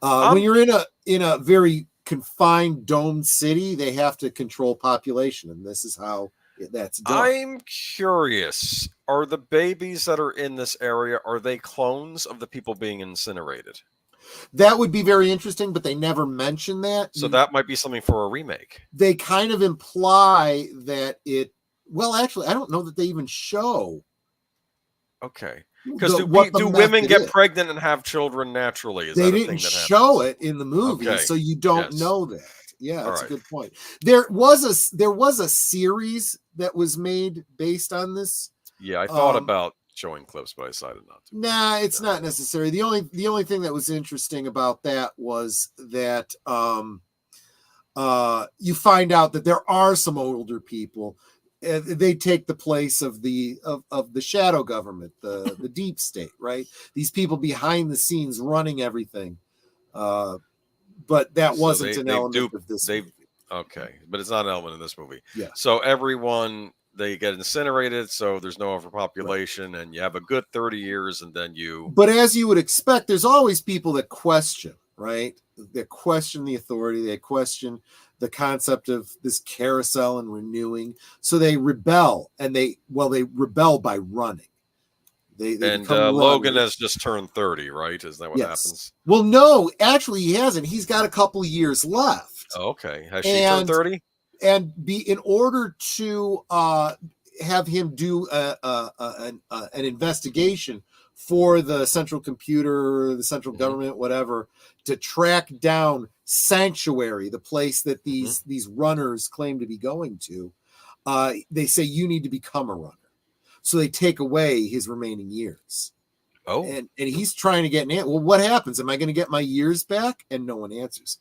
When you're in a very confined domed city, they have to control population, and this is how that's done. I'm curious, are the babies that are in this area, are they clones of the people being incinerated? That would be very interesting, but they never mention that. So that might be something for a remake. They kind of imply that it. Well, actually, I don't know that they even show. Okay. Because do women get pregnant and have children naturally? They didn't show it in the movie, so you don't know that. Yeah, that's a good point. There was a series that was made based on this. Yeah, I thought about showing clips, but I decided not to. Nah, it's not necessary. The only thing that was interesting about that was that you find out that there are some older people. They take the place of the shadow government, the deep state, right? These people behind the scenes running everything. But that wasn't an element of this movie. Okay, but it's not an element in this movie. Yeah. So everyone, they get incinerated, so there's no overpopulation, and you have a good 30 years, and then you... But as you would expect, there's always people that question, right? That question the authority, they question the concept of this carousel and renewing. So they rebel, and they rebel by running. Logan has just turned 30, right? Is that what happens? Well, no, actually he hasn't. He's got a couple years left. Oh, okay. Has she turned 30? And in order to have him do an investigation for the central computer, the central government, whatever, to track down Sanctuary, the place that these runners claim to be going to, they say you need to become a runner. So they take away his remaining years. Oh, and he's trying to get an answer. Well, what happens? Am I going to get my years back? And no one answers.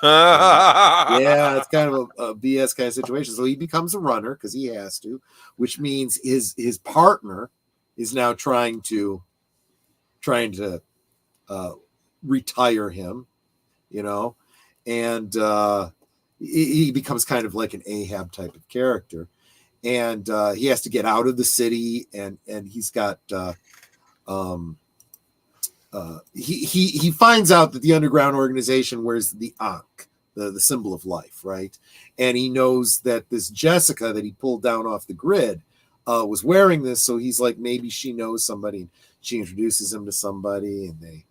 Yeah, it's kind of a BS kind of situation. So he becomes a runner because he has to, which means his partner is now trying to retire him, and he becomes kind of like an Ahab type of character. And he has to get out of the city, and he's got he finds out that the underground organization wears the Ankh, the symbol of life, right? And he knows that this Jessica that he pulled down off the grid was wearing this, so he's like, maybe she knows somebody. She introduces him to somebody, and they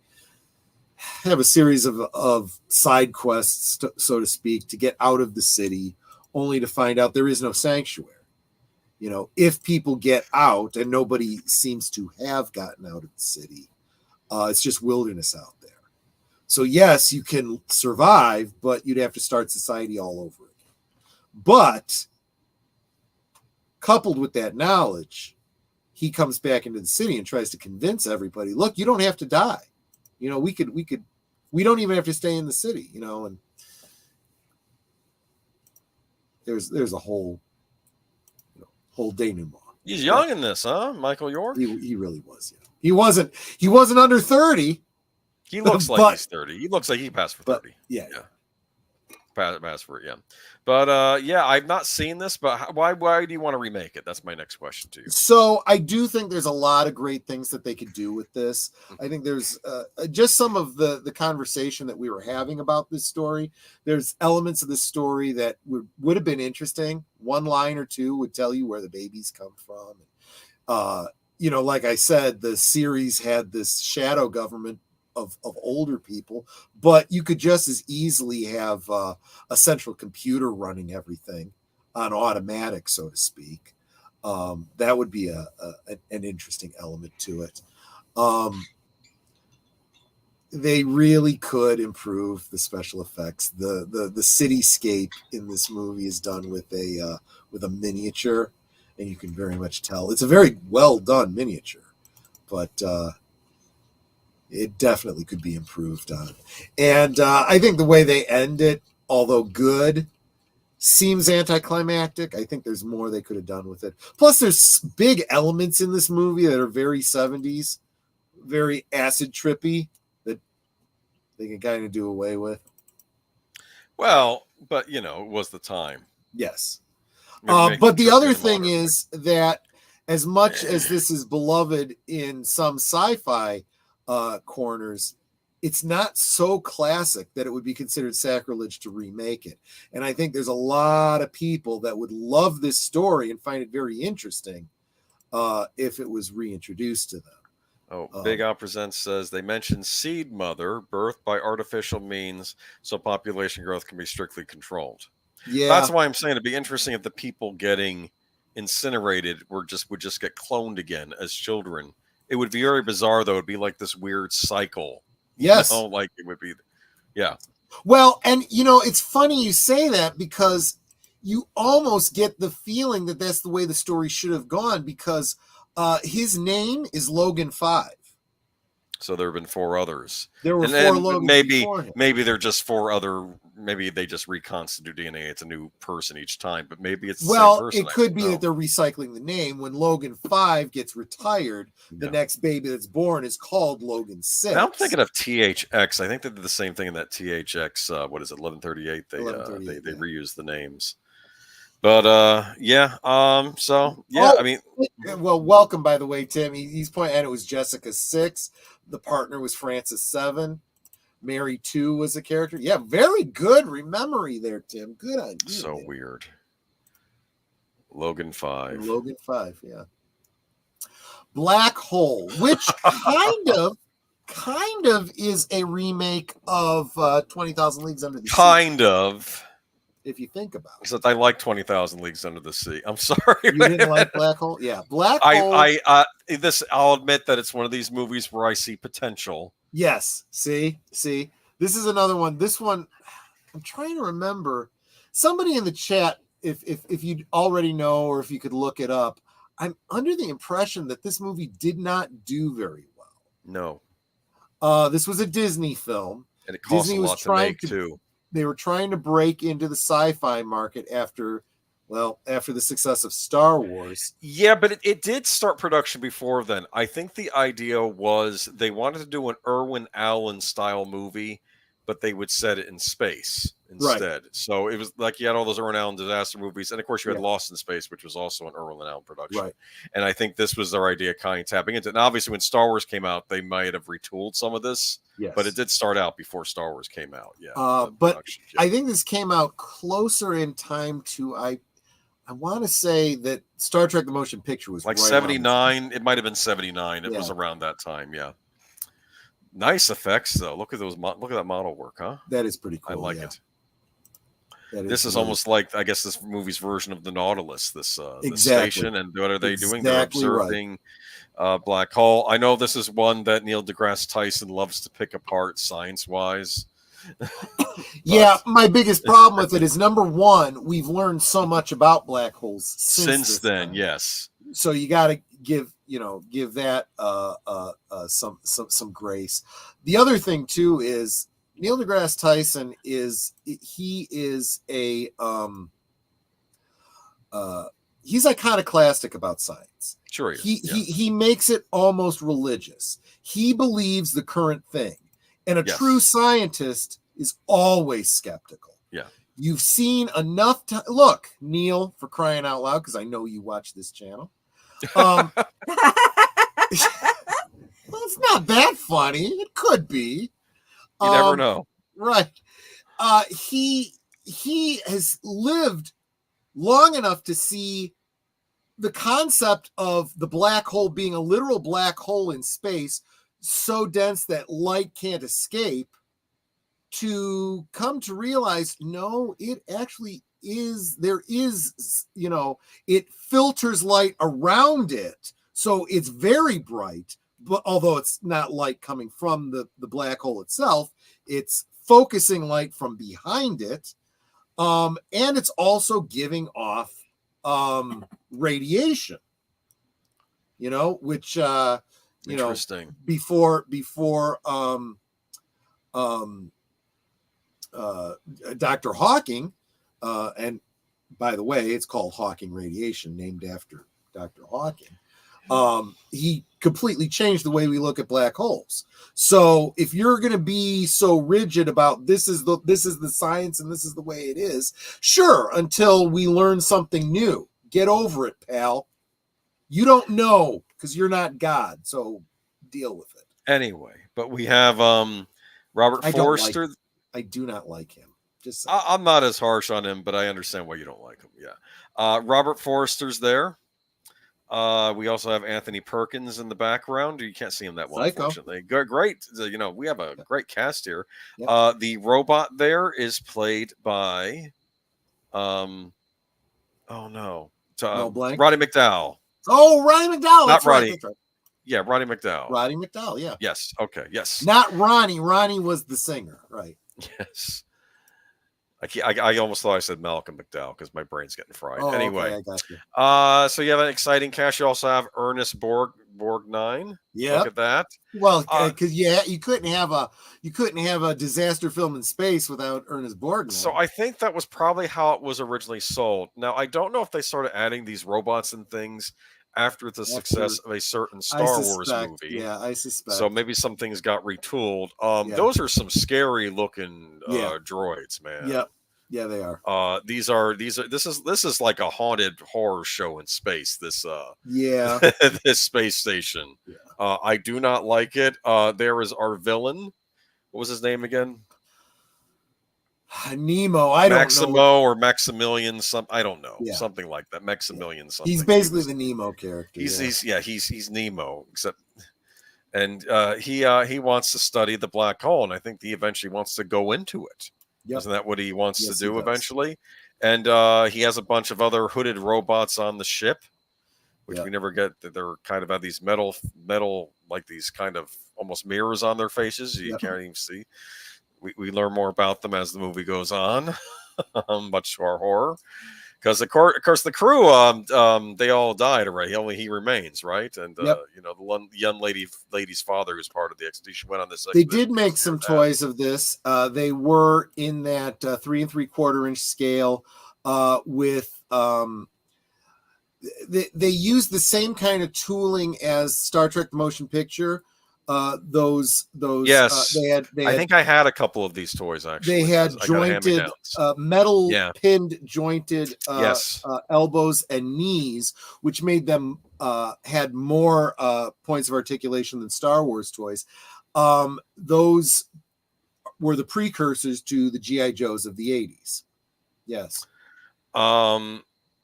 have a series of side quests, so to speak, to get out of the city, only to find out there is no sanctuary. If people get out, and nobody seems to have gotten out of the city, it's just wilderness out there. So yes, you can survive, but you'd have to start society all over again. But coupled with that knowledge, he comes back into the city and tries to convince everybody, look, you don't have to die. We don't even have to stay in the city, and there's a whole denouement. He's young in this, huh? Michael York? He really was, yeah. He wasn't under 30. He looks like he's 30. He looks like he passed for 30. Yeah. Passed for it, yeah. But yeah, I've not seen this, but why do you want to remake it? That's my next question to you. So I do think there's a lot of great things that they could do with this. I think there's just some of the conversation that we were having about this story. There's elements of this story that would have been interesting. One line or two would tell you where the babies come from. Like I said, the series had this shadow government of older people, but you could just as easily have a central computer running everything on automatic, so to speak. That would be an interesting element to it. They really could improve the special effects. The cityscape in this movie is done with a miniature, and you can very much tell it's a very well done miniature, but it definitely could be improved on. And I think the way they end it, although good, seems anticlimactic. I think there's more they could have done with it. Plus, there's big elements in this movie that are very 70s, very acid trippy, that they can kind of do away with. Well, but, it was the time. Yes. But the other thing is that as much as this is beloved in some sci-fi corners, it's not so classic that it would be considered sacrilege to remake it. And I think there's a lot of people that would love this story and find it very interesting if it was reintroduced to them. Big Al Presents says they mentioned seed mother, birth by artificial means, so population growth can be strictly controlled. Yeah, That's why I'm saying it'd be interesting if the people getting incinerated would just get cloned again as children. It would be very bizarre, though. It'd be like this weird cycle. Yes. Like it would be, yeah. Well, and it's funny you say that because you almost get the feeling that that's the way the story should have gone because his name is Logan 5. So there have been 4 others. There were 4 Logans before him. Maybe they're just 4 other. Maybe they just reconstitute DNA. It's a new person each time, but maybe it's the same person. It could be that they're recycling the name. When Logan 5 gets retired, the next baby that's born is called Logan 6. Now I'm thinking of THX. I think they did the same thing in that THX. What is it? 1138. They reused the names. But yeah. So yeah. I mean, well, welcome by the way, Tim. He's pointing, and it was Jessica 6. The partner was Francis 7. Mary 2 was a character. Yeah, very good memory there, Tim. Good on you. So weird. Logan 5. Logan 5, yeah. Black Hole, which kind of is a remake of 20,000 Leagues Under the Sea. Kind of. If you think about it. Except I like 20,000 Leagues Under the Sea. I'm sorry. You didn't like Black Hole? Yeah. Black Hole. I'll admit that it's one of these movies where I see potential. Yes. See, this is another one. This one, I'm trying to remember. Somebody in the chat, if you already know or if you could look it up, I'm under the impression that this movie did not do very well. No. This was a Disney film. And it cost a lot to make, too. They were trying to break into the sci-fi market after the success of Star Wars. Yeah, but it did start production before then. I think the idea was they wanted to do an Irwin Allen style movie, but they would set it in space instead. Right. So it was like you had all those Irwin Allen disaster movies, and of course you had Lost in Space, which was also an Irwin Allen production. Right. And I think this was their idea, kind of tapping into it. And obviously, when Star Wars came out, they might have retooled some of this. Yes. But it did start out before Star Wars came out. Yeah. But I think this came out closer in time to I want to say that Star Trek: The Motion Picture was like right 79. It might have been 79. It was around that time. Yeah. Nice effects though. Look at those. Look at that model work, huh? That is pretty cool. I like it. This is almost like, I guess, this movie's version of the Nautilus. This station, and what are they doing? They're observing black hole. I know this is one that Neil deGrasse Tyson loves to pick apart science-wise. Yeah, my biggest problem with it is number one, we've learned so much about black holes since then. Yes. So you got to give that some grace. The other thing too is Neil deGrasse Tyson is he's iconoclastic about science. Sure, he makes it almost religious. He believes the current thing. And a true scientist is always skeptical. Yeah. You've seen enough time. Look, Neil, for crying out loud, because I know you watch this channel. Well, it's not that funny. It could be. You never know. Right. He has lived long enough to see the concept of the black hole being a literal black hole in space so dense that light can't escape, to come to realize, no, it actually is, it filters light around it. So it's very bright, but although it's not light coming from the black hole itself, it's focusing light from behind it. And it's also giving off radiation, which, interesting. Before Dr. Hawking, and by the way, it's called Hawking radiation, named after Dr. Hawking. He completely changed the way we look at black holes. So if you're going to be so rigid about this is the science and this is the way it is, sure, until we learn something new. Get over it, pal. You don't know because you're not God, so deal with it. Anyway, but we have Robert Forster. I do not like him. Just I'm not as harsh on him, but I understand why you don't like him. Yeah. Robert Forster's there. We also have Anthony Perkins in the background. You can't see him that well, Psycho. unfortunately. Great. We have a great cast here. Yep. The robot there is played by, oh no, Blank. Roddy McDowell. Oh, Roddy McDowell. Not That's Roddy. right. That's right. Yeah, Roddy McDowell. Roddy McDowell. Yeah. Yes. Okay. Yes. Not Ronnie. Ronnie was the singer, right? Yes. I almost thought I said Malcolm McDowell because my brain's getting fried. Oh, anyway, okay, I got you. So you have an exciting cast. You also have Ernest Borgnine. Yeah. Look at that. Well, because you couldn't have a disaster film in space without Ernest Borgnine. So I think that was probably how it was originally sold. Now I don't know if they started adding these robots and things after the success of a certain Star Wars movie. Yeah, I suspect. So maybe some things got retooled. Yeah. Those are some scary looking droids, man. Yep. Yeah, they are. This is like a haunted horror show in space. This this space station. Yeah. I do not like it. There is our villain. What was his name again? Nemo. I don't know. Or Maximilian. I don't know. Yeah. Something like that. Maximilian. Something. He's basically the Nemo character. He's Nemo, except. And he wants to study the black hole, and I think he eventually wants to go into it. Yep. Isn't that what he wants to do eventually? And he has a bunch of other hooded robots on the ship, which we never get. They're kind of have these metal, like these kind of almost mirrors on their faces. You can't even see. We learn more about them as the movie goes on, much to our horror. Because of course the crew they all died already. Only he remains, right? And the young lady's father, who's part of the expedition, went on this. They did make some toys of this. They were in that 3 3/4 inch scale with they used the same kind of tooling as Star Trek the Motion Picture. Those yes, they had I think I had a couple of these toys actually. They had jointed metal pinned jointed elbows and knees, which made them had more points of articulation than Star Wars toys. Those were the precursors to the G.I. Joes of the 80s. Yes.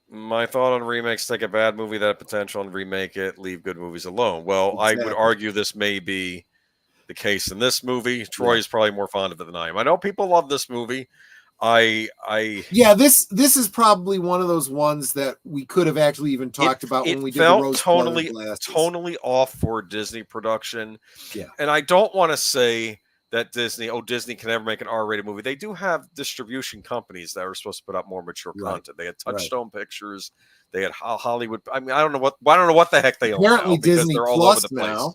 My thought on remakes: take a bad movie that had potential and remake it, leave good movies alone. Well, exactly. I would argue this may be the case in this movie. Troy is probably more fond of it than I am. I know people love this movie. This is probably one of those ones that we could have actually even talked about when we did the rose totally off for a Disney production. Yeah, and I don't want to say that Disney can never make an R-rated movie. They do have distribution companies that are supposed to put out more mature content. They had Touchstone Pictures. They had Hollywood. I mean, I don't know what the heck they own now, Disney they're all Plus over the place.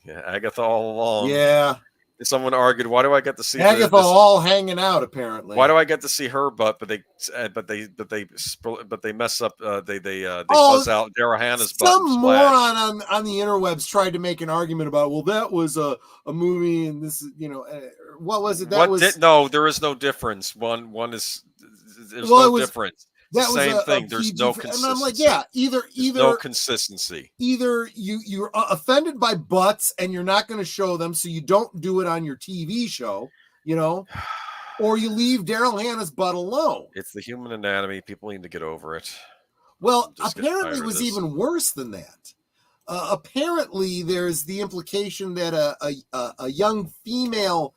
Now. Agatha all along. Yeah. Someone argued, why do I get to see Agatha all hanging out? Apparently, why do I get to see her butt? But they mess up. They buzz out Daryl Hannah's butt. Some moron on the interwebs tried to make an argument about, well, that was a movie, and this is what was it? No, there is no difference. One is there's no difference. The same thing. There's no consistency. And I'm like, either no consistency. Either you're offended by butts and you're not going to show them, so you don't do it on your TV show, or you leave Daryl Hannah's butt alone. It's the human anatomy. People need to get over it. Well, apparently it was even worse than that. Apparently, there's the implication that a young female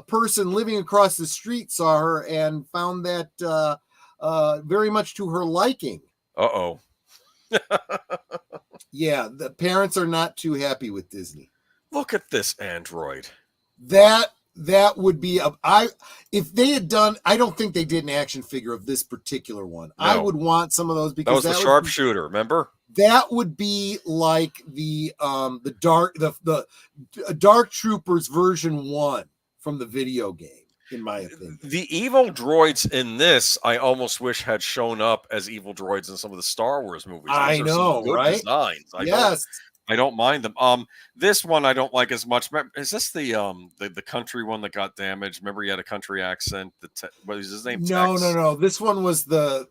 person living across the street saw her and found that. Very much to her liking. Uh-oh. Yeah, the parents are not too happy with Disney. Look at this android. That would be if they had done. I don't think they did an action figure of this particular one. No. I would want some of those because that was the sharpshooter. Remember? That would be like the Dark Troopers version 1 from the video game. In my opinion, the evil droids in this, I almost wish had shown up as evil droids in some of the Star Wars movies. I know, right? Designs. I don't mind them. This one I don't like as much. Is this the country one that got damaged? Remember, he had a country accent. What was his name? No. This one was the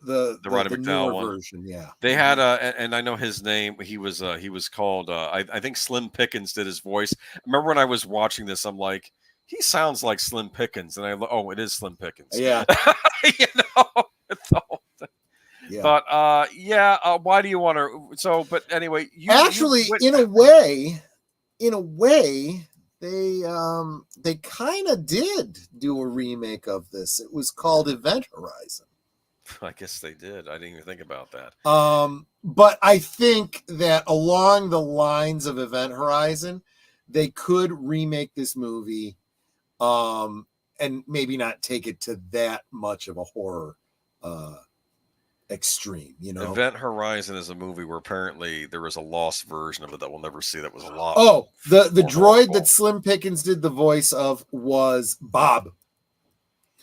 Roddy McDowell one version. Yeah, they had and I know his name. He was called. I think Slim Pickens did his voice. Remember when I was watching this, I'm like, he sounds like Slim Pickens, and it is Slim Pickens. Yeah, Yeah. But why do you want to? So, but anyway, actually, in a way, they kind of did do a remake of this. It was called Event Horizon. I guess they did. I didn't even think about that. But I think that along the lines of Event Horizon, they could remake this movie, and maybe not take it to that much of a horror extreme. Event Horizon is a movie where apparently there was a lost version of it that we'll never see. That was a lot. Oh, the droid that Slim Pickens did the voice of was Bob.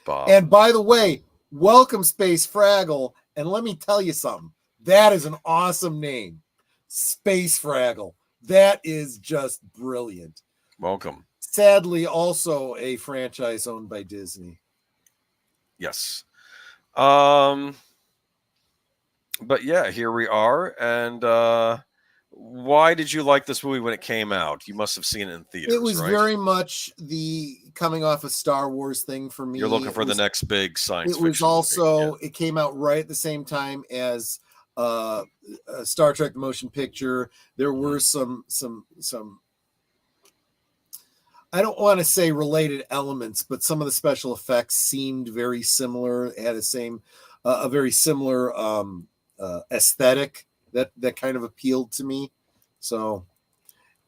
And by the way, welcome Space Fraggle. And let me tell you something. That is an awesome name. Space Fraggle. That is just brilliant. Welcome. Sadly, also a franchise owned by Disney. Yes. But yeah, here we are. And why did you like this movie when it came out? You must have seen it in theaters. It was right? very much the coming off a Star Wars thing for me. You're looking for the next big science fiction. It was also, it came out right at the same time as Star Trek the Motion Picture. There were some I don't want to say related elements, but some of the special effects seemed very similar. It had a very similar aesthetic that kind of appealed to me. So,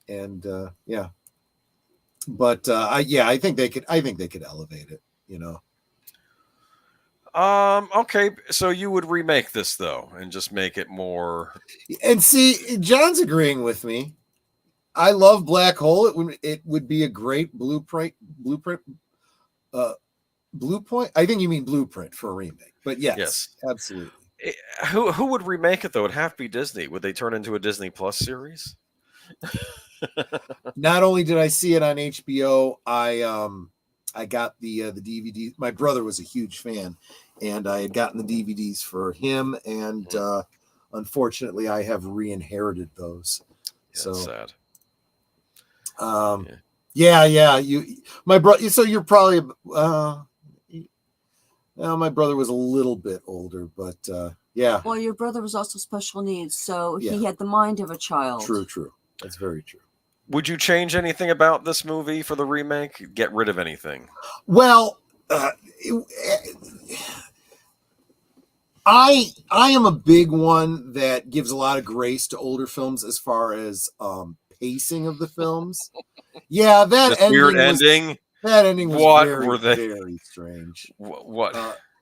and yeah, but I think they could elevate it. Okay, so you would remake this though, and just make it more. And see, John's agreeing with me. I love Black Hole. It would be a great blueprint. I think you mean blueprint for a remake, but yes. Absolutely. Who would remake it though? It'd have to be Disney. Would they turn into a Disney Plus series? Not only did I see it on HBO, I got the DVD. My brother was a huge fan, and I had gotten the DVDs for him, and unfortunately, I have re-inherited those. Yeah, so that's sad. Yeah. My brother. So you're probably. My brother was a little bit older, but yeah. Well, your brother was also special needs, so he had the mind of a child. True. That's very true. Would you change anything about this movie for the remake? Get rid of anything? Well, I am a big one that gives a lot of grace to older films as far as pacing of the films. Yeah, that weird ending. That ending was very strange. What?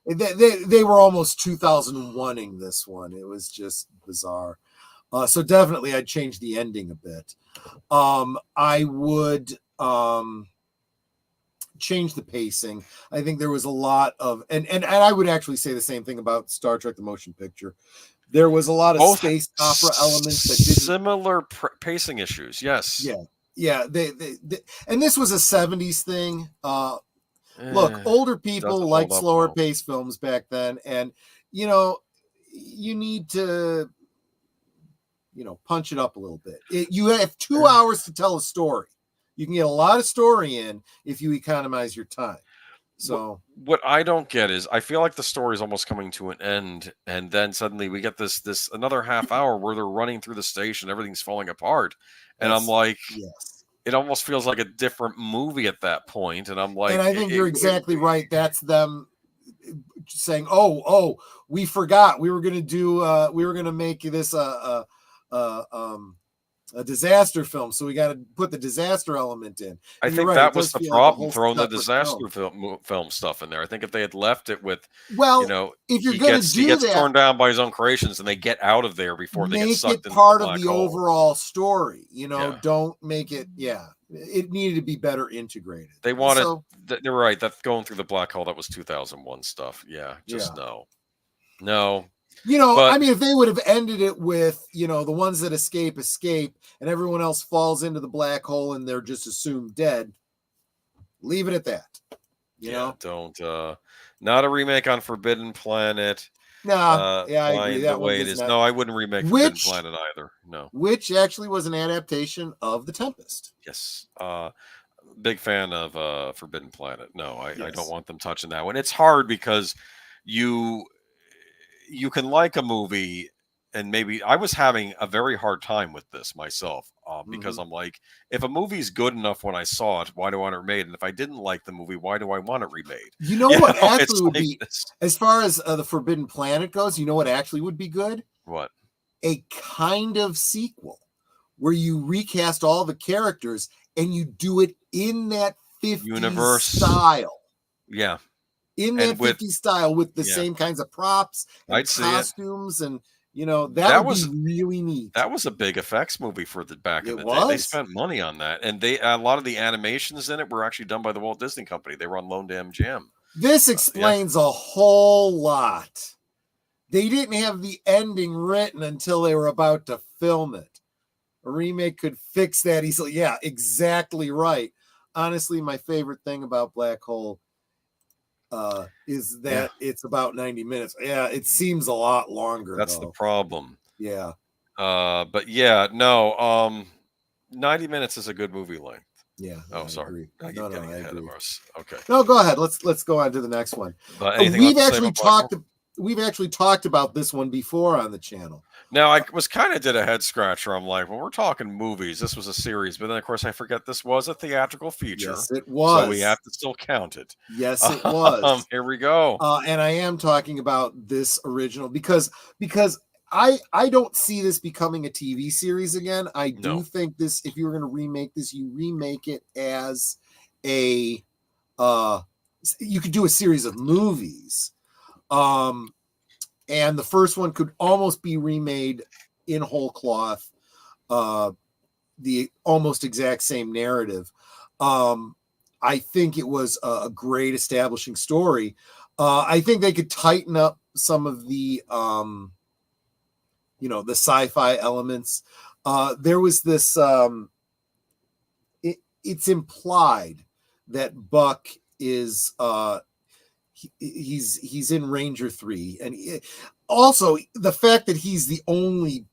They were almost 2001ing this one. It was just bizarre. So definitely I'd change the ending a bit. I would change the pacing. I think there was a lot of, and I would actually say the same thing about Star Trek the Motion Picture. There was a lot of space opera elements that didn't... Similar pacing issues, yes. Yeah. They and this was a 70s thing. Look, older people liked slower paced films back then, and you need to punch it up a little bit. You have 2 hours to tell a story. You can get a lot of story in if you economize your time. So what I don't get is I feel like the story is almost coming to an end, and then suddenly we get this another half hour where they're running through the station, everything's falling apart, and I'm like, yes, it almost feels like a different movie at that point, and I'm like, and I think you're exactly right. That's them saying, "Oh, we forgot we were going to make this a disaster film, so we got to put the disaster element in." I think that was the problem, throwing the disaster film stuff in there. I think if they had left it with, if you're going to do that, he gets torn down by his own creations, and they get out of there before they get sucked into part the of the hole. overall story. Don't make it. Yeah, it needed to be better integrated. They wanted. They're right. That going through the black hole, that was 2001 stuff. Yeah, no. I mean, if they would have ended it with, the ones that escape, and everyone else falls into the black hole and they're just assumed dead, leave it at that. Don't, not a remake on Forbidden Planet. No, I agree. The way it is. No, I wouldn't remake Forbidden Planet either. No. Which actually was an adaptation of The Tempest. Yes. Big fan of Forbidden Planet. No, I don't want them touching that one. It's hard because you can like a movie, and maybe I was having a very hard time with this myself because I'm like, if a movie's good enough when I saw it, why do I want it remade? And if I didn't like the movie, why do I want it remade? You know what actually it's would like be, this. as far as the Forbidden Planet goes, you know what actually would be good? What? A kind of sequel where you recast all the characters and you do it in that 50s Universe style. Yeah. In that And with- 50s style with the yeah. same kinds of props and I'd see it. costumes, and you know, that would be really neat. That was a big effects movie for the back in It the day. They was. spent money on that, and a lot of the animations in it were actually done by the Walt Disney Company. They were on Lone Dam Jim. This explains a whole lot. They didn't have the ending written until they were about to film it. A remake could fix that easily. Yeah, exactly right. Honestly, my favorite thing about Black Hole is that it's about 90 minutes. Yeah, it seems a lot longer. That's though. the problem. Yeah. But yeah, no. 90 minutes is a good movie length. Yeah. Oh, sorry. No, I no, getting I ahead agree. of us. Okay. No, go ahead. Let's go on to the next one. But anything We've else to say actually about Black talked. Hole? We've actually talked about this one before on the channel. Now, I was kind of did a head scratcher. I'm like, well, we're talking movies. This was a series, but then of course I forget this was a theatrical feature. Yes, it was. So we have to still count it. Yes, it was. Here we go. And I am talking about this original because I don't see this becoming a TV series again. I do think this, if you were going to remake this, you remake it as a you could do a series of movies. And the first one could almost be remade in whole cloth, the almost exact same narrative. I think it was a great establishing story. I think they could tighten up some of the, the sci-fi elements. There was this, it's implied that Buck is, he's in Ranger 3, and also the fact that he's the only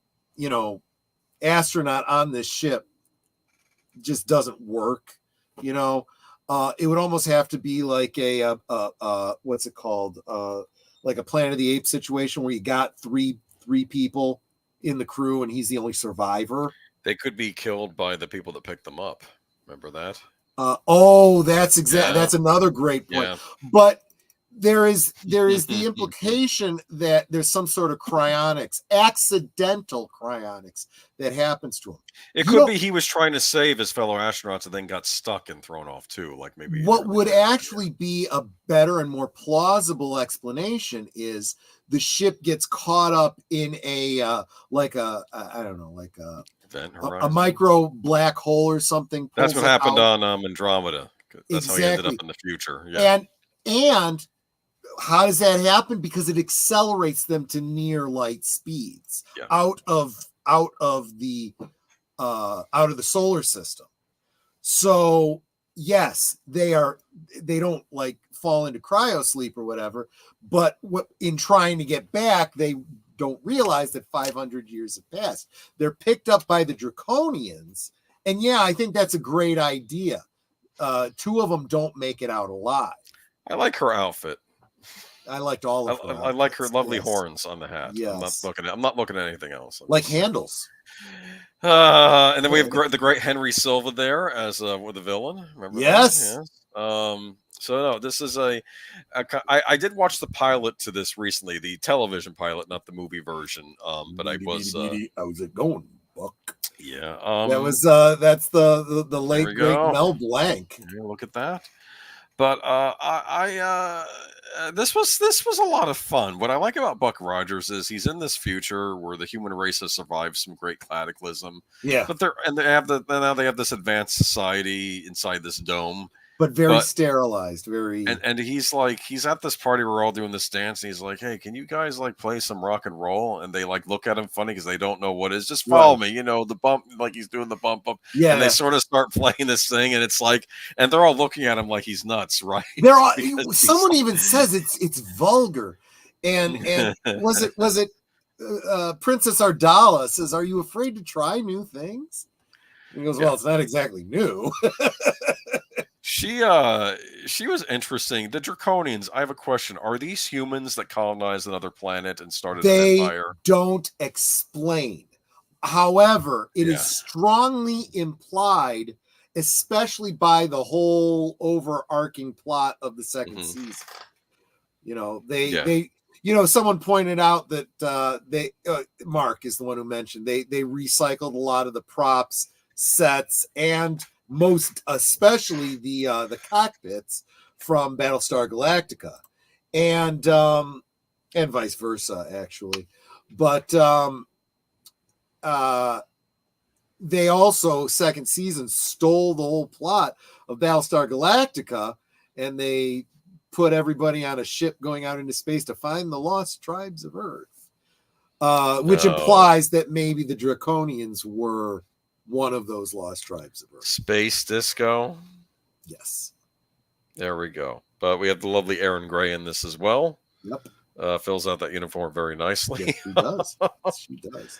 astronaut on this ship just doesn't work. It would almost have to be like a what's it called, like a Planet of the Apes situation where you got three people in the crew and he's the only survivor. They could be killed by the people that picked them up. Remember that? That's another great point. Yeah. But there is the implication that there's some sort of accidental cryonics that happens to him. It could be he was trying to save his fellow astronauts and then got stuck and thrown off too. Like maybe what would actually be a better and more plausible explanation is the ship gets caught up in a a micro black hole or something. That's what happened on Andromeda. That's how he ended up in the future. Yeah. And how does that happen? Because it accelerates them to near light speeds out of the solar system. So yes, they don't like fall into cryosleep or whatever, but in trying to get back, they don't realize that 500 years have passed. They're picked up by the Draconians, and I think that's a great idea. Two of them don't make it out alive. I like her outfit. I liked all of them. I like her lovely horns on the hat. Yes. I'm not looking at anything else. Like handles. And then we have the great Henry Silva there as with the villain. Remember? Yes. So no, this is I did watch the pilot to this recently, the television pilot, not the movie version. But I was. How's it going, Buck? Yeah. That's the late great Mel Blanc. Yeah, look at that. But this was a lot of fun. What I like about Buck Rogers is he's in this future where the human race has survived some great cataclysm. Yeah. But now they have this advanced society inside this dome. But very sterilized, very. And he's at this party where we're all doing this dance, and he's like, "Hey, can you guys play some rock and roll?" And they look at him funny because they don't know what it is. Just follow me, the bump, he's doing the bump up. Yeah. And they sort of start playing this thing, and it's and they're all looking at him like he's nuts, right? They're all. Someone even says it's vulgar, and was it Princess Ardala says, "Are you afraid to try new things?" And he goes, "Well, it's not exactly new." She was interesting. The Draconians, I have a question. Are these humans that colonized another planet and started an They empire? don't explain. However, it is strongly implied, especially by the whole overarching plot of the second season. You know, they someone pointed out that Mark is the one who mentioned they recycled a lot of the props, sets, and most especially the cockpits from Battlestar Galactica, and vice versa actually. But they also second season stole the whole plot of Battlestar Galactica, and they put everybody on a ship going out into space to find the lost tribes of Earth, which implies that maybe the Draconians were one of those lost tribes of Earth. Space Disco. Yes. There we go. But we have the lovely Erin Gray in this as well. Yep. Fills out that uniform very nicely. Yes, she does. She does.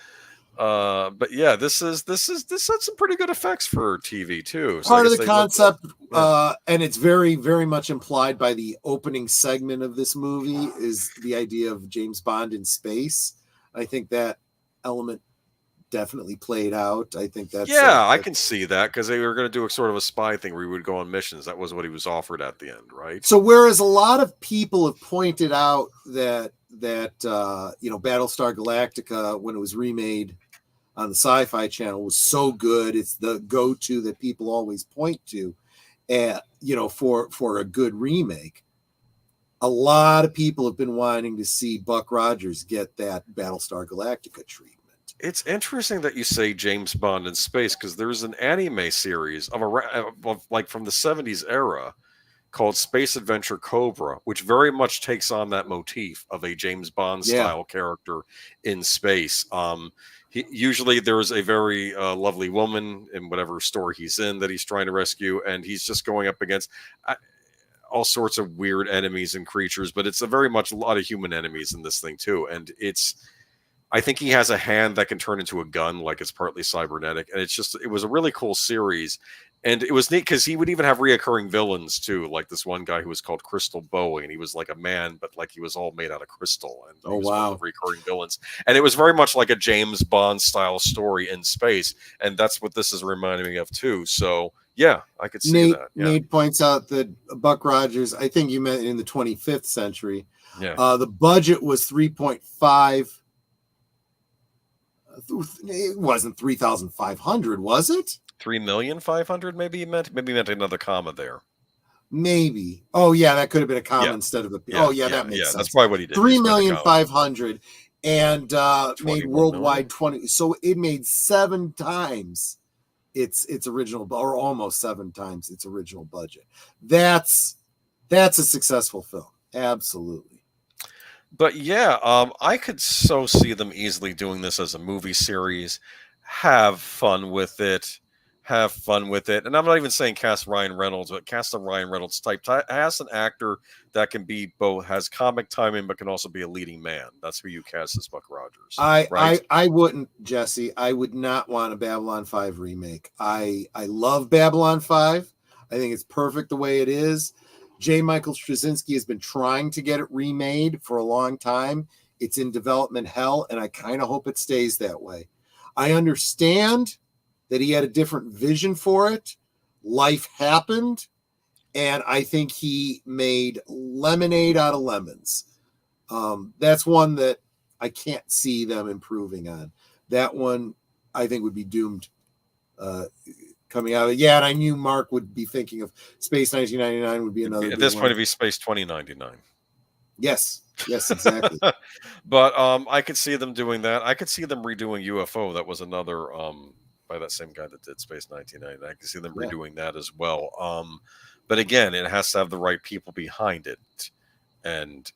But yeah, this had some pretty good effects for TV too. So part of the concept, and it's very, very much implied by the opening segment of this movie, is the idea of James Bond in space. I think that element definitely played out. I think that's I can see that, because they were going to do a sort of a spy thing where he would go on missions. That was what he was offered at the end, right? So whereas a lot of people have pointed out that Battlestar Galactica, when it was remade on the Sci-Fi Channel, was so good, it's the go-to that people always point to, for a good remake. A lot of people have been wanting to see Buck Rogers get that Battlestar Galactica treatment. It's interesting that you say James Bond in space, because there's an anime series of like from the 70s era called Space Adventure Cobra, which very much takes on that motif of a James Bond style character in space. Usually there's a very lovely woman in whatever store he's in that he's trying to rescue, and he's just going up against all sorts of weird enemies and creatures, but it's very much a lot of human enemies in this thing too. And I think he has a hand that can turn into a gun, like it's partly cybernetic. And it was a really cool series. And it was neat because he would even have reoccurring villains too, like this one guy who was called Crystal Bowie, and he was like a man, but like he was all made out of crystal. And he was one of the recurring villains. And it was very much like a James Bond style story in space. And that's what this is reminding me of too. So yeah, I could see that. Yeah. Nate points out that Buck Rogers, I think you meant in the 25th century. Yeah. The budget was 3.5. It wasn't 3,500, was it? 3,500,000, maybe you meant another comma there. Maybe. Oh yeah, that could have been a comma instead of a. That makes sense. That's probably what he did. 3,500,000, and made worldwide 20. So it made 7 times its original, or almost 7 times its original budget. That's a successful film, absolutely. But yeah, I could so see them easily doing this as a movie series. Have fun with it. And I'm not even saying cast Ryan Reynolds, but cast a Ryan Reynolds type. Cast an actor that can be both, has comic timing, but can also be a leading man. That's who you cast as Buck Rogers. I wouldn't, Jesse. I would not want a Babylon 5 remake. I love Babylon 5. I think it's perfect the way it is. J. Michael Straczynski has been trying to get it remade for a long time. It's in development hell, and I kind of hope it stays that way. I understand that he had a different vision for it. Life happened, and I think he made lemonade out of lemons. That's one that I can't see them improving on. That one, I think, would be doomed coming out of it. Yeah, and I knew Mark would be thinking of Space 1999 would be another. At this point, it'd be Space 2099. Yes, exactly. But I could see them doing that. I could see them redoing UFO. That was another by that same guy that did Space 1999. I could see them redoing that as well. But again, it has to have the right people behind it, and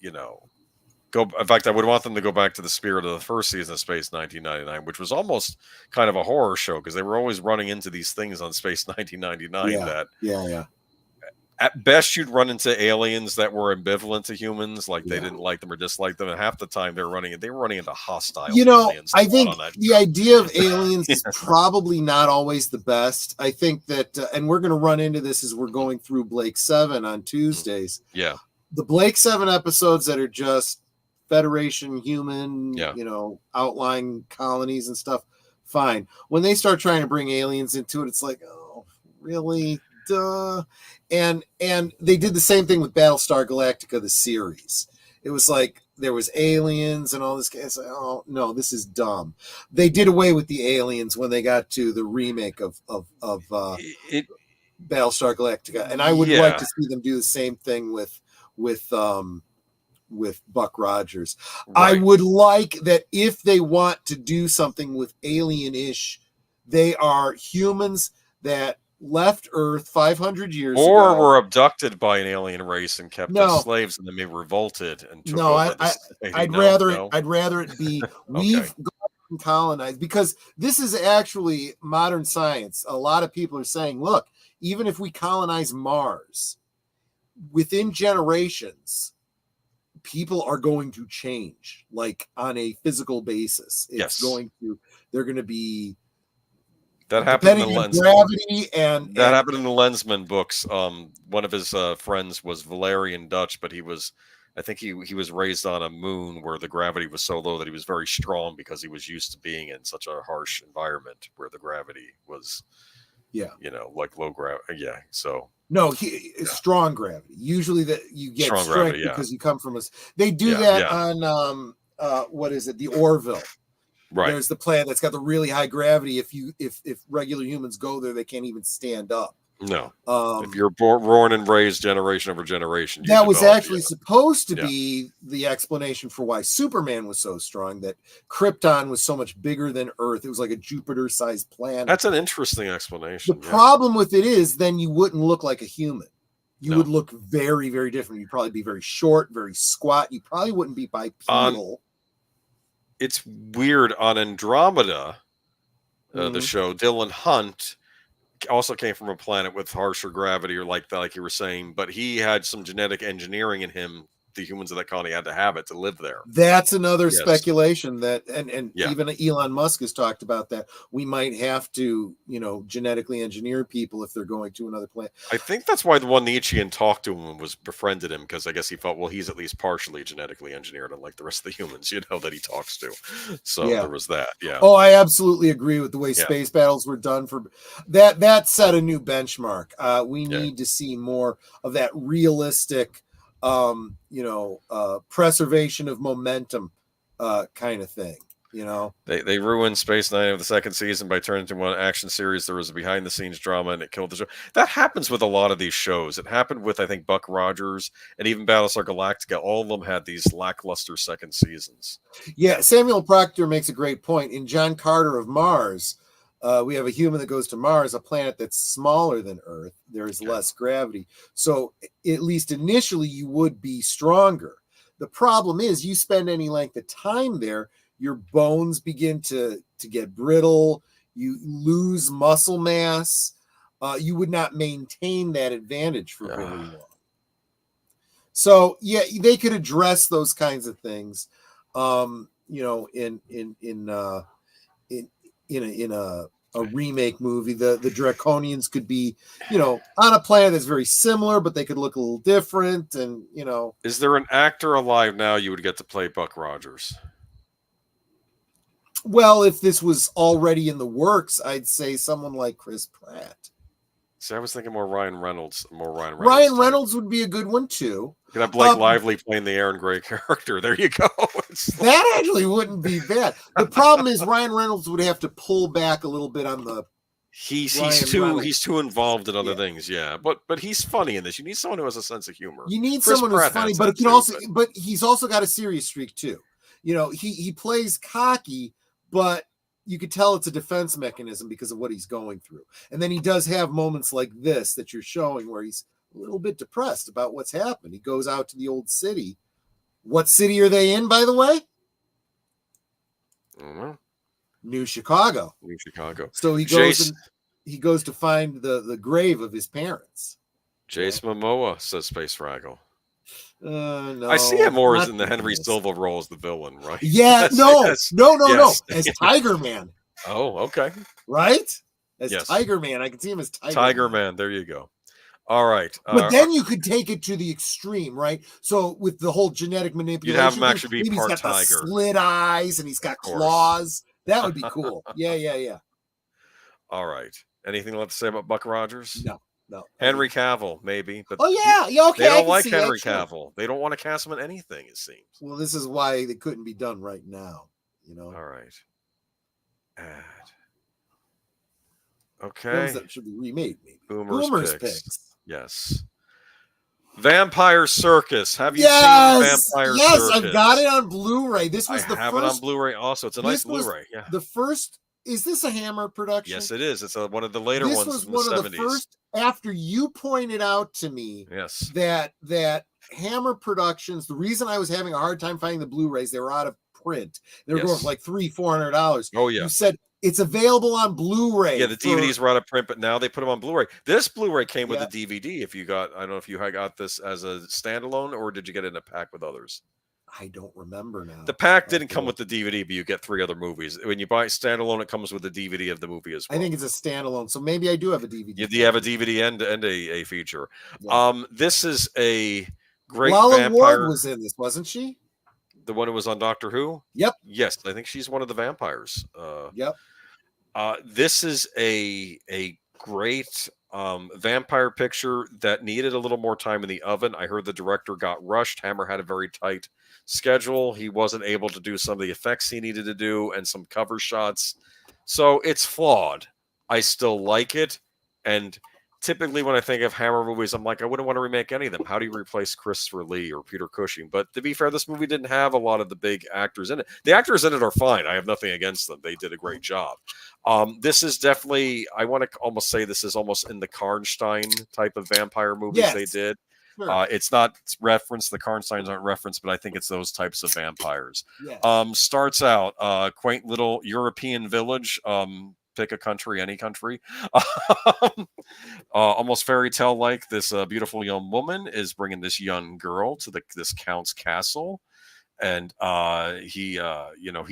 in fact, I would want them to go back to the spirit of the first season of Space 1999, which was almost kind of a horror show, because they were always running into these things on Space 1999 that At best, you'd run into aliens that were ambivalent to humans, like they didn't like them or dislike them. And half the time, they were running into hostile aliens. I think on that the show. idea of aliens is probably not always the best. I think that, and we're going to run into this as we're going through Blake 7 on Tuesdays. Yeah. The Blake 7 episodes that are just Federation human, Yeah. outlying colonies and stuff, fine. When they start trying to bring aliens into it, it's like, oh, really? Duh. And they did the same thing with Battlestar Galactica, the series. It was like there was aliens and all this. It's like, oh no, this is dumb. They did away with the aliens when they got to the remake of Battlestar Galactica, and I would like to see them do the same thing with Buck Rogers. Right. I would like that if they want to do something with alien-ish, they are humans that left Earth 500 years ago. Or were abducted by an alien race and kept as slaves, and then they revolted and took over. I'd rather it be we've gone and colonized, because this is actually modern science. A lot of people are saying, look, even if we colonize Mars, within generations, people are going to change, like on a physical basis. They're going to be. That happened in the gravity happened in the Lensman books. One of his friends was Valerian Dutch, but I think he was raised on a moon where the gravity was so low that he was very strong because he was used to being in such a harsh environment where the gravity was, like low gravity. Yeah. So no, strong gravity. Usually that you get strong strength gravity, because you come from They do that on what is it? The Orville. Right. There's the planet that's got the really high gravity. If regular humans go there, they can't even stand up. No. If you're born and raised generation over generation. That was actually supposed to be the explanation for why Superman was so strong, that Krypton was so much bigger than Earth. It was like a Jupiter-sized planet. That's an interesting explanation. The problem with it is then you wouldn't look like a human. You would look very, very different. You'd probably be very short, very squat. You probably wouldn't be bipedal. It's weird. On Andromeda, the show, Dylan Hunt also came from a planet with harsher gravity, or like you were saying, but he had some genetic engineering in him. The humans of that colony had to have it to live there. That's another speculation that, and even Elon Musk has talked about that. We might have to, genetically engineer people if they're going to another planet. I think that's why the one Nietzschean talked to him and befriended him, because I guess he thought, well, he's at least partially genetically engineered, unlike the rest of the humans, that he talks to. So there was that. Yeah. Oh, I absolutely agree with the way space battles were done. For that set a new benchmark. We need to see more of that realistic, preservation of momentum kind of thing. They ruined Space Nine of the second season by turning into one action series. There was a behind the scenes drama and it killed the show. That happens with a lot of these shows. It happened with, I think, Buck Rogers and even Battlestar Galactica. All of them had these lackluster second seasons. Yeah, Samuel Proctor makes a great point. In John Carter of Mars, we have a human that goes to Mars, a planet that's smaller than Earth. There is less gravity. So at least initially you would be stronger. The problem is you spend any length of time there, your bones begin to get brittle. You lose muscle mass. You would not maintain that advantage for really long. So yeah, they could address those kinds of things, in a remake movie. The Draconians could be, on a planet that's very similar, but they could look a little different. And, is there an actor alive now you would get to play Buck Rogers? Well, if this was already in the works, I'd say someone like Chris Pratt. See, I was thinking more Ryan Reynolds. Ryan Reynolds would be a good one too. You could have Blake Lively playing the Aaron Gray character. There you go. That actually wouldn't be bad. The problem is Ryan Reynolds would have to pull back a little bit on the. He's too involved in other things. Yeah, but he's funny in this. You need someone who has a sense of humor. You need someone who's funny, but it can but he's also got a serious streak too. He plays cocky, but you could tell it's a defense mechanism because of what he's going through. And then he does have moments like this that you're showing where he's a little bit depressed about what's happened. He goes out to the old city. What city are they in, by the way? I don't know. New Chicago. New Chicago. So he goes to find the grave of his parents. Jason Momoa, says Space Fraggle. No, I see him more as not in the Henry this. Silva role as the villain, right? Yeah, no, as Tiger Man. Oh, okay. Right? As Yes. Tiger Man. I can see him as Tiger Man. There you go. All right. But then you could take it to the extreme, right? So with the whole genetic manipulation, you'd have him actually be maybe part he's got tiger. the slit eyes and he's got claws. That would be cool. Yeah. All right. Anything left to say about Buck Rogers? No. Henry Cavill, maybe. But yeah, okay. They don't like Henry Cavill. They don't want to cast him in anything, it seems. Well, this is why they couldn't be done right now, All right. Add. Okay. That should be remade, maybe. Boomer's picks. Yes. Vampire Circus. Have you seen Vampire Circus? Yes, I've got it on Blu-ray. This was I have it on Blu-ray also. It's a nice Blu-ray. Yeah. The first. Is this a Hammer production? Yes, it is. It's one of the later ones. This was from the one 70s. of the first. After you pointed out to me, yes, that Hammer Productions. The reason I was having a hard time finding the Blu-rays, they were out of print. They were going for like $300-$400. Oh yeah. You said it's available on Blu-ray. Yeah, the DVDs were out of print, but now they put them on Blu-ray. This Blu-ray came with a DVD. If you got, I don't know if you got this as a standalone or did you get it in a pack with others? I don't remember now. The pack didn't come with the DVD, but you get 3 other movies. When you buy standalone, it comes with the DVD of the movie as well. I think it's a standalone, so maybe I do have a DVD. You have a DVD and a feature. Yeah. This is a great Lala vampire. Ward was in this, wasn't she? The one who was on Doctor Who? Yep. Yes, I think she's one of the vampires. Yep. This is a great vampire picture that needed a little more time in the oven. I heard the director got rushed. Hammer had a very tight schedule. He wasn't able to do some of the effects he needed to do and some cover shots. So it's flawed. I still like it. And typically when I think of Hammer movies, I'm like, I wouldn't want to remake any of them. How do you replace Christopher Lee or Peter Cushing? But to be fair, this movie didn't have a lot of the big actors in it. The actors in it are fine. I have nothing against them. They did a great job. This is definitely, I want to almost say this is almost in the Karnstein type of vampire movies they did. Sure. It's not referenced. The Karnsteins aren't referenced, but I think it's those types of vampires. Yes. Starts out quaint little European village. Pick a country, any country. Almost fairy tale like. This beautiful young woman is bringing this young girl to this count's castle, and he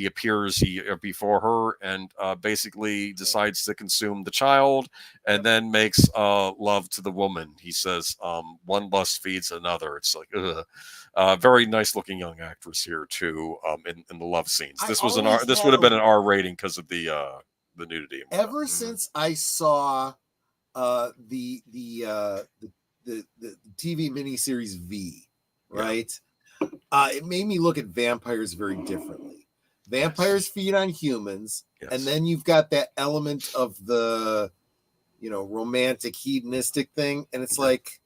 appears before her and basically decides to consume the child, and then makes love to the woman. He says, "One lust feeds another." It's like, very nice looking young actress here too. In the love scenes, this would have been an R rating because of the nudity. Ever since I saw the TV miniseries V, right? It made me look at vampires very differently. Vampires feed on humans, and then you've got that element of the, romantic, hedonistic thing, and it's like,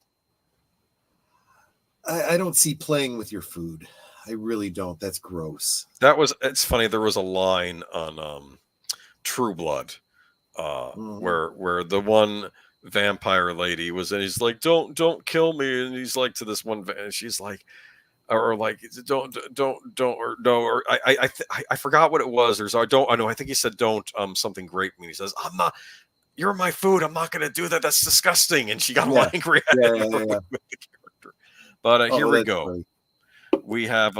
I don't see playing with your food. I really don't. That's gross. It's funny. There was a line on True Blood, where the one vampire lady was, and he's like, "Don't kill me," and he's like to this one, and she's like, or like, "Don't," or no, or I forgot what it was, or so I know. I think he said, "Don't," something great. And he says, "I'm not. You're my food. I'm not going to do that. That's disgusting." And she got all angry at him for the character. But here we go. Great. We have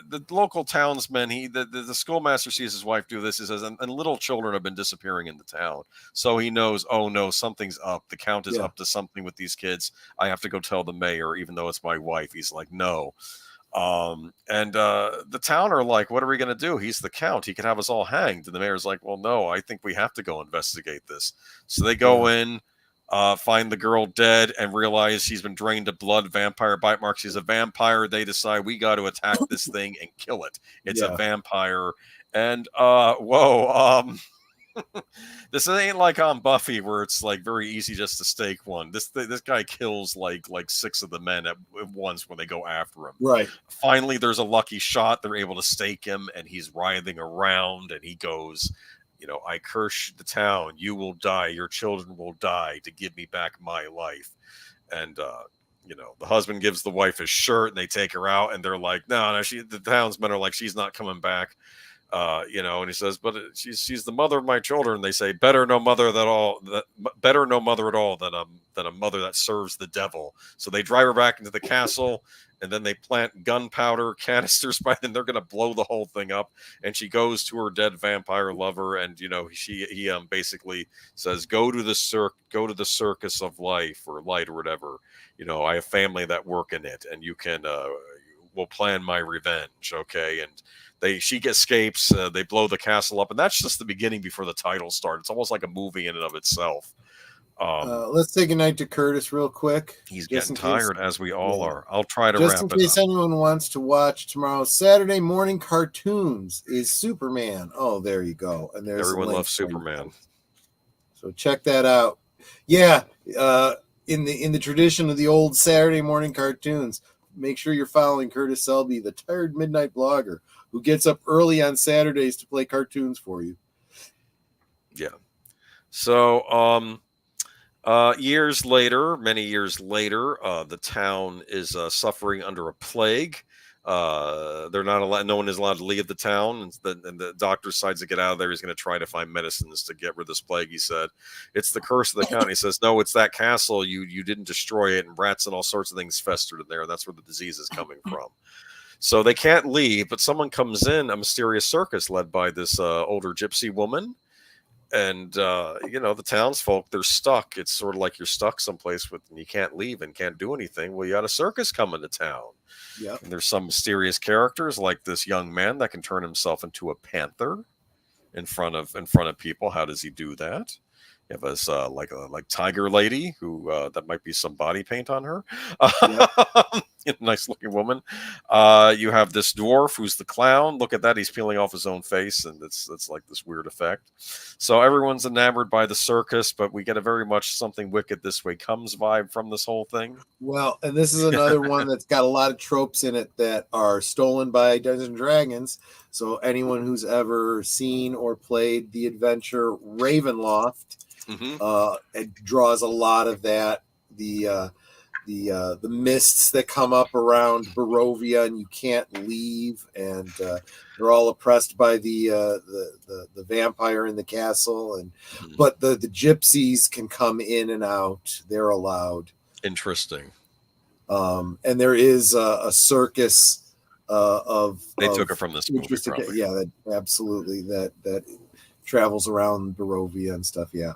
the local townsman, the schoolmaster sees his wife do this. He says, and little children have been disappearing in the town. So he knows, oh no, something's up. The count is up to something with these kids. I have to go tell the mayor, even though it's my wife. He's like, no. The town are like, what are we going to do? He's the count. He could have us all hanged. And the mayor's like, well, no, I think we have to go investigate this. So they go in, find the girl dead, and realize she's been drained of blood, vampire bite marks. She's a vampire. They decide we got to attack this thing and kill it. It's a vampire. And this ain't like on Buffy where it's like very easy just to stake one. This guy kills like 6 of the men at once when they go after him. Right. Finally, there's a lucky shot. They're able to stake him, and he's writhing around, and he goes, I curse the town. You will die. Your children will die to give me back my life. And, the husband gives the wife his shirt, and they take her out, and they're like, no, the townsmen are like, she's not coming back. And he says, but she's the mother of my children. They say, better no mother at all than a mother that serves the devil. So they drive her back into the castle, and then they plant gunpowder canisters by them. They're going to blow the whole thing up. And she goes to her dead vampire lover, and he basically says, go to the circus of life or light or whatever. I have family that work in it, and you can will plan my revenge. Okay, and she escapes. They blow the castle up, and that's just the beginning before the title starts. It's almost like a movie in and of itself. Let's say goodnight to Curtis real quick. He's getting tired, as we all are. I'll try to just wrap in it case up. anyone wants to watch tomorrow's Saturday morning cartoons is Superman. Oh, there you go. And there's Everyone loves Superman. So check that out. Yeah, in the tradition of the old Saturday morning cartoons, make sure you're following Curtis Selby, the tired midnight blogger who gets up early on Saturdays to play cartoons for you. Yeah. So, many years later, the town is suffering under a plague. They're not allowed. No one is allowed to leave the town, and the doctor decides to get out of there. He's going to try to find medicines to get rid of this plague. He said, "It's the curse of the county." He says, "No, it's that castle. You didn't destroy it, and rats and all sorts of things festered in there, and that's where the disease is coming from." So they can't leave, but someone comes in, a mysterious circus led by this older gypsy woman. And, the townsfolk, they're stuck. It's sort of like you're stuck someplace and you can't leave and can't do anything. Well, you got a circus coming to town. Yep. And there's some mysterious characters like this young man that can turn himself into a panther in front of people. How does he do that? You have this like tiger lady who that might be some body paint on her. Nice looking woman. You have this dwarf who's the clown. Look at that. He's peeling off his own face, and it's like this weird effect. So everyone's enamored by the circus, but we get a very much something wicked this way comes vibe from this whole thing. Well, and this is another one that's got a lot of tropes in it that are stolen by Dungeons and Dragons. So anyone who's ever seen or played the adventure Ravenloft, it draws a lot of that. The mists that come up around Barovia, and you can't leave, and they're all oppressed by the vampire in the castle, but the gypsies can come in and out; they're allowed. Interesting. And there is a circus They took it from this movie, probably. Yeah, absolutely. That travels around Barovia and stuff. Yeah.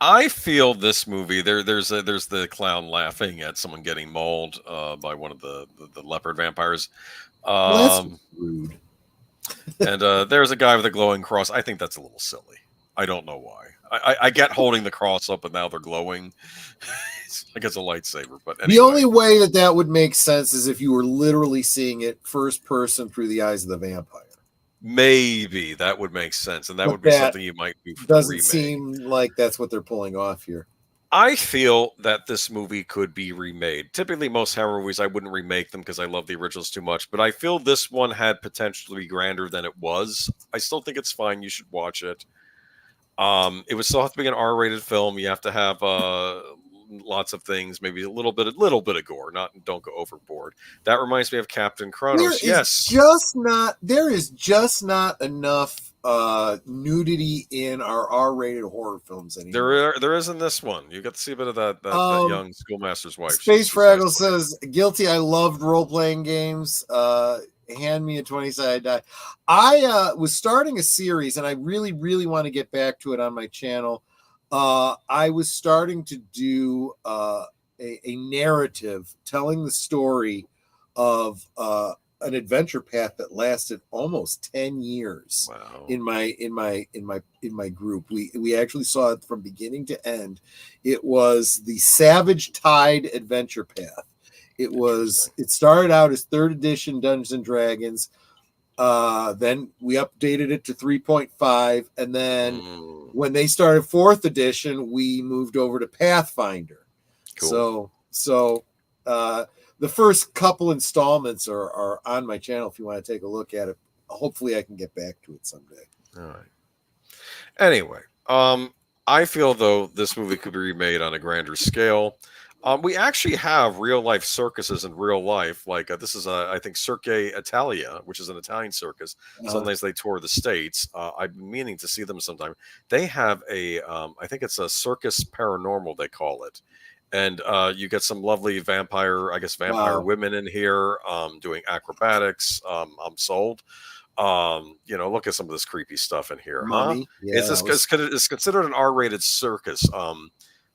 I feel this movie there's the clown laughing at someone getting mauled by one of the leopard vampires. That's rude. And there's a guy with a glowing cross. I think that's a little silly. I don't know why. I get holding the cross up, and now they're glowing. It's like it's a lightsaber. But anyway. The only way that would make sense is if you were literally seeing it first person through the eyes of the vampire. Maybe that would make sense, and that would be something you might do for the remake. Doesn't seem like that's what they're pulling off here. I feel that this movie could be remade. Typically, most horror movies, I wouldn't remake them because I love the originals too much, but I feel this one had potential to be grander than it was. I still think it's fine. You should watch it. It would still have to be an R-rated film. You have to have lots of things, maybe a little bit of gore. Don't go overboard. That reminds me of Captain Kronos. There is just not enough nudity in our R-rated horror films anymore. There is in this one. You got to see a bit of that young schoolmaster's wife. Space Fraggle says, guilty. I loved role-playing games. Hand me a 20-sided die. I was starting a series, and I really, really want to get back to it on my channel. I was starting to do a narrative telling the story of an adventure path that lasted almost 10 years. Wow. in my group. We actually saw it from beginning to end. It was the Savage Tide adventure path. It started out as 3rd edition Dungeons and Dragons. Then we updated it to 3.5, and then when they started 4th edition, we moved over to Pathfinder. Cool. So the first couple installments are on my channel if you want to take a look at it. Hopefully I can get back to it someday. All right. Anyway, I feel though this movie could be remade on a grander scale. We actually have real life circuses in real life. Like this is I think Cirque Italia, which is an Italian circus. Sometimes they tour the states. I've been meaning to see them sometime. They have a I think it's a circus paranormal they call it, and you get some lovely vampire, I guess vampire women in here doing acrobatics. I'm sold. Look at some of this creepy stuff in here, Mummy. huh? Yeah, It's considered an R-rated circus.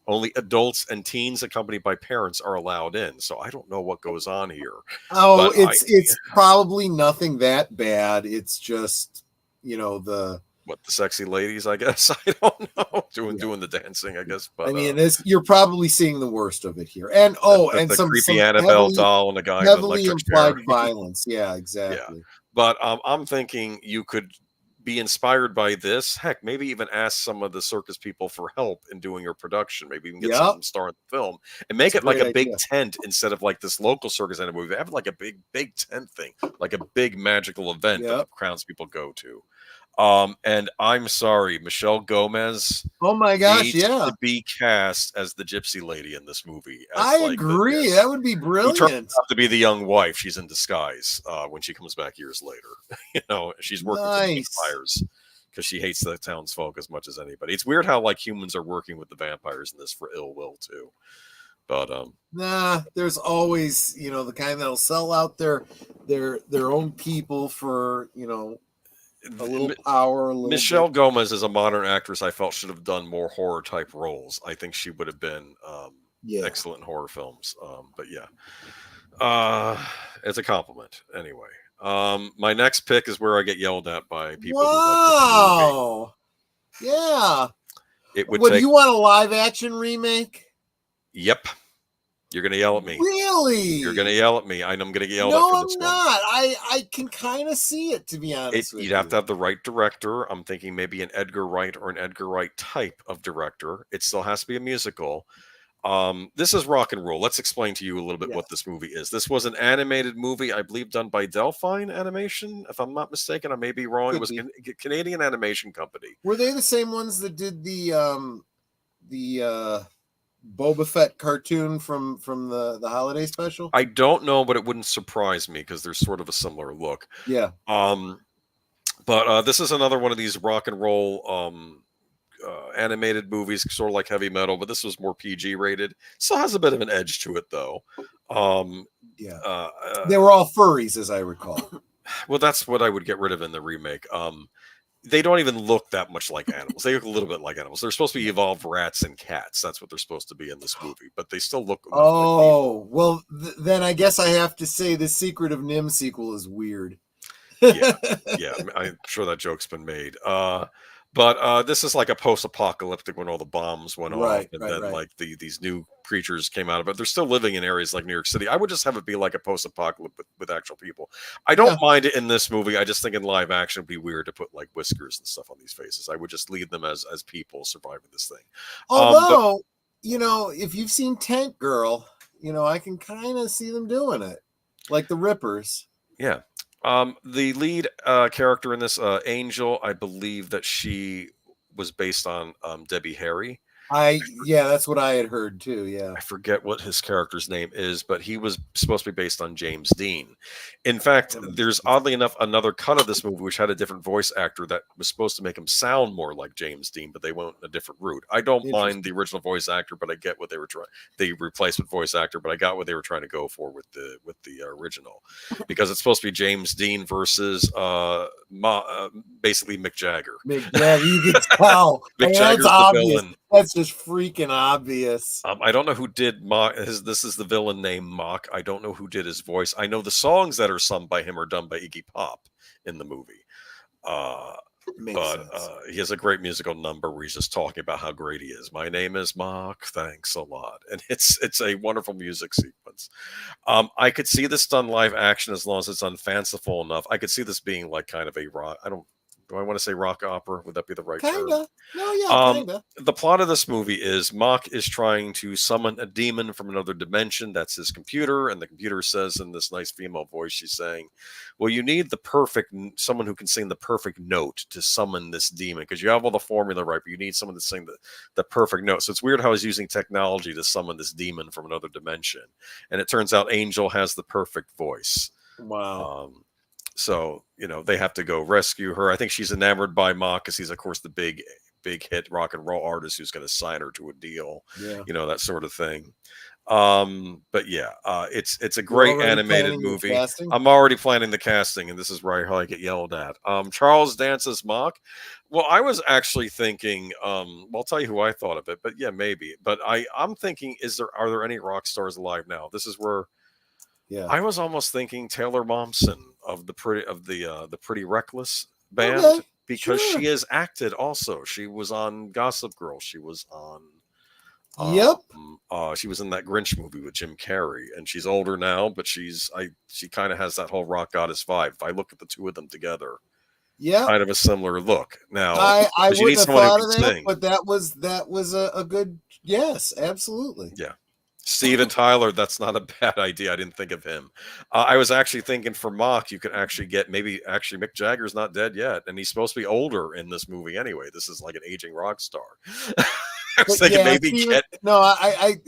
Only adults and teens accompanied by parents are allowed in. So I don't know what goes on here. Oh, it's probably nothing that bad. It's just, the sexy ladies, I guess. I don't know. Doing the dancing, I guess. But I mean, you're probably seeing the worst of it here. And the creepy Annabelle doll and a guy in an heavily electric implied chair. violence. Yeah, exactly. Yeah. But I'm thinking you could be inspired by this. Heck, maybe even ask some of the circus people for help in doing your production. Maybe even get some star in the film and make it like a big tent instead of like this local circus in a movie. Have like a big tent thing, like a big magical event that the crowdspeople go to. And I'm sorry, Michelle Gomez. Oh my gosh, needs to be cast as the gypsy lady in this movie. I agree. That would be brilliant. Who turns out to be the young wife. She's in disguise when she comes back years later. She's working with the vampires because she hates the townsfolk as much as anybody. It's weird how like humans are working with the vampires in this for ill will too. But there's always the kind that'll sell out their own people for a little power. Michelle Gomez is a modern actress I felt should have done more horror type roles. I think she would have been excellent in horror films. But it's a compliment anyway. My next pick is where I get yelled at by people. Wow. Yeah. Do you want a live action remake? Yep. You're going to yell at me. Really? You're going to yell at me. I'm going to get yelled at for this one. No, I'm not. I can kind of see it, to be honest with you. You'd have to have the right director. I'm thinking maybe an Edgar Wright or an Edgar Wright type of director. It still has to be a musical. This is Rock and Roll. Let's explain to you a little bit what this movie is. This was an animated movie, I believe, done by Delphine Animation. If I'm not mistaken, I may be wrong. It was a Canadian animation company. Were they the same ones that did the Boba Fett cartoon from the holiday special? I don't know, but it wouldn't surprise me because there's sort of a similar look. Yeah. But this is another one of these rock and roll animated movies, sort of like Heavy Metal, but this was more PG rated. Still has a bit of an edge to it, though. They were all furries, as I recall. Well, that's what I would get rid of in the remake. They don't even look that much like animals. They look a little bit like animals. They're supposed to be evolved rats and cats. That's what they're supposed to be in this movie, but they still look. Well, then I guess I have to say the Secret of Nim sequel is weird. yeah, I'm sure that joke's been made. But this is like a post-apocalyptic when all the bombs went off, and then like these new creatures came out of it. They're still living in areas like New York City. I would just have it be like a post-apocalypse with actual people. I don't mind it in this movie. I just think in live action it'd be weird to put like whiskers and stuff on these faces. I would just lead them as people surviving this thing. Although, if you've seen Tank Girl, I can kind of see them doing it, like the Rippers. Yeah. The lead character in this, Angel, I believe that she was based on Debbie Harry. That's what I had heard too. Yeah, I forget what his character's name is, but he was supposed to be based on James Dean. In fact, there's oddly enough another cut of this movie which had a different voice actor that was supposed to make him sound more like James Dean, but they went a different route. I don't mind the original voice actor, but I get what they were trying. They replaced with voice actor, but I got what they were trying to go for with the original, because it's supposed to be James Dean versus basically Mick Jagger. Mick Jagger, you can tell. Mick Jagger's the villain. That's just freaking obvious. I don't know who did Mock. This is the villain named Mock. I don't know who did his voice. I know the songs that are sung by him are done by Iggy Pop in the movie. He has a great musical number where he's just talking about how great he is. My name is Mock. Thanks a lot. And it's a wonderful music sequence. I could see this done live action as long as it's unfanciful enough. I could see this being like kind of a rock. Do I want to say rock opera? Would that be the right term? Kinda. No, yeah, kinda. The plot of this movie is Mock is trying to summon a demon from another dimension. That's his computer, and the computer says in this nice female voice, she's saying, "Well, you need someone who can sing the perfect note to summon this demon, because you have all the formula right, but you need someone to sing the perfect note." So it's weird how he's using technology to summon this demon from another dimension, and it turns out Angel has the perfect voice. Wow. So, they have to go rescue her. I think she's enamored by Mock because he's, of course, the big hit rock and roll artist who's going to sign her to a deal, that sort of thing. But yeah, it's a great animated movie. I'm already planning the casting, and this is where I get yelled at. Charles Dance as Mock. Well, I was actually thinking, I'll tell you who I thought of it, but yeah, maybe. But I'm thinking, are there any rock stars alive now? This is where I was almost thinking Taylor Momsen of the Pretty Reckless band, because she has acted also. She was on Gossip Girl. She was on she was in that Grinch movie with Jim Carrey, and she's older now, but she kind of has that whole rock goddess vibe. If I look at the two of them together, kind of a similar look. Now I wouldn't have thought of that, but that was a good yes, absolutely. Yeah. Steven Tyler, that's not a bad idea. I didn't think of him. I was actually thinking for Mock, you could actually get Mick Jagger's not dead yet, and he's supposed to be older in this movie anyway. This is like an aging rock star. I was thinking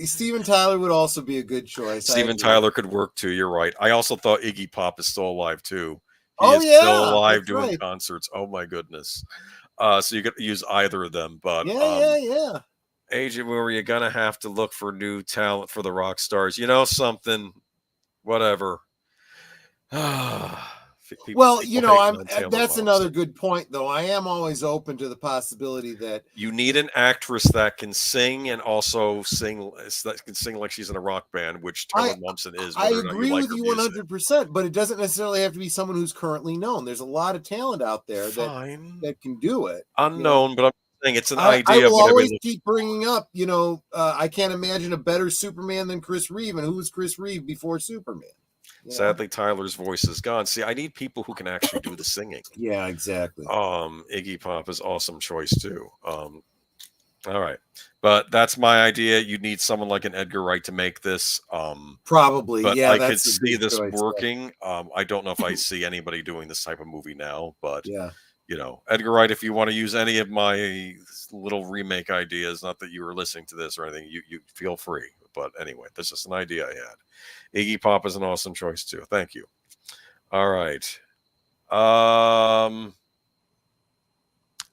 Steven Tyler would also be a good choice. Steven Tyler could work too. You're right. I also thought Iggy Pop is still alive too. He is still alive doing concerts. Oh my goodness. So you could use either of them, but yeah. Agent, where you're gonna have to look for new talent for the rock stars. Something, whatever. Well, that's another good point, though. I am always open to the possibility that you need an actress that can sing and also that can sing like she's in a rock band, which Taylor Momsen is. I agree with you 100%, but it doesn't necessarily have to be someone who's currently known. There's a lot of talent out there that can do it. Unknown, but I'm saying it's an idea. I will always keep bringing up, I can't imagine a better Superman than Chris Reeve, and who was Chris Reeve before Superman? Sadly, Tyler's voice is gone. See, I need people who can actually do the singing. Yeah, exactly. Iggy Pop is awesome choice too. All right, but that's my idea. You need someone like an Edgar Wright to make this. Probably, but yeah. I could see this working. I don't know if I see anybody doing this type of movie now, but Edgar Wright, if you want to use any of my little remake ideas, not that you were listening to this or anything, you feel free. But anyway, that's just an idea I had. Iggy Pop is an awesome choice too. Thank you. All right.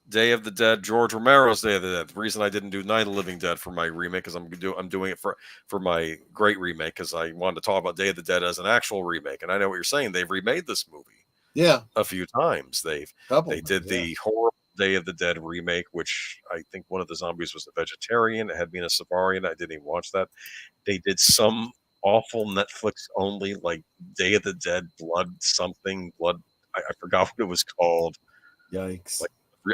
Day of the Dead, George Romero's Day of the Dead. The reason I didn't do Night of the Living Dead for my remake is I'm doing it for my great remake, because I wanted to talk about Day of the Dead as an actual remake. And I know what you're saying. They've remade this movie. Yeah. A few times. They did the horrible Day of the Dead remake, which I think one of the zombies was a vegetarian. It had been a Savarian. I didn't even watch that. They did some awful Netflix only, like Day of the Dead blood. I forgot what it was called. Yikes.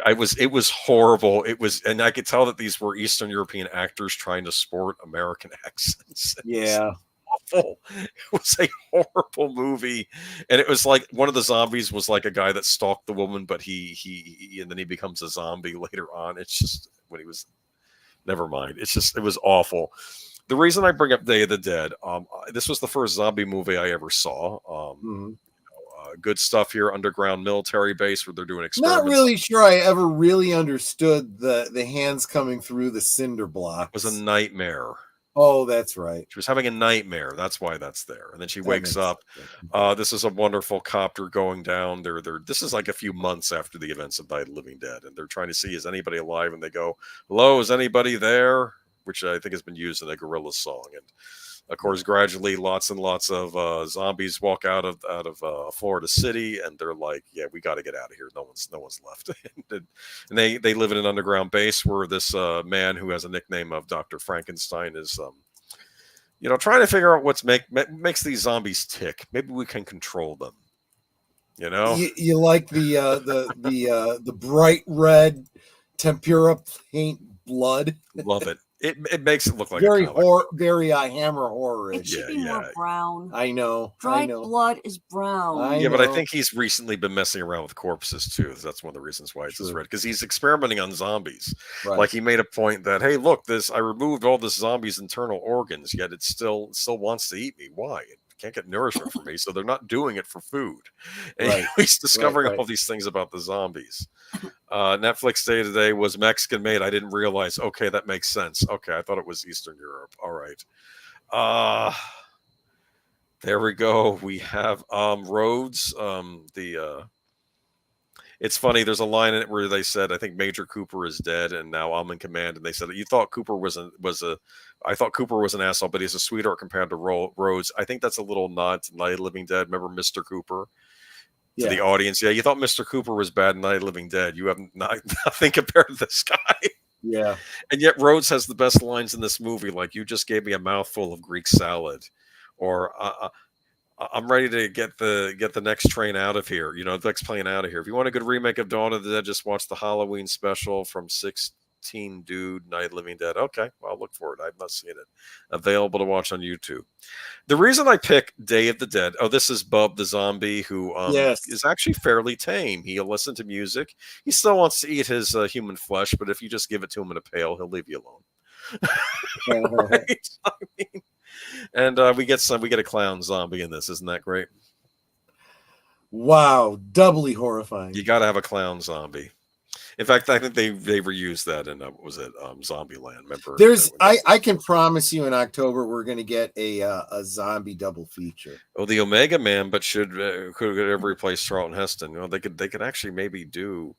It was horrible. And I could tell that these were Eastern European actors trying to sport American accents. Yeah. Awful. It was a horrible movie, and it was like one of the zombies was like a guy that stalked the woman, but he and then he becomes a zombie later on. It's just never mind. It was awful. The reason I bring up Day of the Dead, this was the first zombie movie I ever saw. Good stuff here, underground military base where they're doing experiments. Not really sure I ever really understood the hands coming through the cinder block. It was a nightmare. Oh, that's right. She was having a nightmare. That's why that's there. And then she wakes up. This is a wonderful copter going down. This is like a few months after the events of Night of the Living Dead. And they're trying to see, is anybody alive? And they go, hello, is anybody there? Which I think has been used in a Gorillaz song. And of course, gradually, lots and lots of zombies walk out of Florida City, and they're like, "Yeah, we got to get out of here. No one's left." And they live in an underground base where this man who has a nickname of Dr. Frankenstein is, trying to figure out what makes these zombies tick. Maybe we can control them. You like the bright red tempera paint blood? Love it. It makes it look like very a comic. very Hammer horror. It should Yeah, be yeah. more brown. I know. Dried blood is brown. I Yeah, but I know. think he's recently been messing around with corpses too. That's one of the reasons why it's this True. red, because he's experimenting on zombies. Right. Like he made a point that, hey, look, I removed all this zombie's internal organs, yet it still wants to eat me. Why? It can't get nourishment from me, so they're not doing it for food. And Right. he's discovering Right. all these things about the zombies. Netflix Day today was Mexican made. I didn't realize. Okay, that makes sense. Okay, I thought it was Eastern Europe. All right. There we go. We have Rhodes. It's funny. There's a line in it where they said, "I think Major Cooper is dead, and now I'm in command." And they said, "You thought Cooper I thought Cooper was an asshole, but he's a sweetheart compared to Rhodes." I think that's a little nod to Night of the Living Dead. Remember Mr. Cooper? To the audience, yeah, you thought Mr. Cooper was bad in Night of the Living Dead. You have nothing compared to this guy. Yeah. And yet Rhodes has the best lines in this movie, like, "You just gave me a mouthful of Greek salad," or "I'm ready to get the next train out of here. You know, the next plane out of here. If you want a good remake of Dawn of the Dead, just watch the Halloween special from 16 Dude, Night of the Living Dead." Okay, well, I'll look for it. I've not seen it. Available to watch on YouTube. The reason I pick Day of the Dead, this is Bub the zombie, who is actually fairly tame. He'll listen to music. He still wants to eat his human flesh, but if you just give it to him in a pail, he'll leave you alone. Right? I mean, and we get a clown zombie in this. Isn't that great? Wow, doubly horrifying. You got to have a clown zombie. In fact, I think they reused that in what was it, Zombieland? Remember? I can promise you in October we're going to get a zombie double feature. Oh, the Omega Man, but could ever replace Charlton Heston? You know, they could actually maybe do.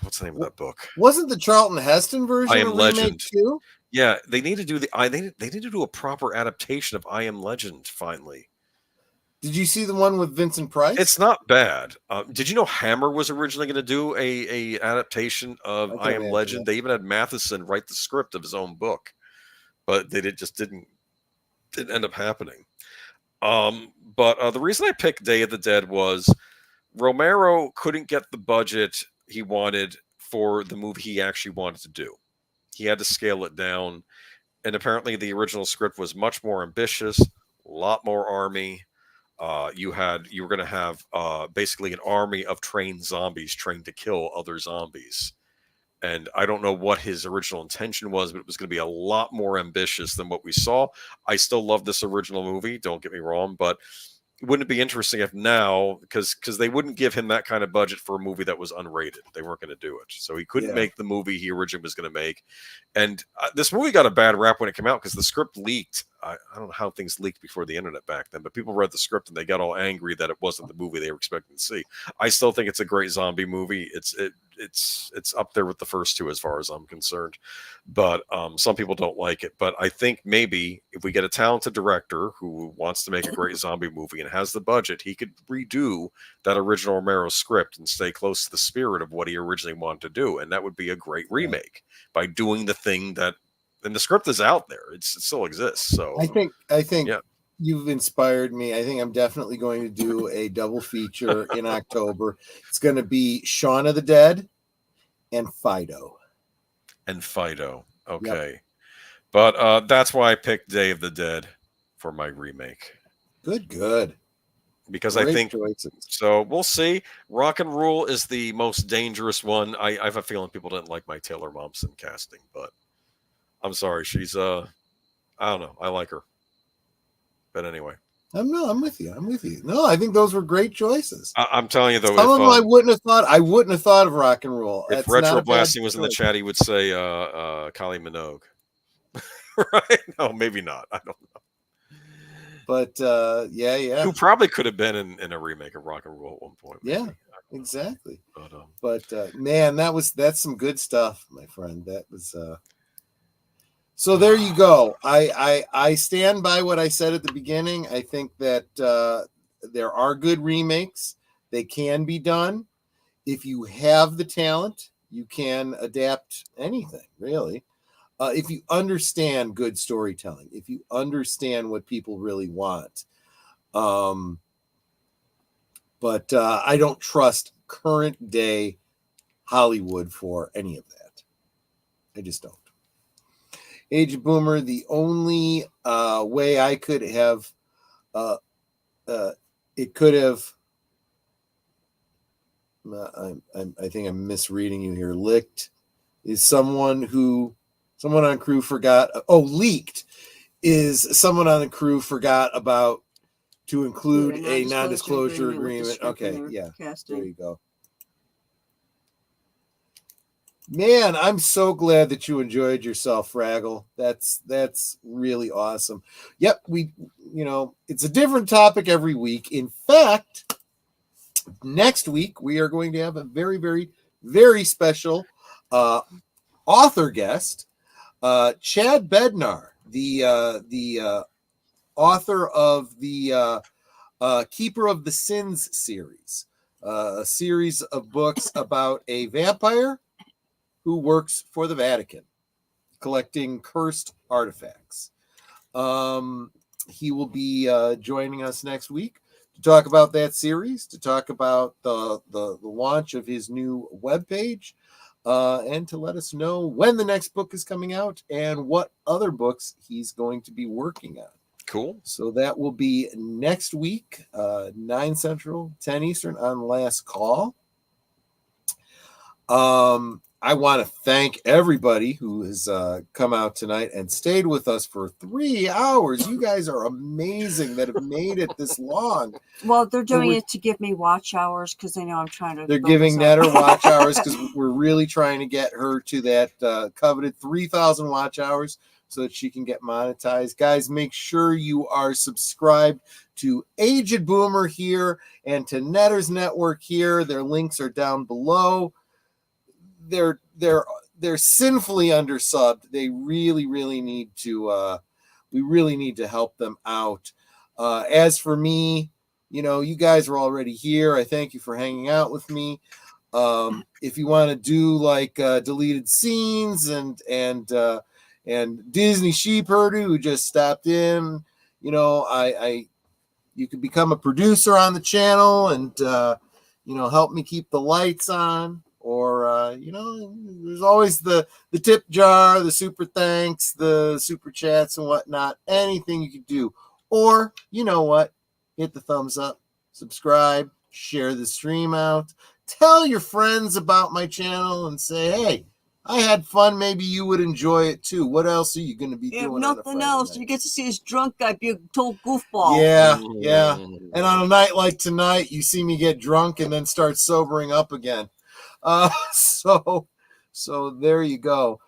What's the name of that book? Wasn't the Charlton Heston version I Am a Legend remake too? Yeah, they need to do they need to do a proper adaptation of I Am Legend finally. Did you see the one with Vincent Price? It's not bad. Did you know Hammer was originally going to do a adaptation of I Am Legend? They even had Matheson write the script of his own book, but they didn't end up happening. But the reason I picked Day of the Dead was Romero couldn't get the budget he wanted for the movie he actually wanted to do. He had to scale it down, and apparently the original script was much more ambitious, a lot more army. You were going to have basically an army of trained zombies trained to kill other zombies. And I don't know what his original intention was, but it was going to be a lot more ambitious than what we saw. I still love this original movie, don't get me wrong, but wouldn't it be interesting if now, because they wouldn't give him that kind of budget for a movie that was unrated. They weren't going to do it. So he couldn't make the movie he originally was going to make. And this movie got a bad rap when it came out because the script leaked. I don't know how things leaked before the internet back then, but people read the script and they got all angry that it wasn't the movie they were expecting to see. I still think it's a great zombie movie. It's up there with the first two as far as I'm concerned, but some people don't like it. But I think maybe if we get a talented director who wants to make a great zombie movie and has the budget, he could redo that original Romero script and stay close to the spirit of what he originally wanted to do, and that would be a great remake by doing the thing that. And the script is out there; it still exists. So I think you've inspired me. I think I'm definitely going to do a double feature in October. It's going to be Shaun of the Dead and Fido. Okay. Yep. But that's why I picked Day of the Dead for my remake. Good. Because Great I think choices. So we'll see. Rock and Rule is the most dangerous one. I have a feeling people didn't like my Taylor Momsen casting, but I'm sorry. She's I don't know. I like her. But anyway. I'm with you. No, I think those were great choices. I'm telling you though, some of them I wouldn't have thought of Rock and Roll. If Retro Blasting was in the chat, he would say Kylie Minogue. Right? No, maybe not. I don't know. But yeah. Who probably could have been in a remake of Rock and Roll at one point. Maybe. Yeah, exactly. But man, that's some good stuff, my friend. That was so there you go. I stand by what I said at the beginning. I think that there are good remakes. They can be done. If you have the talent, you can adapt anything, really. If you understand good storytelling, if you understand what people really want. But I don't trust current day Hollywood for any of that. I just don't. Aged Boomer, the only way I could have, it could have, I think I'm misreading you here. Licked is someone on crew forgot. Leaked is someone on the crew forgot about to include a non-disclosure agreement. Okay, yeah, casting. there you go. Man, I'm so glad that you enjoyed yourself, Fraggle. That's really awesome. Yep, it's a different topic every week. In fact, next week we are going to have a very, very, very special author guest, Chad Bednar, the author of the Keeper of the Sins series, a series of books about a vampire who works for the Vatican, collecting cursed artifacts. He will be joining us next week to talk about that series, to talk about the launch of his new webpage, and to let us know when the next book is coming out and what other books he's going to be working on. Cool. So that will be next week, 9 Central, 10 Eastern on Last Call. I want to thank everybody who has come out tonight and stayed with us for 3 hours. You guys are amazing that have made it this long. Well, they're doing it to give me watch hours because they know I'm trying to. They're giving Netter watch hours because we're really trying to get her to that coveted 3,000 watch hours so that she can get monetized. Guys, make sure you are subscribed to Aged Boomer here and to Netter's Network here. Their links are down below. They're sinfully undersubbed. They really need to we really need to help them out. As for me, you guys are already here. I thank you for hanging out with me. If you want to do like deleted scenes and Disney Sheepherder who just stopped in, you could become a producer on the channel and help me keep the lights on. Or, there's always the tip jar, the super thanks, the super chats and whatnot. Anything you could do. Or, you know what? Hit the thumbs up, subscribe, share the stream out. Tell your friends about my channel and say, hey, I had fun. Maybe you would enjoy it too. What else are you going to be doing? If nothing else, you get to see this drunk guy be a total goofball. Yeah. And on a night like tonight, you see me get drunk and then start sobering up again. So there you go.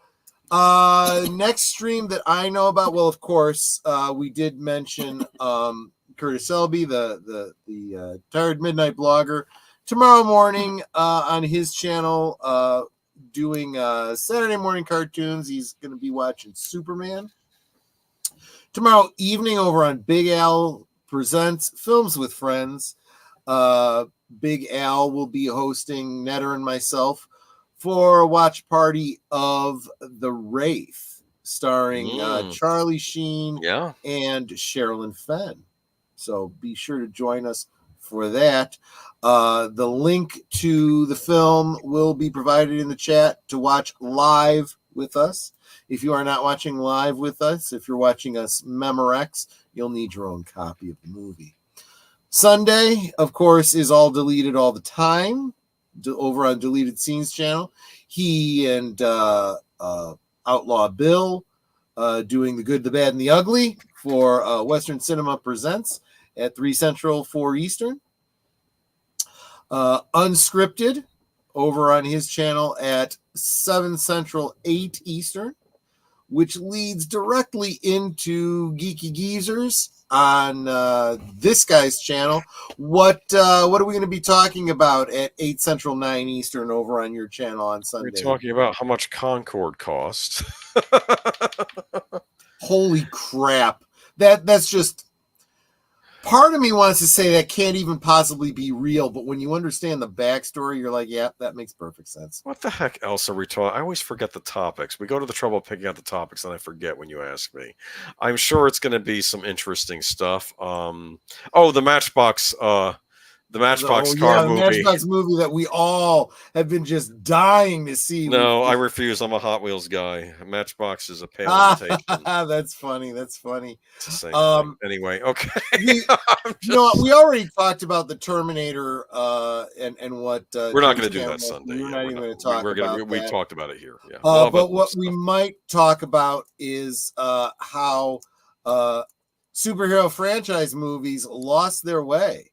Next stream that I know about, well, of course, we did mention Curtis Selby, the Tired Midnight Blogger, tomorrow morning on his channel, doing Saturday morning cartoons. He's going to be watching Superman. Tomorrow evening over on Big Al Presents Films with Friends, Big Al will be hosting Netter and myself for a watch party of The Wraith, starring Charlie Sheen and Sherilyn Fenn. So be sure to join us for that. The link to the film will be provided in the chat to watch live with us. If you are not watching live with us, if you're watching us Memorex, you'll need your own copy of the movie. Sunday, of course, is all deleted all the time over on Deleted Scenes channel. He and Outlaw Bill doing The Good, the Bad, and the Ugly for Western Cinema Presents at 3 Central, 4 Eastern. Unscripted over on his channel at 7 Central, 8 Eastern, which leads directly into Geeky Geezers on this guy's channel. What are we going to be talking about at 8 Central, 9 Eastern over on your channel on Sunday? We're talking about how much Concord costs. Holy crap. That's just... Part of me wants to say that can't even possibly be real, but when you understand the backstory, you're like, yeah, that makes perfect sense. What the heck else are we talking? I always forget the topics. We go to the trouble of picking out the topics, and I forget when you ask me. I'm sure it's going to be some interesting stuff. The Matchbox The Matchbox car the movie. Matchbox movie that we all have been just dying to see. No, I refuse. I'm a Hot Wheels guy. Matchbox is a pale imitation. That's funny. That's funny. It's the same thing. Anyway, okay. We already talked about the Terminator and what. We're not going to do that Sunday. We're not even going to talk about that. We talked about it here. Yeah. But what we might talk about is how superhero franchise movies lost their way.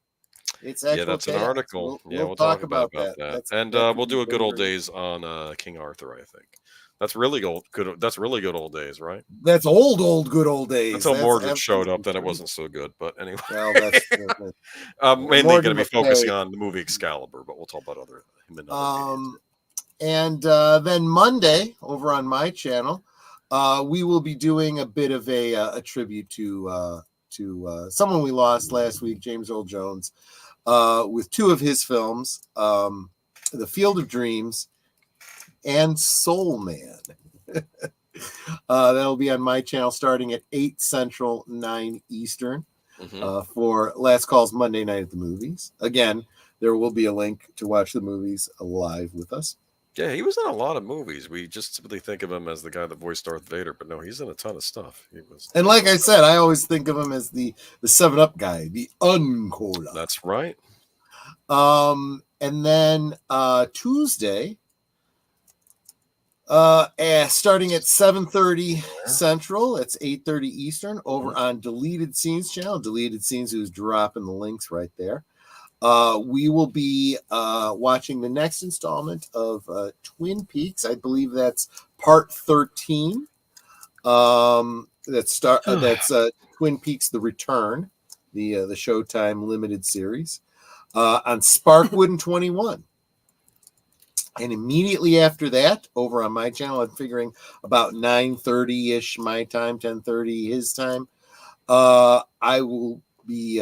It's that's an article. We'll talk about that. And we'll do a good old days on King Arthur, I think. That's really good. That's really good old days, right? That's good old days. Until Mordred showed up, then it wasn't so good. But anyway, mainly going to be focusing on the movie Excalibur, but we'll talk about other. And then Monday over on my channel, we will be doing a bit of a tribute to someone we lost last week, James Earl Jones, with two of his films, The Field of Dreams and Soul Man. That'll be on my channel starting at 8 Central, 9 Eastern for Last Call's Monday Night at the Movies. Again, there will be a link to watch the movies live with us. Yeah, he was in a lot of movies. We just simply think of him as the guy that voiced Darth Vader, but no, he's in a ton of stuff. And like I said, I always think of him as the 7-Up guy, the Uncola. That's right. And then Tuesday, starting at 7:30 Central, that's 8:30 Eastern, over on Deleted Scenes channel. Deleted Scenes, who's dropping the links right there. We will be watching the next installment of Twin Peaks. I believe that's part 13. That's Twin Peaks: The Return, the Showtime limited series, on Sparkwood and 21. And immediately after that, over on my channel, I'm figuring about 9:30-ish my time, 10:30 his time. I will be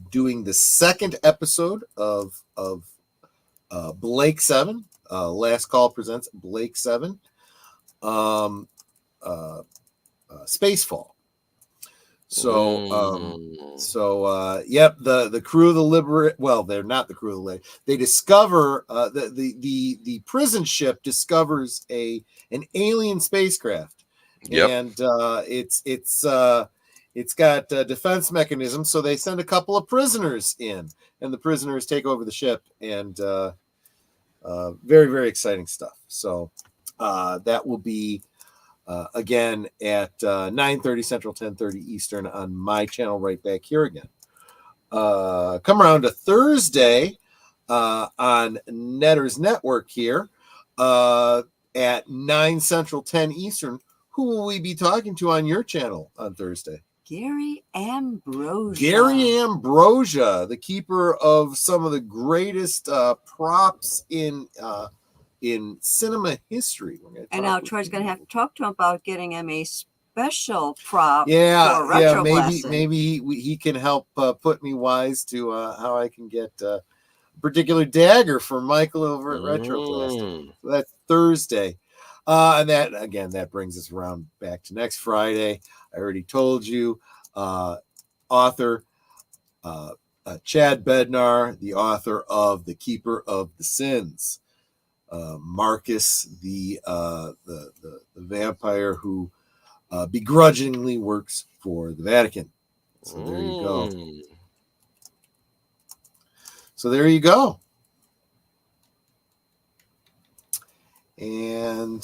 doing the second episode of Blake 7. Last Call presents Blake 7. Spacefall. Yep, the crew of the Liberate. Well, they're not the crew of the Liberate. They discover the prison ship discovers an alien spacecraft. Yep. And it's got defense mechanisms, so they send a couple of prisoners in, and the prisoners take over the ship, and very, very exciting stuff. So that will be again at 9:30 Central, 10:30 Eastern on my channel right back here again. Come around to Thursday on Netter's Network here at 9 Central, 10 Eastern. Who will we be talking to on your channel on Thursday? Gary Ambrosia. Gary Ambrosia, the keeper of some of the greatest props in cinema history. And now Troy's going to have to talk to him about getting him a special prop. Yeah, maybe he can help put me wise to how I can get a particular dagger for Michael over at Retroplastic. So that's Thursday. And that brings us around back to next Friday. I already told you, author Chad Bednar, the author of The Keeper of the Sins. Marcus, the vampire who begrudgingly works for the Vatican. So there you go. And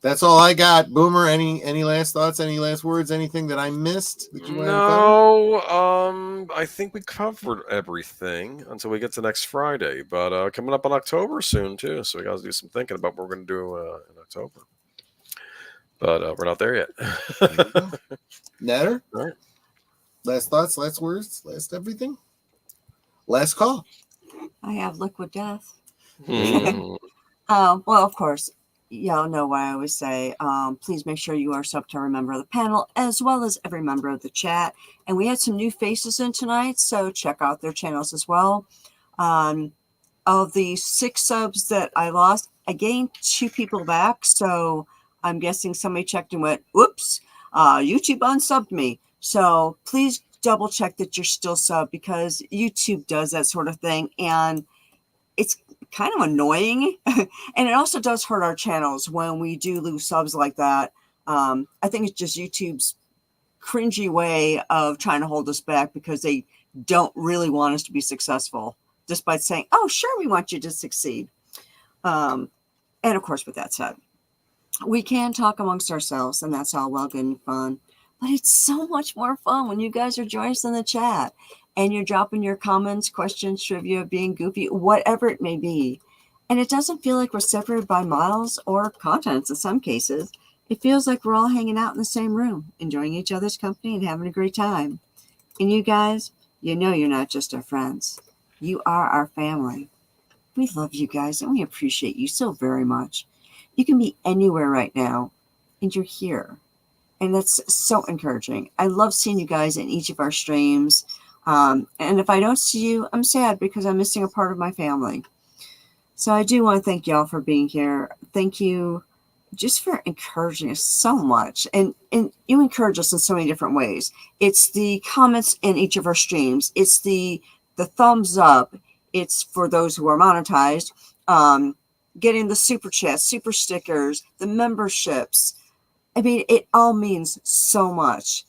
that's all I got. Boomer, any last thoughts, any last words, anything that I missed that you want to cover? I think we covered everything until we get to next Friday. But coming up on October soon too, so we got to do some thinking about what we're going to do in October. But we're not there yet. Netter? All right. Last thoughts, last words, last everything? Last call. I have Liquid Death. Well, of course, y'all know what I always say. Please make sure you are subbed to every member of the panel, as well as every member of the chat. And we had some new faces in tonight, so check out their channels as well. Of the 6 subs that I lost, I gained 2 people back, so I'm guessing somebody checked and went, "Oops, YouTube unsubbed me." So please double check that you're still sub, because YouTube does that sort of thing. And it's kind of annoying. And it also does hurt our channels when we do lose subs like that. I think it's just YouTube's cringy way of trying to hold us back, because they don't really want us to be successful, despite saying, oh, sure, we want you to succeed. And of course, with that said, we can talk amongst ourselves, and that's all well, good and fun. But it's so much more fun when you guys are joining us in the chat and you're dropping your comments, questions, trivia, being goofy, whatever it may be. And it doesn't feel like we're separated by miles or continents in some cases. It feels like we're all hanging out in the same room, enjoying each other's company and having a great time. And you guys, you know you're not just our friends. You are our family. We love you guys, and we appreciate you so very much. You can be anywhere right now, and you're here. And that's so encouraging. I love seeing you guys in each of our streams. And if I don't see you, I'm sad, because I'm missing a part of my family. So I do want to thank y'all for being here. Thank you just for encouraging us so much. And you encourage us in so many different ways. It's the comments in each of our streams. It's the thumbs up. It's for those who are monetized, getting the super chats, super stickers, the memberships. I mean, it all means so much.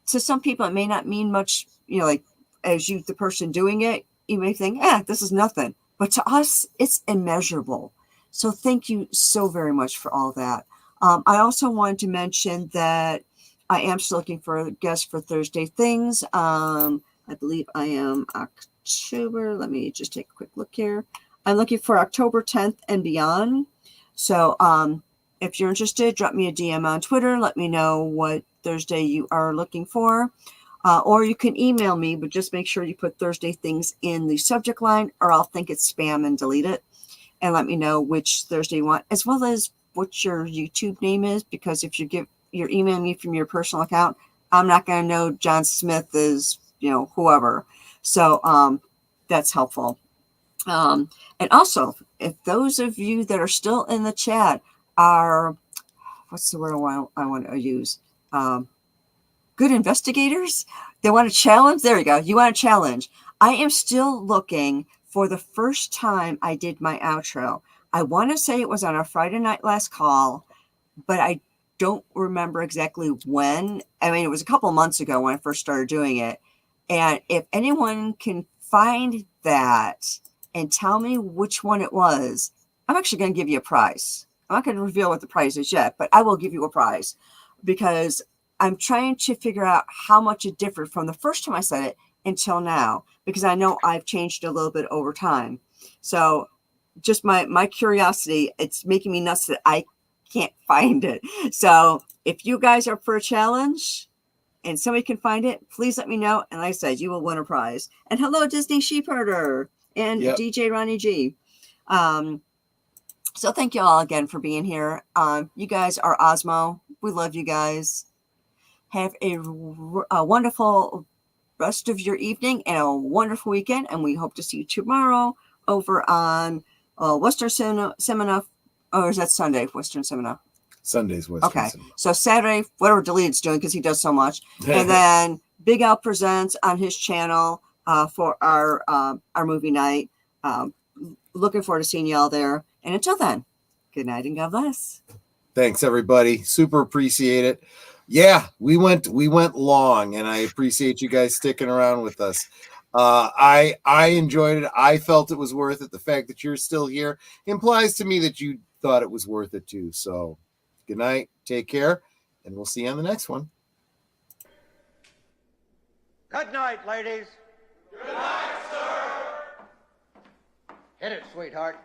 To some people, it may not mean much, like as you, the person doing it, you may think, this is nothing. But to us, it's immeasurable. So thank you so very much for all that. I also wanted to mention that I am still looking for a guest for Thursday Things. I believe I am October. Let me just take a quick look here. I'm looking for October 10th and beyond. So if you're interested, drop me a DM on Twitter. Let me know what Thursday you are looking for. Or you can email me, but just make sure you put Thursday Things in the subject line, or I'll think it's spam and delete it. And let me know which Thursday you want, as well as what your YouTube name is, because if you're emailing me from your personal account, I'm not going to know John Smith is, whoever. So that's helpful. And also, if those of you that are still in the chat are, what's the word I want to use? Good investigators. They want to challenge. There you go. You want to challenge. I am still looking for the first time I did my outro. I want to say it was on a Friday night last call, but I don't remember exactly when. I mean, it was a couple months ago when I first started doing it. And if anyone can find that and tell me which one it was, I'm actually going to give you a prize. I'm not going to reveal what the prize is yet, but I will give you a prize, because I'm trying to figure out how much it differed from the first time I said it until now, because I know I've changed a little bit over time. So just my curiosity, it's making me nuts that I can't find it. So if you guys are for a challenge and somebody can find it, please let me know. And like I said, you will win a prize. And hello, Disney Sheepherder and DJ Ronnie G. So thank you all again for being here. You guys are Osmo. We love you guys. Have a wonderful rest of your evening and a wonderful weekend. And we hope to see you tomorrow over on Western Cinema. Or is that Sunday, Western Cinema? Sunday's Western Cinema. So Saturday, whatever Deleted's doing, because he does so much. And then Big Al Presents on his channel for our movie night. Looking forward to seeing you all there. And until then, good night and God bless. Thanks, everybody. Super appreciate it. Yeah, we went long, and I appreciate you guys sticking around with us. I enjoyed it. I felt it was worth it. The fact that you're still here implies to me that you thought it was worth it too. So good night, take care, and we'll see you on the next one. Good night, ladies. Good night, sir. Hit it, sweetheart.